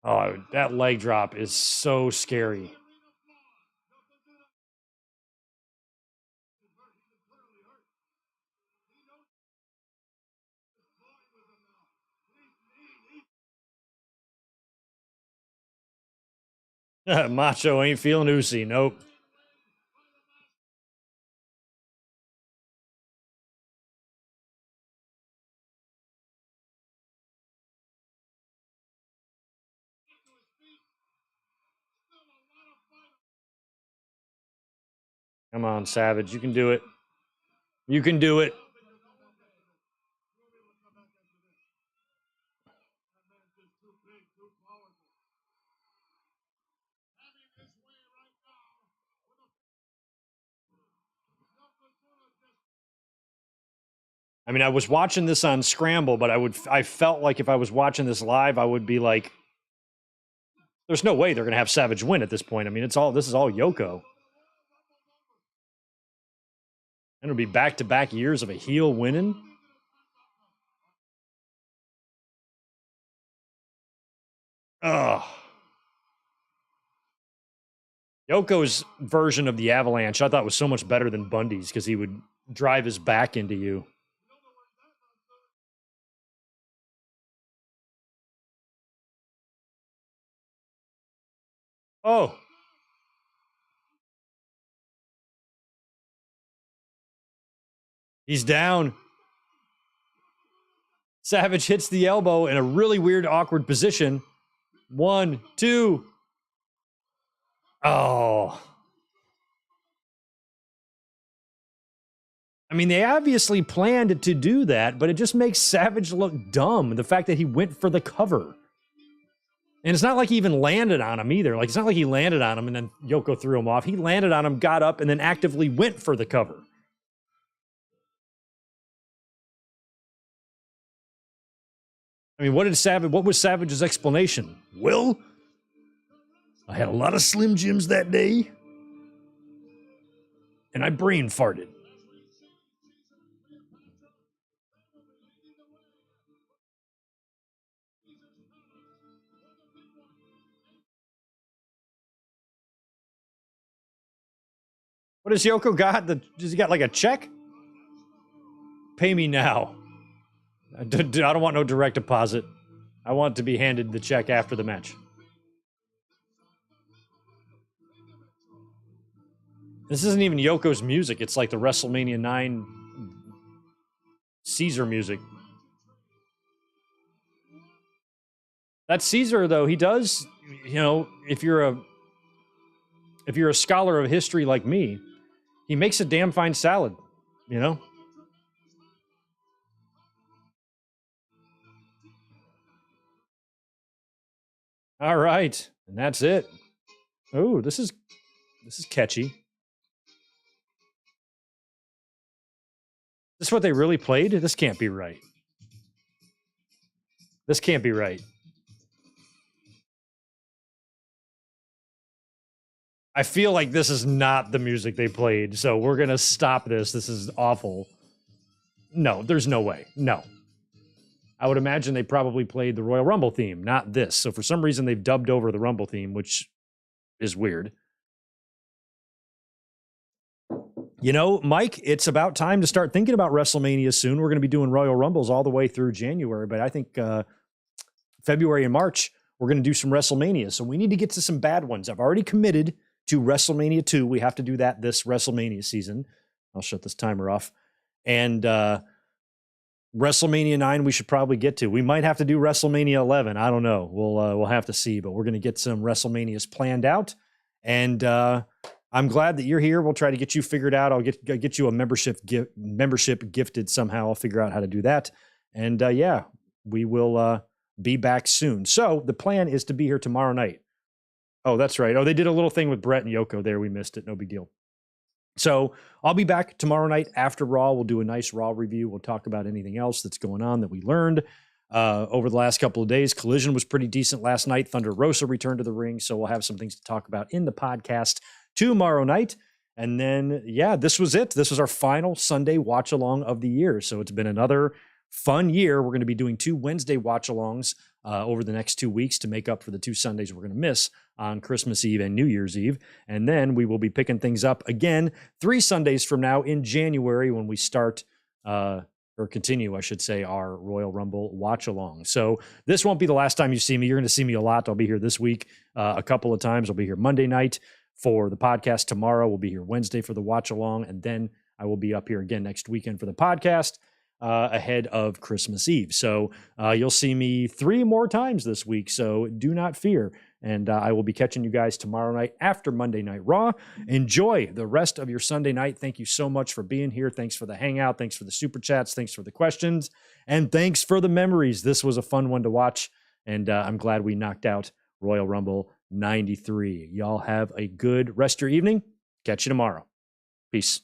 B: Oh, that leg drop is so scary. Macho ain't feeling oozy. Nope. Come on, Savage. You can do it. You can do it. I mean, I was watching this on Scramble, but I felt like if I was watching this live, I would be like, there's no way they're going to have Savage win at this point. I mean, this is all Yoko. And it'll be back-to-back years of a heel winning. Ugh. Yoko's version of the Avalanche I thought was so much better than Bundy's because he would drive his back into you. Oh. He's down. Savage hits the elbow in a really weird, awkward position. 1, 2. Oh. I mean, they obviously planned to do that, but it just makes Savage look dumb. The fact that he went for the cover. And it's not like he even landed on him either. Like, it's not like he landed on him and then Yoko threw him off. He landed on him, got up, and then actively went for the cover. I mean, what was Savage's explanation? Well, I had a lot of Slim Jims that day, and I brain farted. What has Yoko got? Does he got like a check? Pay me now. I don't want no direct deposit. I want to be handed the check after the match. This isn't even Yoko's music. It's like the WrestleMania 9 Caesar music. That Caesar, though, he does, you know, if you're a scholar of history like me, he makes a damn fine salad, you know? All right. And that's it. Oh, this is catchy. This is what they really played? This can't be right. This can't be right. I feel like this is not the music they played, so we're going to stop this. This is awful. No, there's no way. No. I would imagine they probably played the Royal Rumble theme, not this. So for some reason, they've dubbed over the Rumble theme, which is weird. You know, Mike, it's about time to start thinking about WrestleMania soon. We're going to be doing Royal Rumbles all the way through January, but I think February and March, we're going to do some WrestleMania. So we need to get to some bad ones. I've already committed to WrestleMania 2. We have to do that this WrestleMania season. I'll shut this timer off. And WrestleMania 9 we should probably get to. We might have to do WrestleMania 11. I don't know. We'll have to see, but we're going to get some WrestleManias planned out. And I'm glad that you're here. We'll try to get you figured out. I'll get you a membership gifted somehow. I'll figure out how to do that. And yeah, we will be back soon. So the plan is to be here tomorrow night. Oh, that's right. Oh, they did a little thing with Bret and Yoko there. We missed it. No big deal. So I'll be back tomorrow night after Raw. We'll do a nice Raw review. We'll talk about anything else that's going on that we learned over the last couple of days. Collision was pretty decent last night. Thunder Rosa returned to the ring. So we'll have some things to talk about in the podcast tomorrow night. And then, yeah, this was it. This was our final Sunday watch along of the year. So it's been another fun year. We're going to be doing 2 Wednesday watch alongs over the next 2 weeks to make up for the 2 Sundays we're going to miss on Christmas Eve and New Year's Eve. And then we will be picking things up again 3 Sundays from now in January when we start or continue, I should say, our Royal Rumble watch along. So this won't be the last time you see me. You're going to see me a lot. I'll be here this week a couple of times. I'll be here Monday night for the podcast tomorrow. We'll be here Wednesday for the watch along. And then I will be up here again next weekend for the podcast ahead of Christmas Eve. So you'll see me 3 more times this week. So do not fear. And I will be catching you guys tomorrow night after Monday Night Raw. Enjoy the rest of your Sunday night. Thank you so much for being here. Thanks for the hangout. Thanks for the super chats. Thanks for the questions. And thanks for the memories. This was a fun one to watch. And I'm glad we knocked out Royal Rumble 93. Y'all have a good rest of your evening. Catch you tomorrow. Peace.